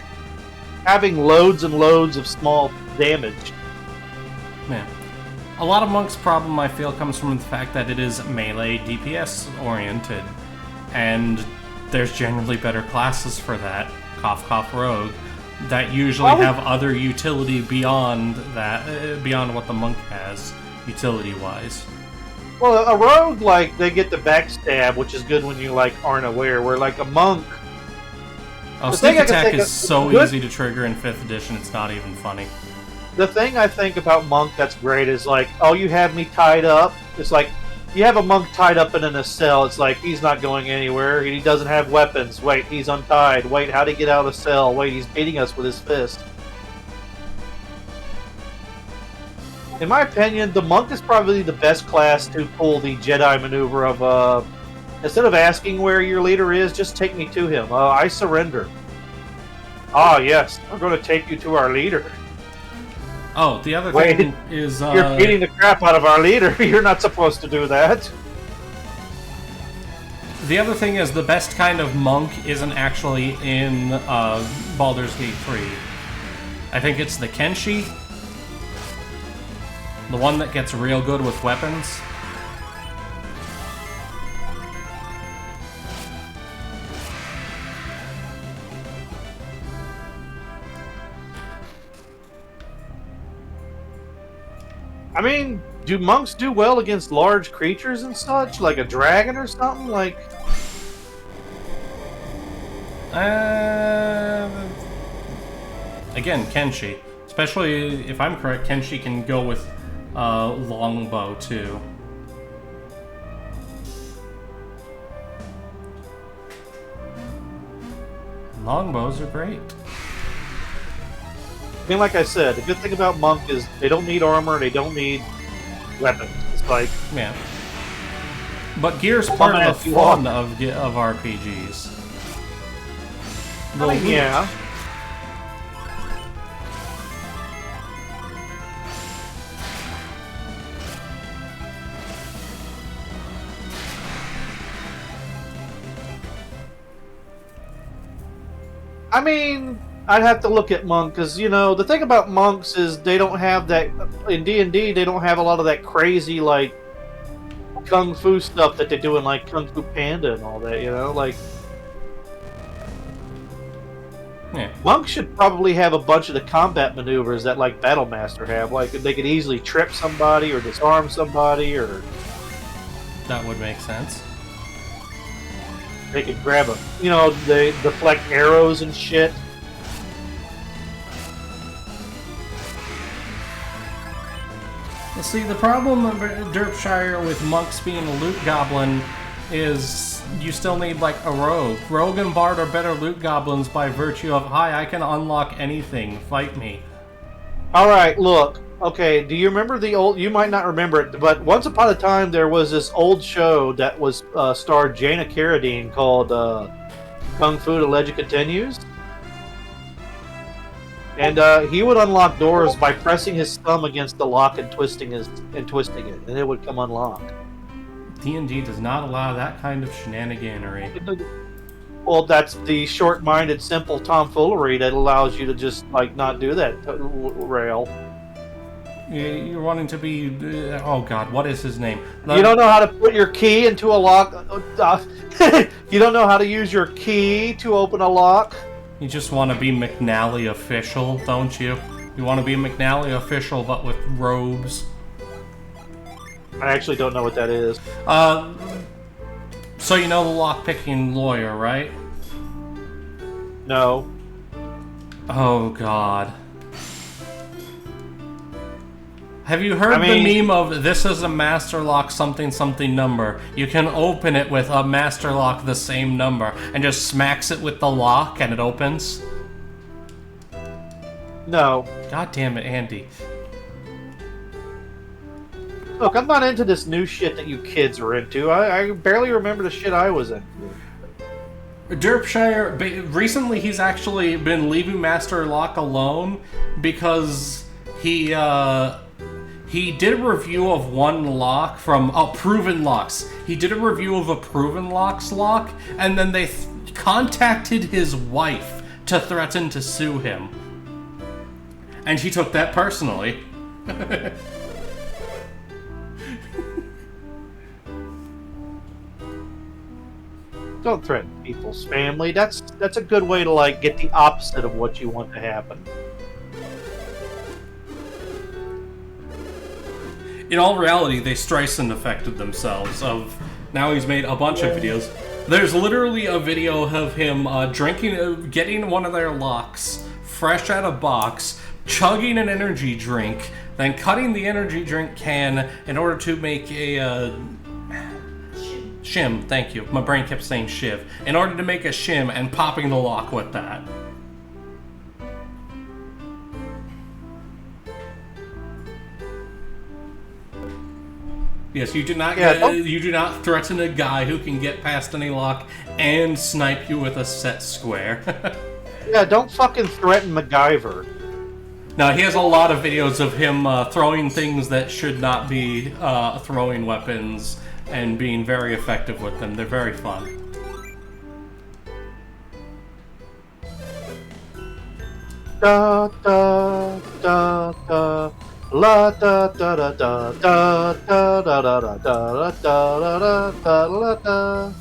having loads and loads of small damage. Yeah. A lot of Monk's problem, I feel, comes from the fact that it is melee DPS oriented, and there's generally better classes for that, cough cough rogue, that usually have other utility beyond that, beyond what the monk has, utility-wise. Well, a rogue, like, they get the backstab, which is good when you, like, aren't aware, where, like, a monk... Oh, The sneak thing I can attack think is of- so good- easy to trigger in 5th edition, it's not even funny. The thing I think about Monk that's great is, like, oh, you have me tied up. It's like, you have a monk tied up in a cell. It's like, he's not going anywhere. He doesn't have weapons. Wait, he's untied. Wait, how'd he get out of the cell? Wait, he's beating us with his fist. In my opinion, the monk is probably the best class to pull the Jedi maneuver of, instead of asking where your leader is, just take me to him. I surrender. Ah, yes, we're going to take you to our leader. Oh, the other Wait, thing is... You're beating the crap out of our leader. You're not supposed to do that. The other thing is the best kind of monk isn't actually in Baldur's Gate 3. I think it's the Kenshi. The one that gets real good with weapons. I mean, do monks do well against large creatures and such? Like a dragon or something? Like, Again, Kenshi. Especially, if I'm correct, Kenshi can go with longbow, too. Longbows are great. I mean, like I said, the good thing about monk is they don't need armor, they don't need weapons. It's like, Yeah. But gear's part of the you fun of RPGs. The loot. yeah. I mean, I'd have to look at monk because the thing about monks is they don't have that in D&D. They don't have a lot of that crazy like kung fu stuff that they do in like Kung Fu Panda and all that. Like Yeah. monks should probably have a bunch of the combat maneuvers that like Battle Master have. Like they could easily trip somebody or disarm somebody, or That would make sense. they could grab they deflect arrows and shit. See, the problem of Derpshire with monks being a loot goblin is you still need, like, a rogue. Rogue and Bard are better loot goblins by virtue of, hi, I can unlock anything, fight me. Alright, look. Okay, do you remember the old... You might not remember it, but once upon a time there was this old show that was starred Jaina Carradine called Kung Fu The Legend Continues. And he would unlock doors by pressing his thumb against the lock and twisting it, and it would come unlocked. D&D does not allow that kind of shenaniganery. Well, that's the short-minded, simple tomfoolery that allows you to just like not do that, Rale. You're wanting to be... oh god, what is his name? You don't know how to put your key into a lock. You don't know how to use your key to open a lock. You just want to be McNally official, don't you? You want to be a McNally official, but with robes. I actually don't know what that is. So you know the lockpicking lawyer, right? No. Oh god. Have you heard I mean- the meme of this is a master lock something something number? You can open it with a master lock the same number and just smacks it with the lock and it opens? No. God damn it, Andy. Look, I'm not into this new shit that you kids are into. I barely remember the shit I was into. Derpshire, recently he's actually been leaving Master Lock alone because he did a review of one lock from Proven Locks. He did a review of a Proven Locks lock, and then they contacted his wife to threaten to sue him. And he took that personally. Don't threaten people's family. That's a good way to like get the opposite of what you want to happen. In all reality, they Streisand affected themselves. Now he's made a bunch of videos. There's literally a video of him getting one of their locks, fresh out of box, chugging an energy drink, then cutting the energy drink can in order to make a shim. Thank you. My brain kept saying shiv. In order to make a shim and popping the lock with that. Yes, you do not you do not threaten a guy who can get past any lock and snipe you with a set square. Yeah, don't fucking threaten MacGyver. Now, he has a lot of videos of him throwing things that should not be throwing weapons and being very effective with them. They're very fun. Da da da da. La da da da da da da da da da da da da da da.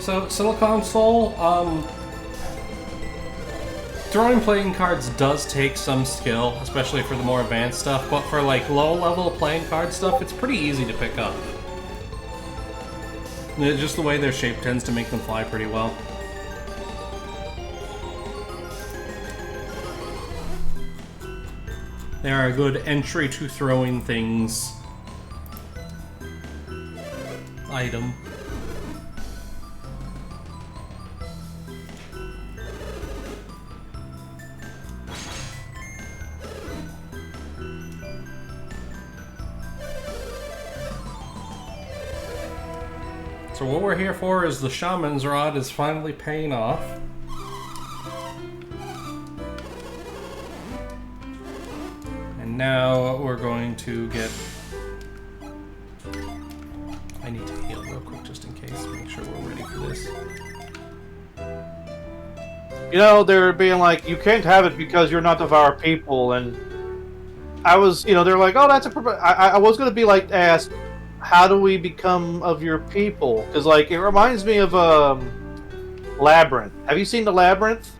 So, Silicon Soul, throwing playing cards does take some skill, especially for the more advanced stuff, but for like low-level playing card stuff, it's pretty easy to pick up. Just the way their shape tends to make them fly pretty well. They are a good entry to throwing things item. So what we're here for is the Shaman's Rod is finally paying off. And now we're going to get... I need to heal real quick just in case, make sure we're ready for this. You know, they're being like, you can't have it because you're not of our people, and I was, you know, they're like, oh, that's a... I was going to be like, ask, how do we become of your people? Because, like, it reminds me of Labyrinth. Have you seen the Labyrinth?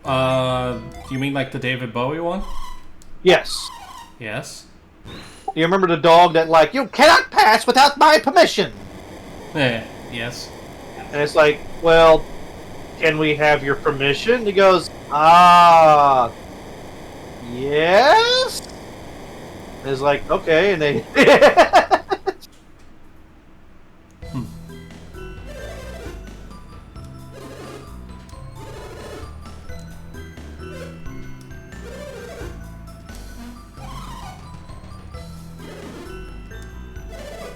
You mean like the David Bowie one? Yes. Yes. You remember the dog that, like, you cannot pass without my permission? Yeah, yes. And it's like, well, can we have your permission? He goes, ah, yes. And it's like, okay, and they.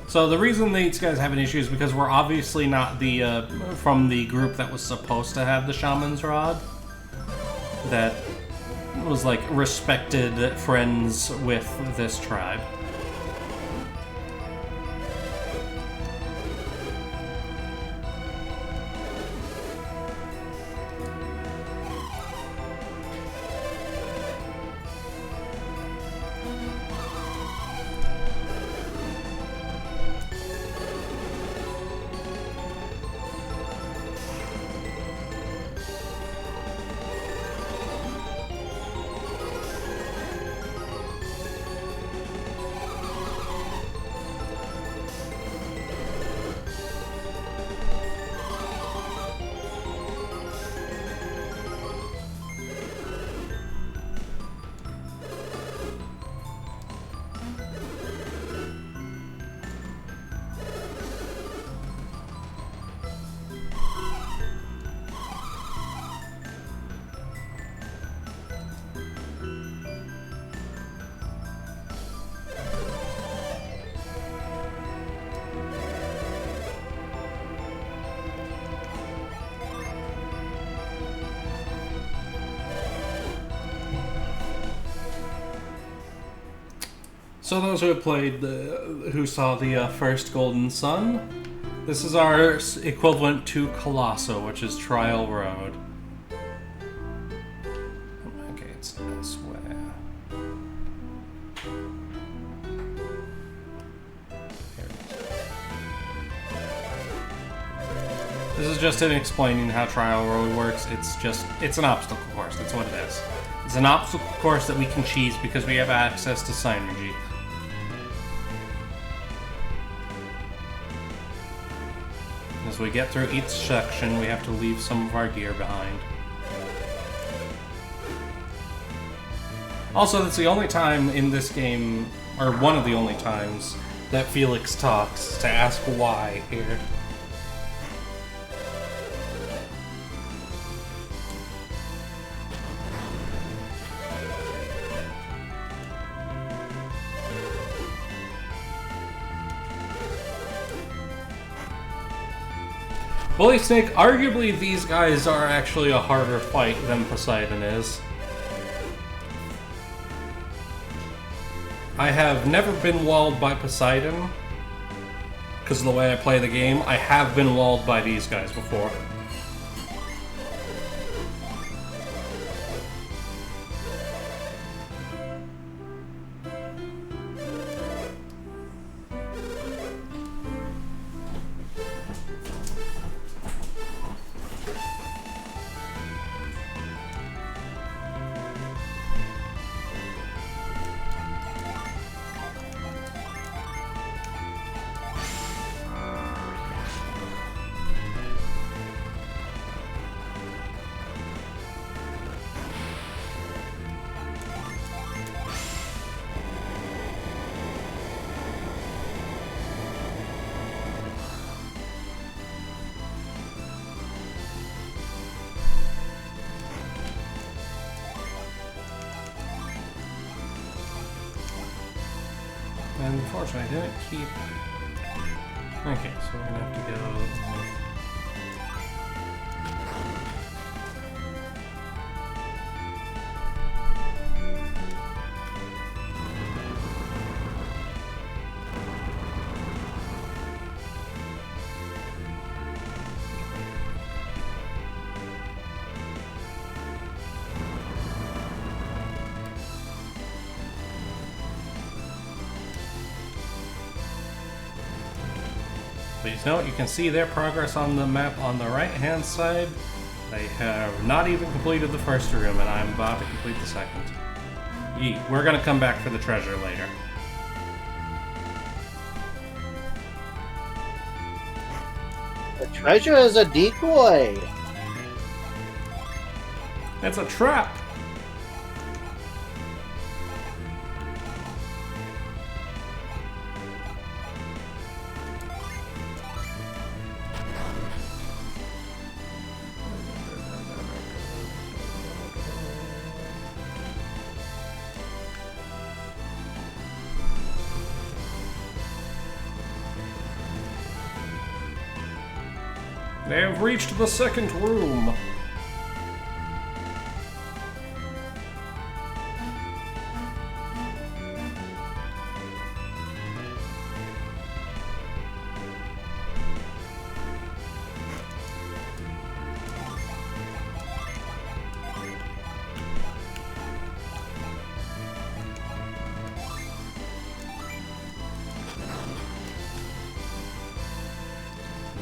So the reason these guys have an issue is because we're obviously not the from the group that was supposed to have the Shaman's Rod. That was like respected friends with this tribe. So those who have played, who saw the first Golden Sun, this is our equivalent to Colosso, which is Trial Road. Okay, it's this way. Here it is. This is just in explaining how Trial Road works. It's an obstacle course. That's what it is. It's an obstacle course that we can cheese because we have access to Synergy. As we get through each section, we have to leave some of our gear behind. Also, that's the only time in this game, or one of the only times, that Felix talks to ask why here. Bully Snake, arguably these guys are actually a harder fight than Poseidon is. I have never been walled by Poseidon, because of the way I play the game. I have been walled by these guys before. And unfortunately, I didn't keep... Okay, so we're gonna have to go... Please note, you can see their progress on the map on the right-hand side. They have not even completed the first room, and I'm about to complete the second. Yeet. We're gonna come back for the treasure later. treasure is a decoy. It's a trap. They have reached the second room.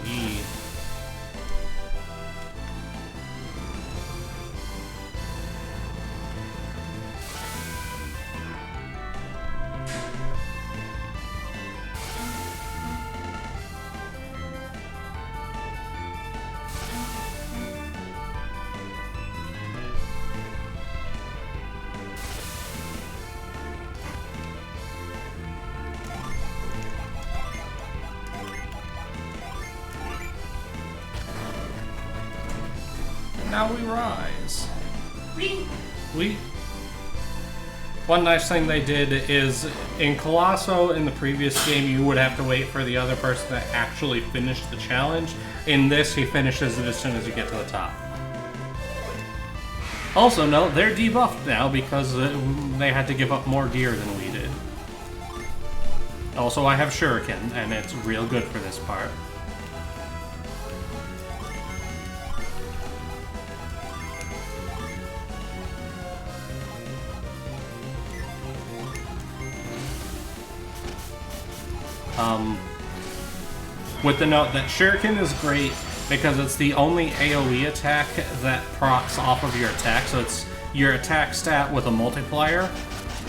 Yee. Now we rise. We. One nice thing they did is in Colosso in the previous game you would have to wait for the other person to actually finish the challenge. In this he finishes it as soon as you get to the top. Also note they're debuffed now because they had to give up more gear than we did. Also I have Shuriken and it's real good for this part. With the note that Shuriken is great because it's the only AoE attack that procs off of your attack, so it's your attack stat with a multiplier,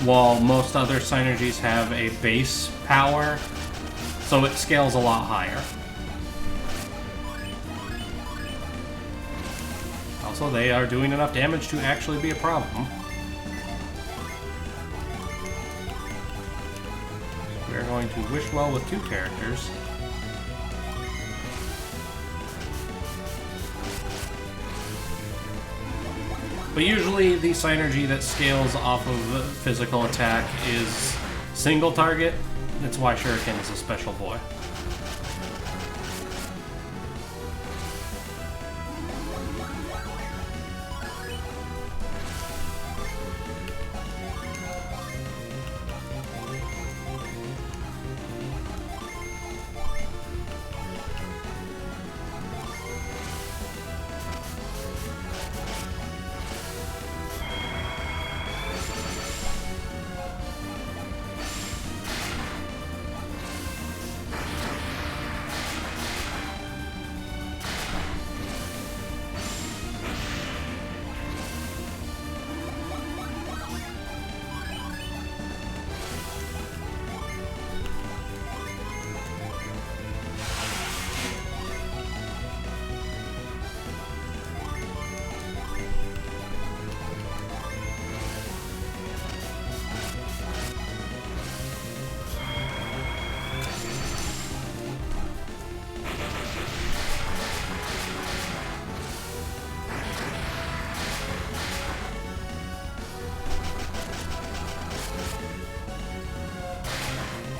while most other synergies have a base power, so it scales a lot higher. Also, they are doing enough damage to actually be a problem. We're going to wish well with two characters. But usually the synergy that scales off of physical attack is single target. That's why Shuriken is a special boy.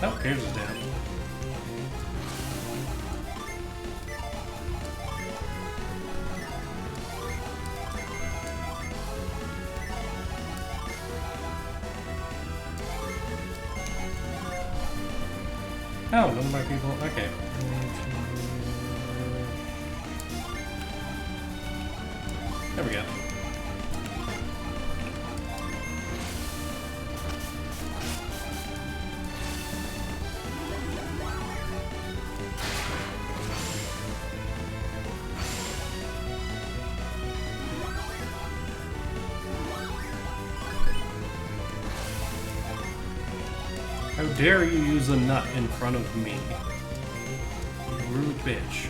Oh, here's his dad. Oh, none of my people. Okay. There we go. How dare you use a nut in front of me? You rude bitch.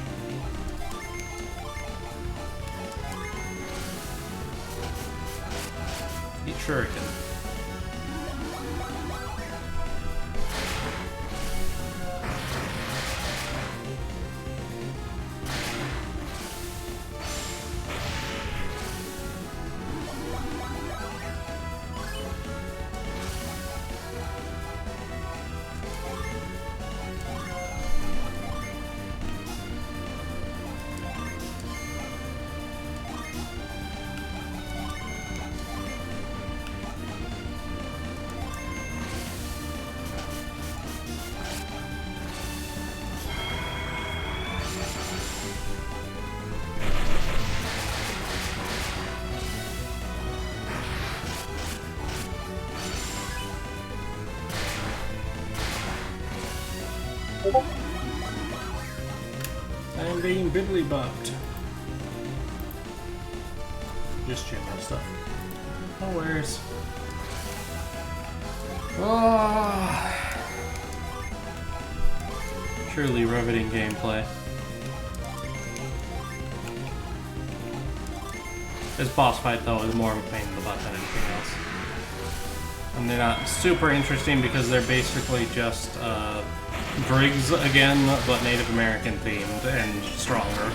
shuriken. I'm being biddly bopped. Just general stuff. No worries. Oh. Truly riveting gameplay. This boss fight, though, is more of a pain in the butt than anything else. And they're not super interesting because they're basically just Briggs again, but Native American themed and stronger.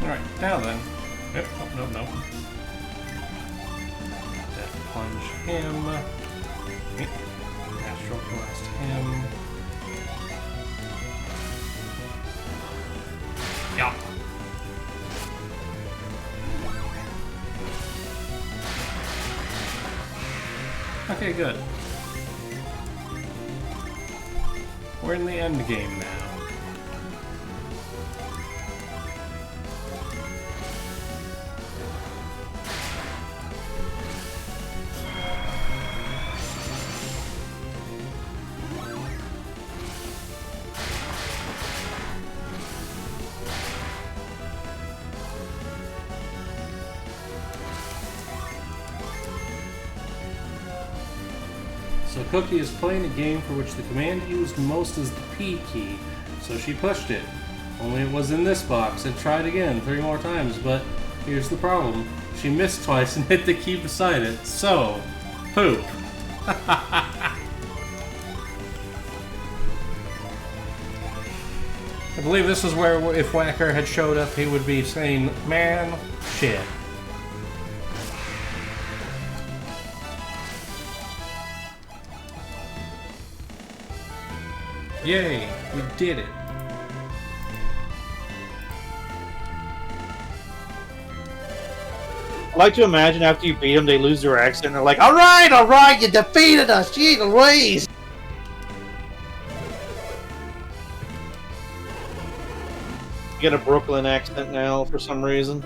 Alright, now then. Yep, oh, no. Death plunge him. Astral blast him. Yeah. Okay, good. We're in the end game now. So Cookie is playing a game for which the command used most is the P key, so she pushed it. Only it was in this box and tried again 3 more times, but here's the problem. She missed twice and hit the key beside it, so poop. I believe this is where if Whacker had showed up, he would be saying, man, shit. Yay, we did it. I like to imagine after you beat them, they lose their accent. And they're like, All right, you defeated us. Gee Louise. you get a Brooklyn accent now for some reason.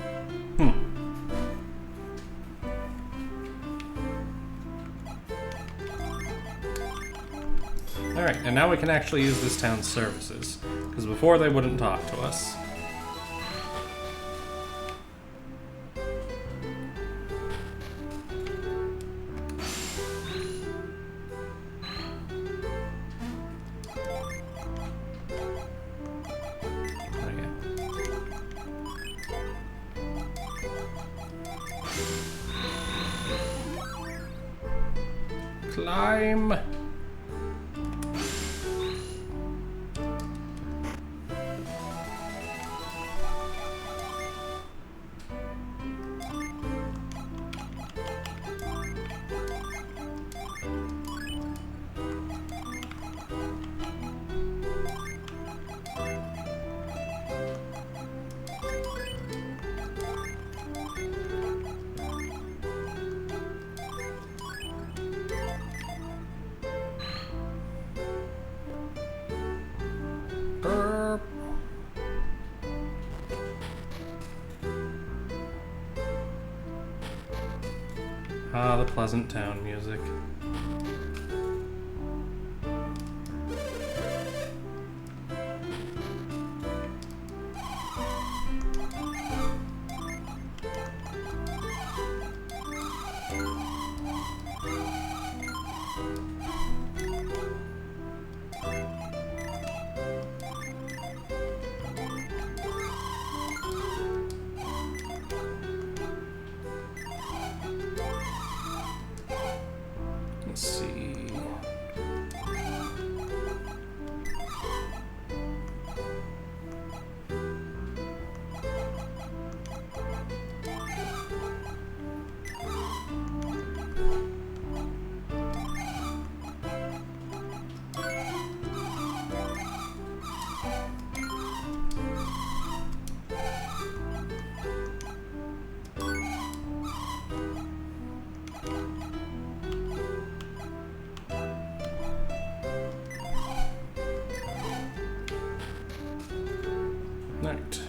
Alright, and now we can actually use this town's services, because before they wouldn't talk to us. Oh, yeah. Climb! Burp. Ah, the pleasant town music. Alright.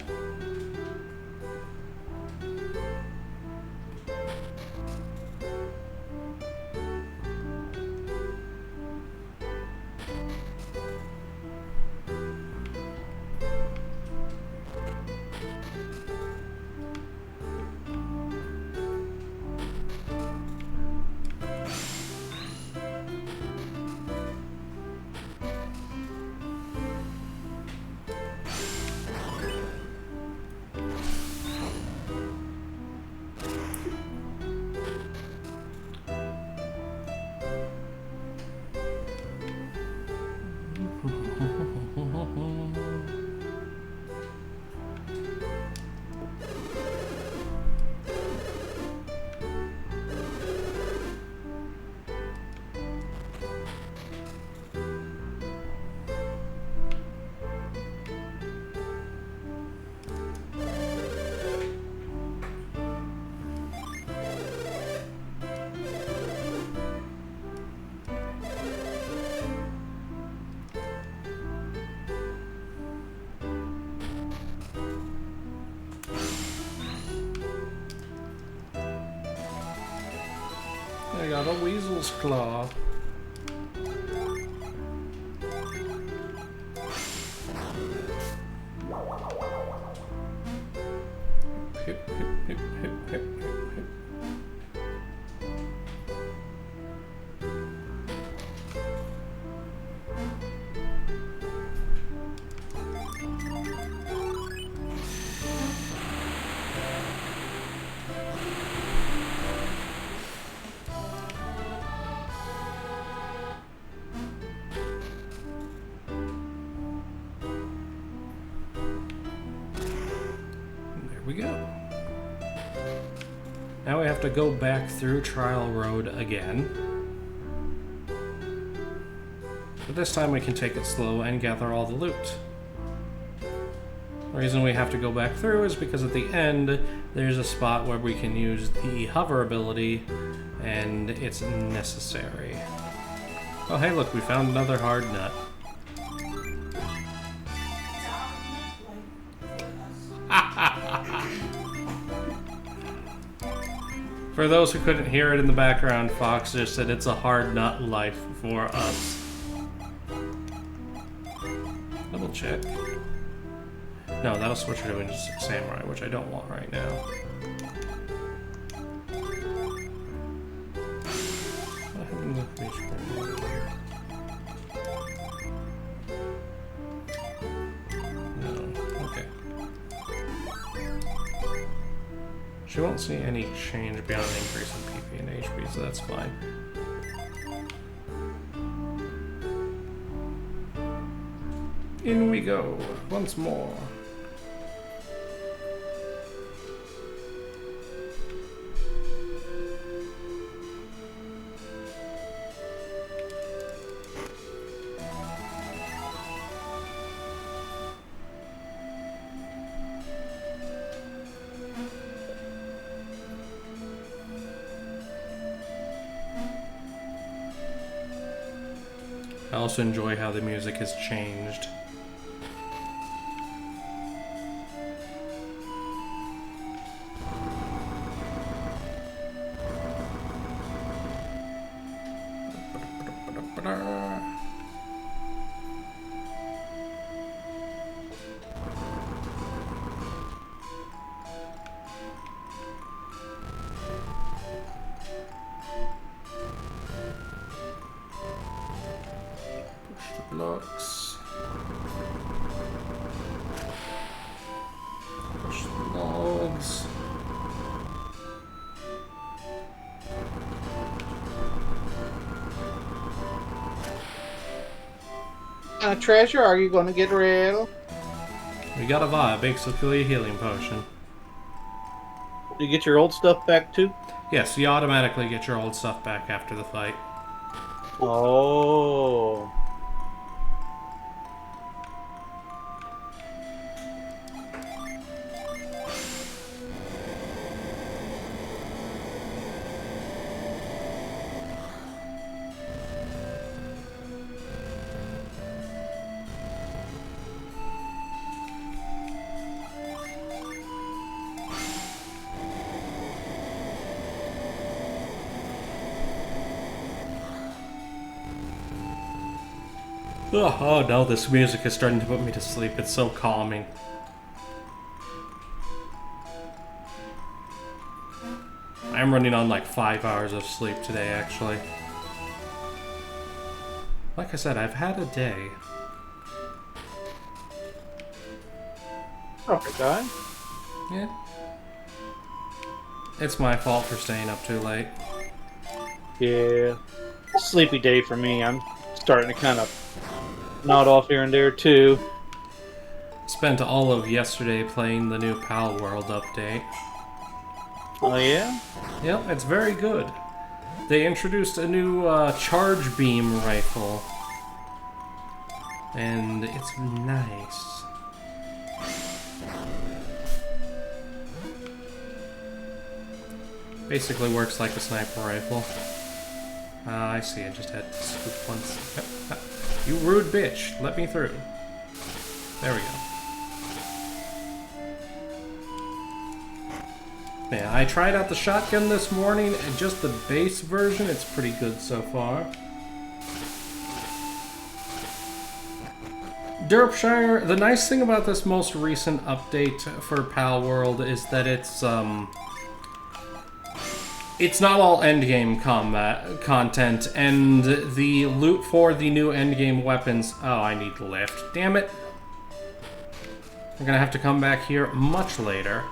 I got a weasel's claw. Hip, hip, hip, hip, hip, hip, hip. There we go. Now we have to go back through Trial Road again. But this time we can take it slow and gather all the loot. The reason we have to go back through is because at the end there's a spot where we can use the hover ability and it's necessary. Oh hey look, we found another hard nut. For those who couldn't hear it in the background, Fox just said it's a hard nut life for us. Double check. No, that'll switch her to a samurai, which I don't want right now. What happened to the fish? No, okay. She won't see any change beyond an increase in PP and HP, so that's fine. In we go, once more. I also enjoy how the music has changed. Blocks. Push the logs. Treasure, are you going to get Rale? We got a vial, basically a healing potion. Do you get your old stuff back too? Yes, you automatically get your old stuff back after the fight. Oh. Oh no, this music is starting to put me to sleep. It's so calming. I'm running on like 5 hours of sleep today, actually. Like I said, I've had a day. Okay, guy. Yeah. It's my fault for staying up too late. Yeah. Sleepy day for me. I'm starting to kind of nod off here and there, too. Spent all of yesterday playing the new Pal World update. Oh, yeah? Yep, it's very good. They introduced a new charge beam rifle. And it's nice. Basically works like a sniper rifle. I see, I just had to scoop one. You rude bitch, let me through. There we go. Yeah, I tried out the shotgun this morning, and just the base version, it's pretty good so far. Derpshire, the nice thing about this most recent update for Pal World is that it's not all endgame combat content, and the loot for the new endgame weapons... Oh, I need the lift. Damn it. We're gonna have to come back here much later.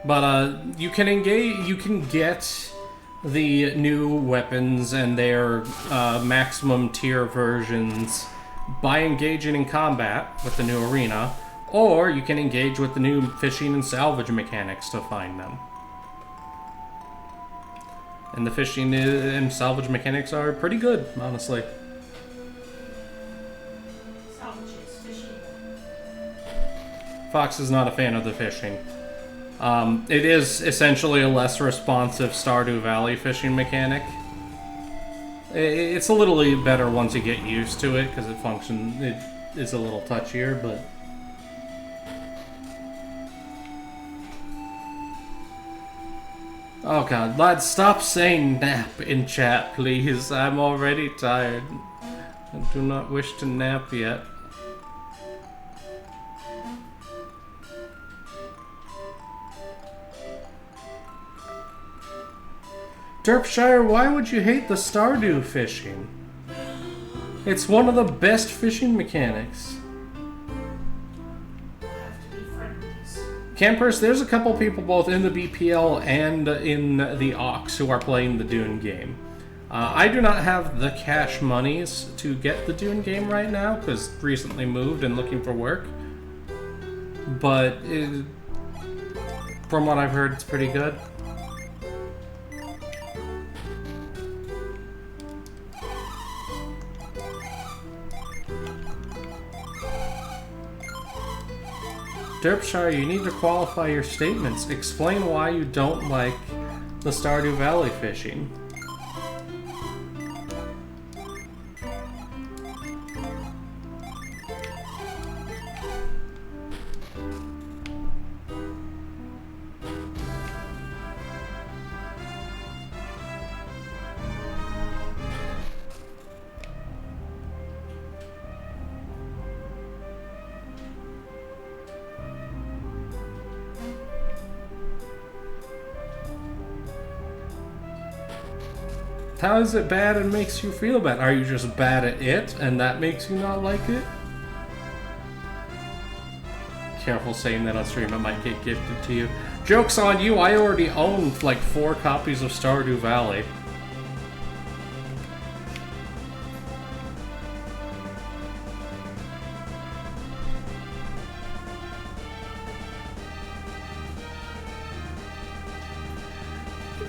But you can engage. You can get the new weapons and their maximum tier versions by engaging in combat with the new arena, or you can engage with the new fishing and salvage mechanics to find them. And the fishing and salvage mechanics are pretty good, honestly. Salvage is fishing. Fox is not a fan of the fishing. It is essentially a less responsive Stardew Valley fishing mechanic. It's a little better once you get used to it, because it is a little touchier, but... Oh god, lads, stop saying nap in chat, please. I'm already tired. I do not wish to nap yet. Derpshire, why would you hate the Stardew fishing? It's one of the best fishing mechanics. We'll have to be friendlies. Campers, there's a couple people both in the BPL and in the Ox who are playing the Dune game. I do not have the cash monies to get the Dune game right now, because recently moved and looking for work. But from what I've heard, it's pretty good. Derpshire, you need to qualify your statements. Explain why you don't like the Stardew Valley fishing. How is it bad and makes you feel bad? Are you just bad at it and that makes you not like it? Careful saying that on stream, it might get gifted to you. Joke's on you, I already own like 4 copies of Stardew Valley.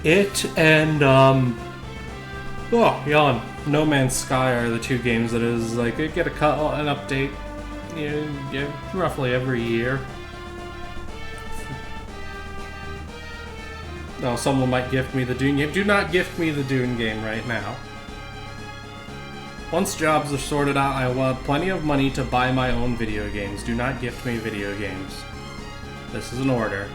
It and oh, yawn. No Man's Sky are the 2 games that is like they get an update, roughly every year. No, someone might gift me the Dune game. Do not gift me the Dune game right now. Once jobs are sorted out, I will have plenty of money to buy my own video games. Do not gift me video games. This is an order.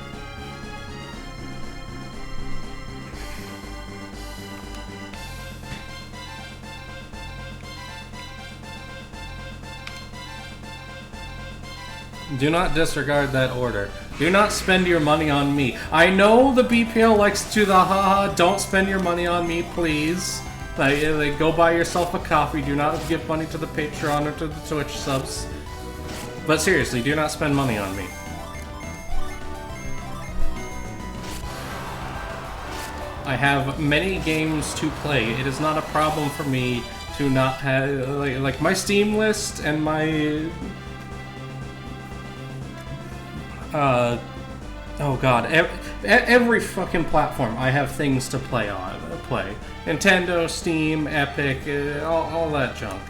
Do not disregard that order. Do not spend your money on me. I know the BPL likes to do the haha, don't spend your money on me, please. Like, go buy yourself a coffee. Do not give money to the Patreon or to the Twitch subs. But seriously, do not spend money on me. I have many games to play. It is not a problem for me to not have... Like my Steam list and my... oh god, every fucking platform I have things to play on. Nintendo, Steam, Epic, all that junk.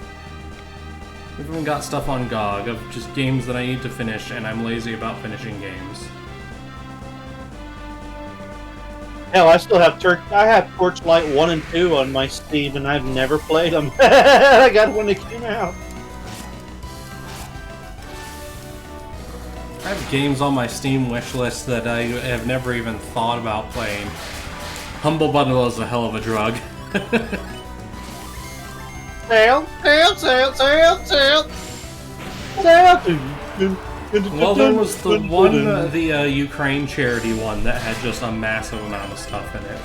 We've even got stuff on GOG of just games that I need to finish, and I'm lazy about finishing games. Hell, I still have Torchlight 1 and 2 on my Steam, and I've never played them. I got when they came out. I have games on my Steam wishlist that I have never even thought about playing. Humble Bundle is a hell of a drug. Sail. Well, there was the one, the Ukraine charity one that had just a massive amount of stuff in it.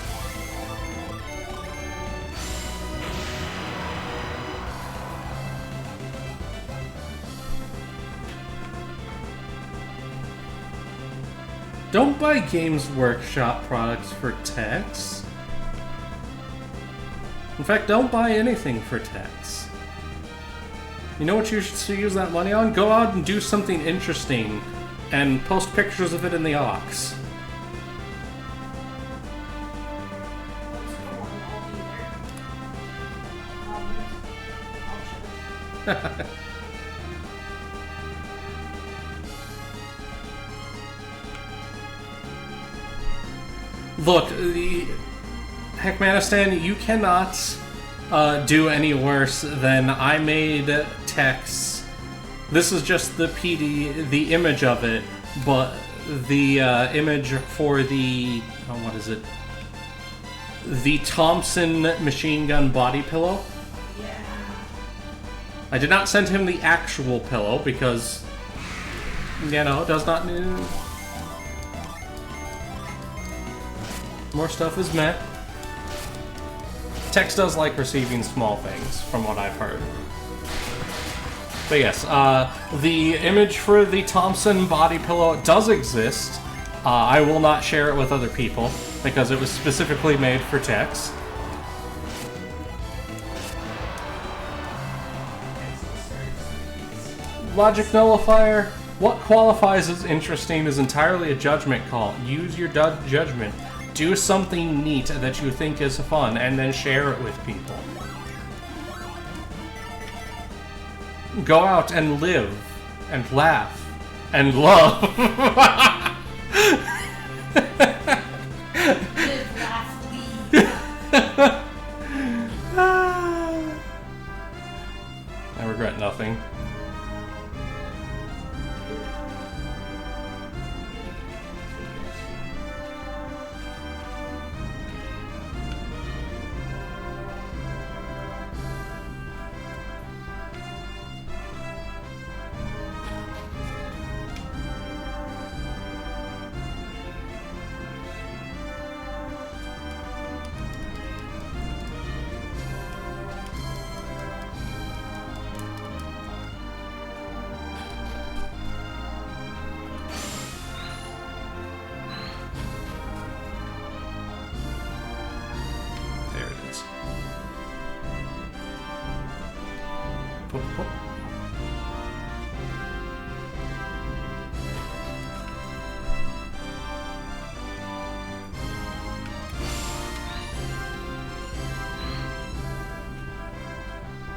Don't buy Games Workshop products for techs. In fact, don't buy anything for techs. You know what you should use that money on? Go out and do something interesting and post pictures of it in the aux. Let's go on, I'll be there. Look, the Heckmanistan, you cannot do any worse than I made text. This is just the PD, the image of it, but the image for the, oh, what is it? The Thompson machine gun body pillow. Yeah. I did not send him the actual pillow because, you know, it does not need... More stuff is met. Tex does like receiving small things, from what I've heard. But yes, the image for the Thompson body pillow does exist. I will not share it with other people, because it was specifically made for Tex. Logic Nullifier. What qualifies as interesting is entirely a judgment call. Use your judgment. Do something neat that you think is fun, and then share it with people. Go out and live, and laugh, and love. Live, laugh, leave. I regret nothing.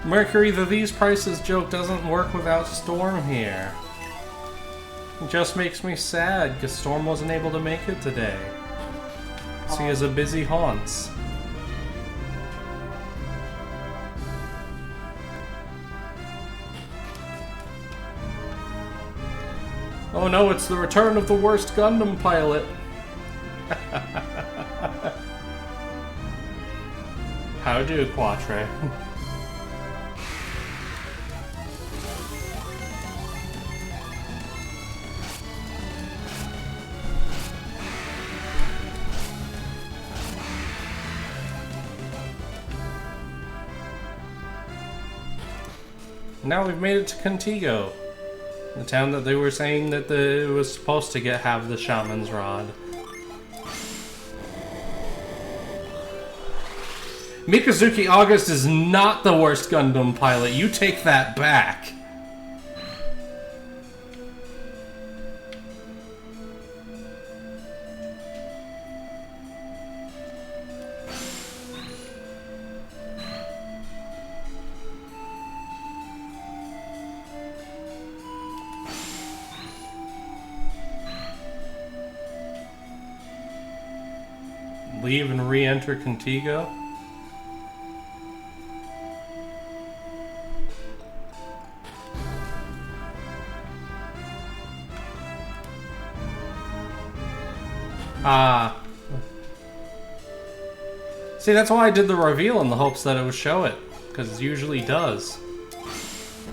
Mercury, the these prices joke doesn't work without Storm here. It just makes me sad because Storm wasn't able to make it today. She has a busy haunts. Oh no, it's the return of the worst Gundam pilot. How do, Quatre? Now we've made it to Contigo, the town that they were saying that it was supposed to have the Shaman's Rod. Mikazuki August is not the worst Gundam pilot. You take that back. Leave and re-enter Contigo. Ah. See, that's why I did the reveal in the hopes that it would show it, because it usually does.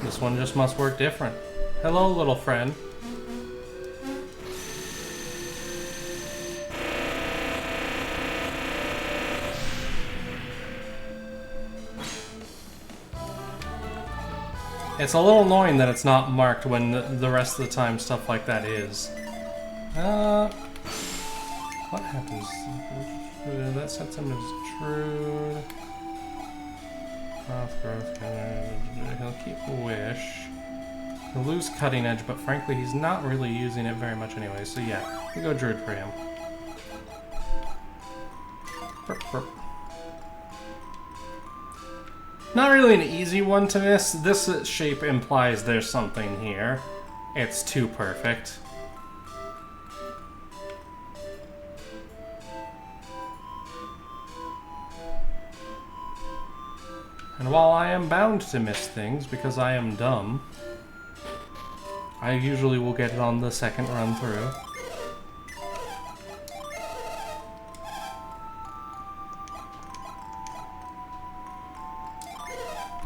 This one just must work different. Hello, little friend. It's a little annoying that it's not marked when the rest of the time stuff like that is. What happens? That sets him as true. Growth, he'll keep a wish. He'll lose cutting edge, but frankly, he's not really using it very much anyway. So yeah, we go druid for him. Burp, burp. Not really an easy one to miss. This shape implies there's something here. It's too perfect. And while I am bound to miss things because I am dumb, I usually will get it on the second run through.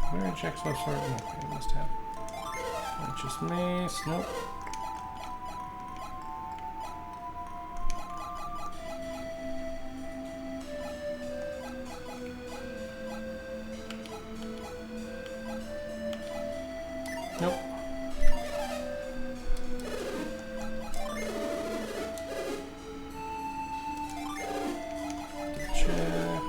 Where checks what sort? Okay, must have. That's just me. Nope. Nope. Check.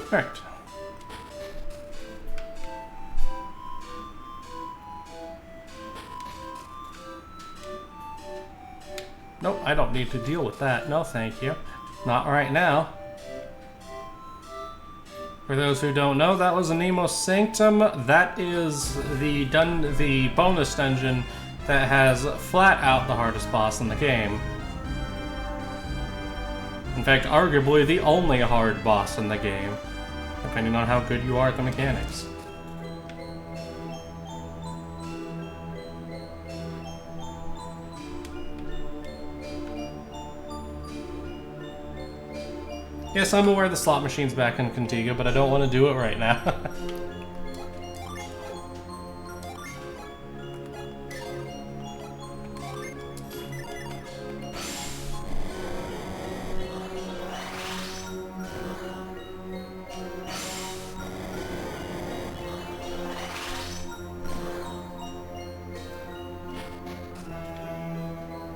Right. Nope, I don't need to deal with that. No, thank you. Not right now. For those who don't know, that was a Nemo Sanctum. That is the bonus dungeon that has flat out the hardest boss in the game. In fact, arguably the only hard boss in the game, depending on how good you are at the mechanics. Yes, I'm aware the slot machine's back in Contigo, but I don't want to do it right now.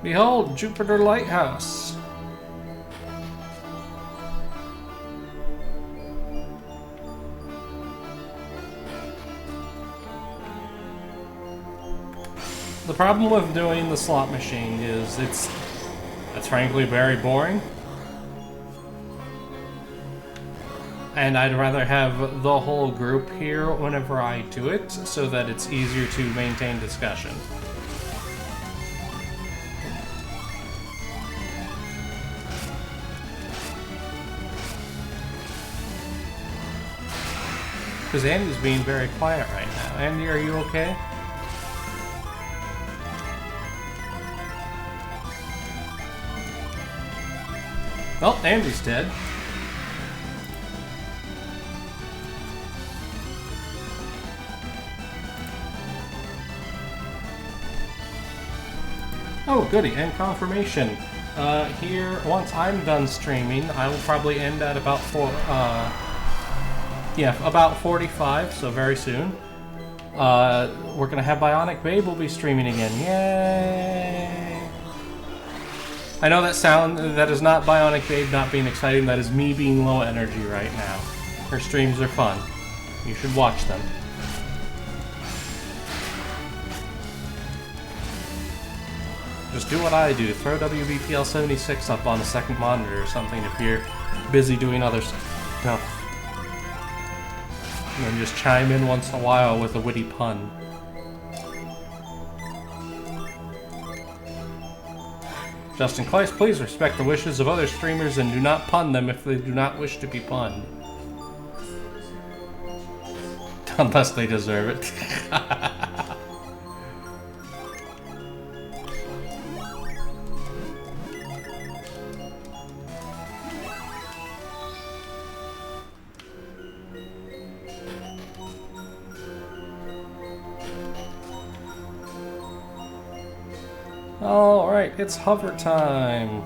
Behold, Jupiter Lighthouse. The problem with doing the slot machine is it's frankly very boring. And I'd rather have the whole group here whenever I do it so that it's easier to maintain discussion. Because Andy's being very quiet right now. Andy, are you okay? Oh, Andy's dead. Oh, goody, and confirmation. Here, once I'm done streaming, I will probably end at about about 45, so very soon. We're gonna have Bionic Babe will be streaming again. Yay! I know that is not Bionic Babe not being exciting, that is me being low energy right now. Her streams are fun. You should watch them. Just do what I do. Throw WBPL 76 up on the second monitor or something if you're busy doing other stuff. And then just chime in once in a while with a witty pun. Justin Kleiss, please respect the wishes of other streamers and do not pun them if they do not wish to be punned. Unless they deserve it. Alright, it's hover time.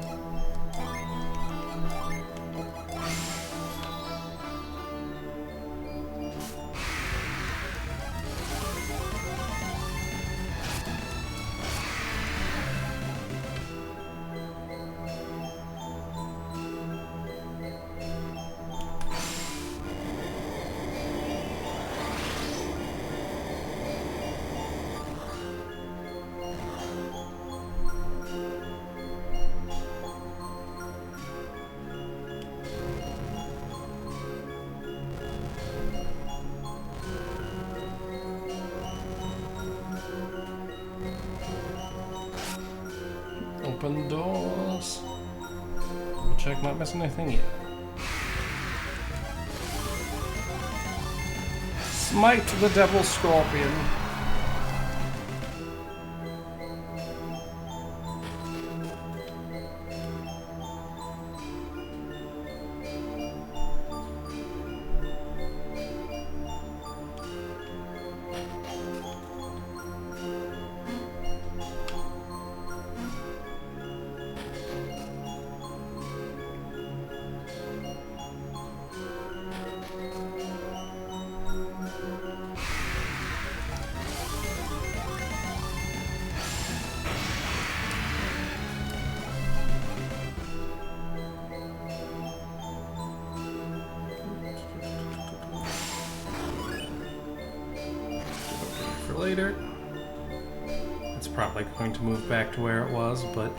Open doors. Check, not missing anything yet. Smite the devil scorpion. Later. It's probably going to move back to where it was, but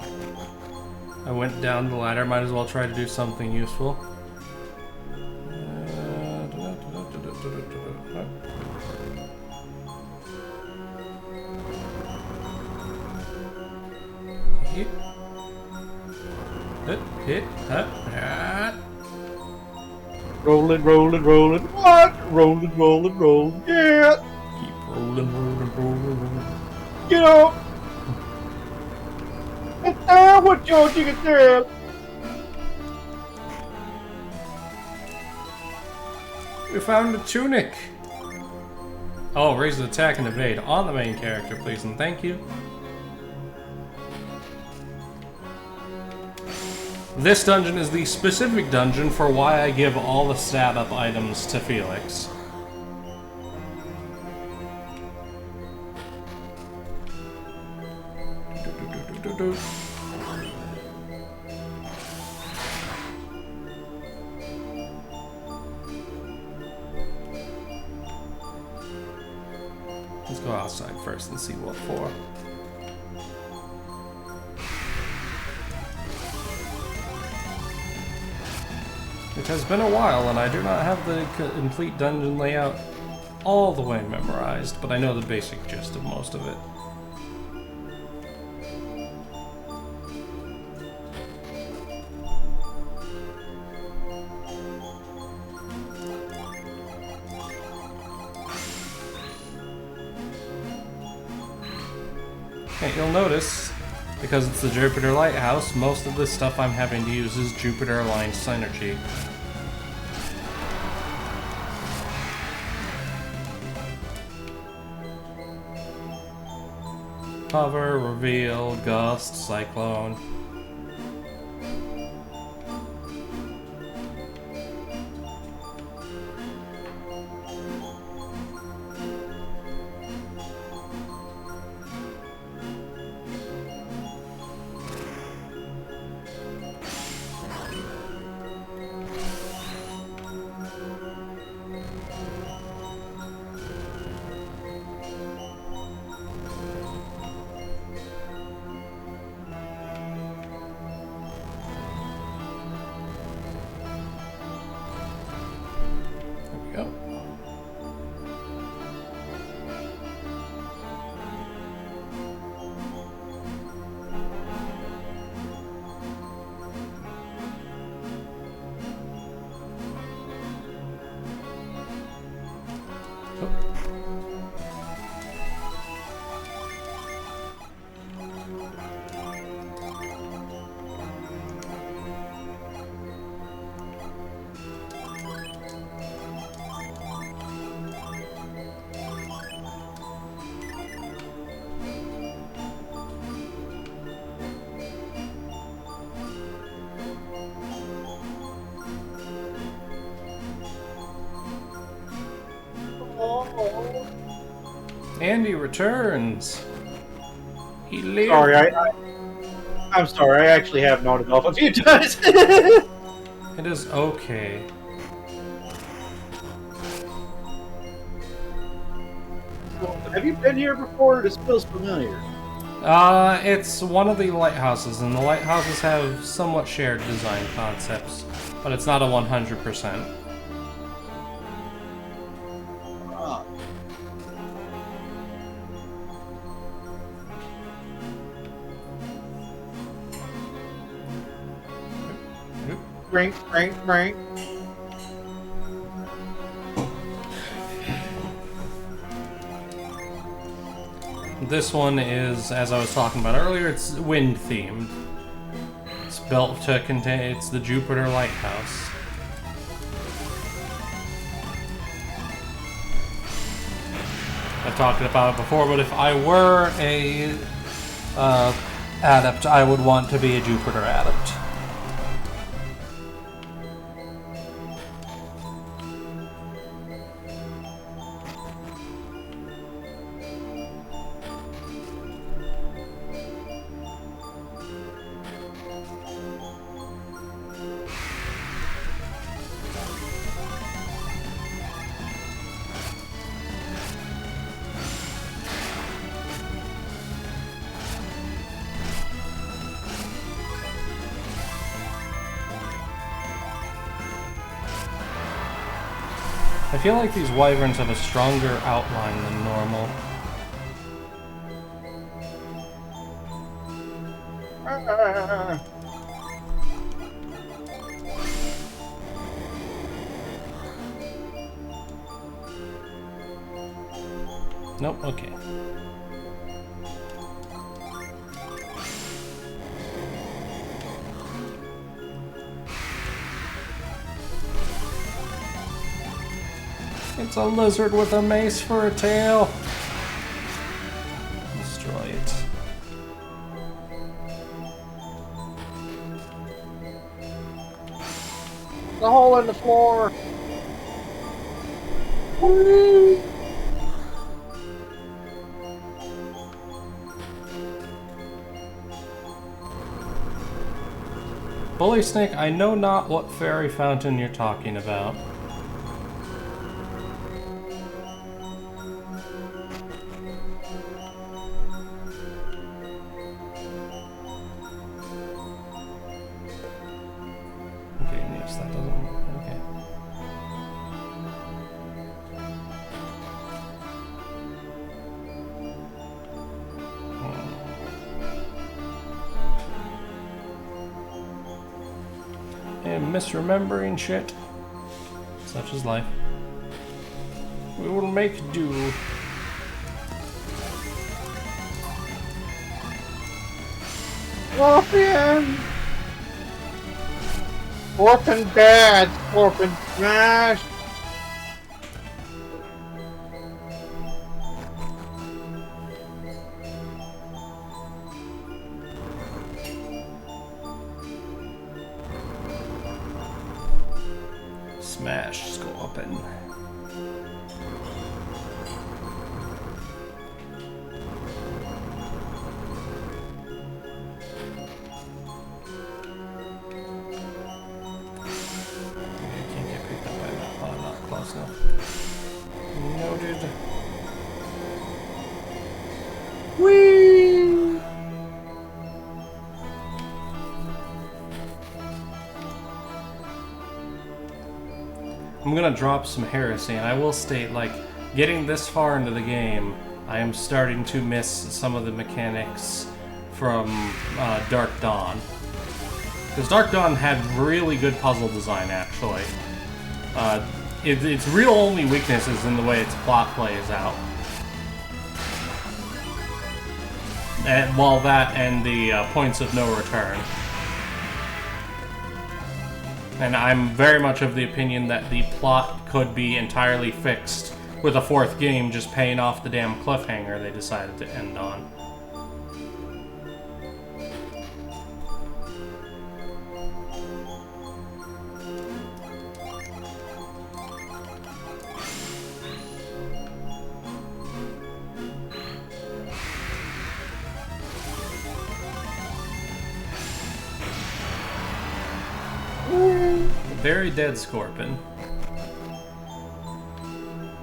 I went down the ladder, might as well try to do something useful. Rolling, rolling, rolling. What? Rolling, rolling, rolling. Yeah. Rolling, rolling, rolling, rolling. Get up. Get there. What y'all you get there? We found a tunic. Oh, raise the attack and evade on the main character, please, and thank you. This dungeon is the specific dungeon for why I give all the stat up items to Felix. Let's go outside first and see what for. It has been a while, and I do not have the complete dungeon layout all the way memorized, but I know the basic gist of most of it. Okay, you'll notice Because it's the Jupiter Lighthouse, most of the stuff I'm having to use is Jupiter aligned synergy. Hover, reveal, gust, cyclone. Go. Andy returns. He lives. Sorry, I'm sorry. I actually have nodded off a few times. It is okay. Have you been here before? This feels familiar. It's one of the lighthouses, and the lighthouses have somewhat shared design concepts, but it's not a 100%. Ah. Brink, brink, brink. This one is, as I was talking about earlier, it's wind themed. It's built to contain, it's the Jupiter Lighthouse. I've talked about it before, but if I were a adept, I would want to be a Jupiter adept. I feel like these wyverns have a stronger outline than normal. Nope, okay. It's a lizard with a mace for a tail. Destroy it. The hole in the floor. Woo! Bully Snake, I know not what fairy fountain you're talking about. Okay, yes, that doesn't work. Okay. And misremembering shit. Such is life. We will make do. Scorpion! Scorpion bad! Scorpion smash! Smash Scorpion. Noted. Whee! I'm gonna drop some heresy, and I will state, like, getting this far into the game, I am starting to miss some of the mechanics from Dark Dawn. Because Dark Dawn had really good puzzle design, actually. Its real only weakness is in the way its plot plays out. And, well, that and the points of no return. And I'm very much of the opinion that the plot could be entirely fixed with a fourth game just paying off the damn cliffhanger they decided to end on. Very dead scorpion.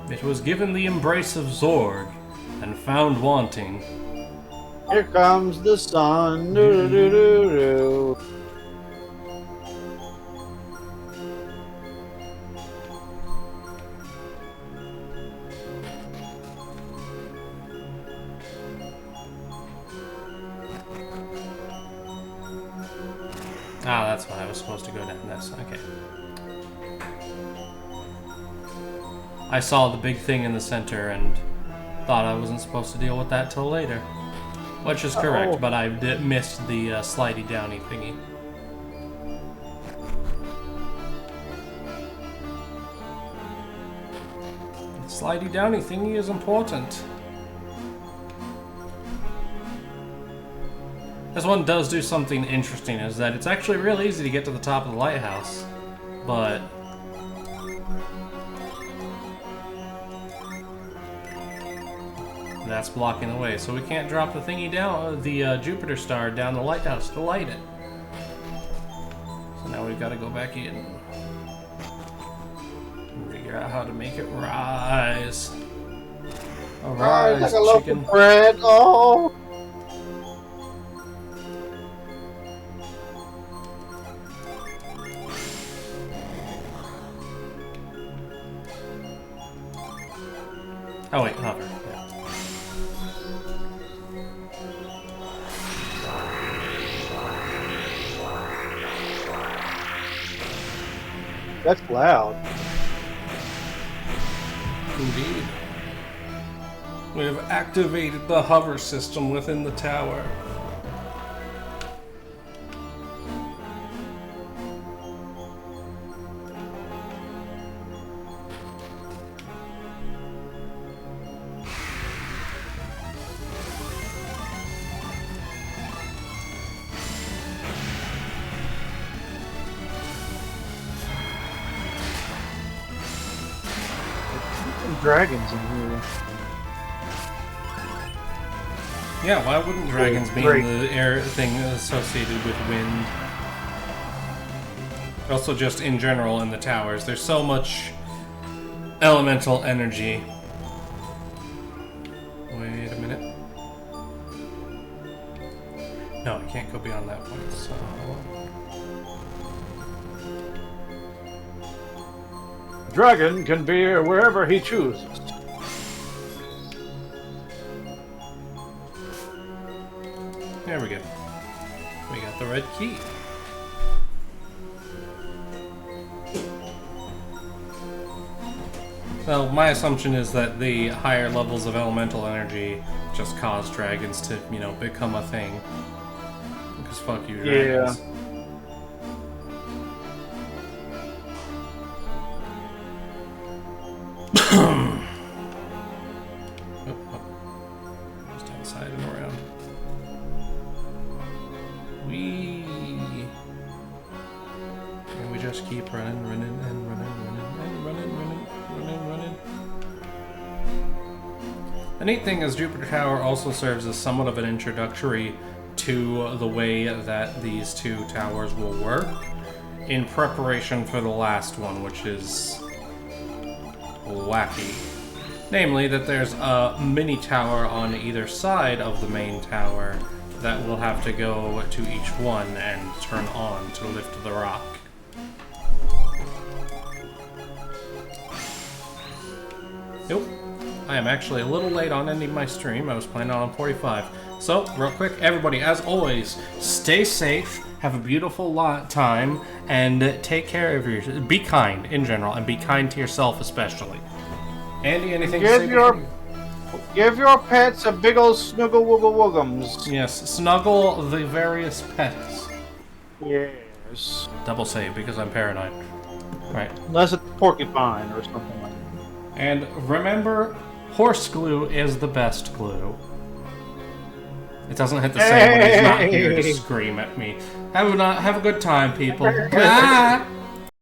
It was given the embrace of Zorg and found wanting. Here comes the sun. Doo -doo -doo -doo -doo. Ah, that's why I was supposed to go down this. Okay. I saw the big thing in the center and thought I wasn't supposed to deal with that till later. Which is correct, but I missed the slidey downy thingy. The slidey downy thingy is important. This one does do something interesting, is that it's actually real easy to get to the top of the lighthouse, but that's blocking the way, so we can't drop the thingy down, the Jupiter star down the lighthouse to light it. So now we've got to go back in and figure out how to make it rise. Rise Arise, like a loaf chicken. of bread. Oh! Oh wait, hover. Yeah. That's loud. Indeed. We have activated the hover system within the tower. Dragons in here. Yeah, why wouldn't dragons be Great. in the air thing associated with wind? Also, just in general in the towers, there's so much elemental energy. Wait a minute. No, I can't go beyond that point, so... Dragon can be wherever he chooses. There we go. We got the red key. Well, my assumption is that the higher levels of elemental energy just cause dragons to, you know, become a thing. Because fuck you, Yeah. dragons. Just outside and around. And we just keep running and running and running. The neat thing is Jupiter Tower also serves as somewhat of an introductory to the way that these two towers will work in preparation for the last one, which is wacky. Namely, that there's a mini tower on either side of the main tower that will have to go to each one and turn on to lift the rock. Nope. I am actually a little late on ending my stream. I was planning on 45. So, real quick, everybody, as always, stay safe, have a beautiful time, and take care of yourself. Be kind in general, and be kind to yourself especially. Andy, anything to say? Give your pets a big old snuggle wuggle wuggums. Yes, snuggle the various pets. Yes. Double save because I'm paranoid. Right. Unless it's porcupine or something like that. And remember, horse glue is the best glue. It doesn't hit the same when he's not here to scream at me. Have a good time, people. Bye!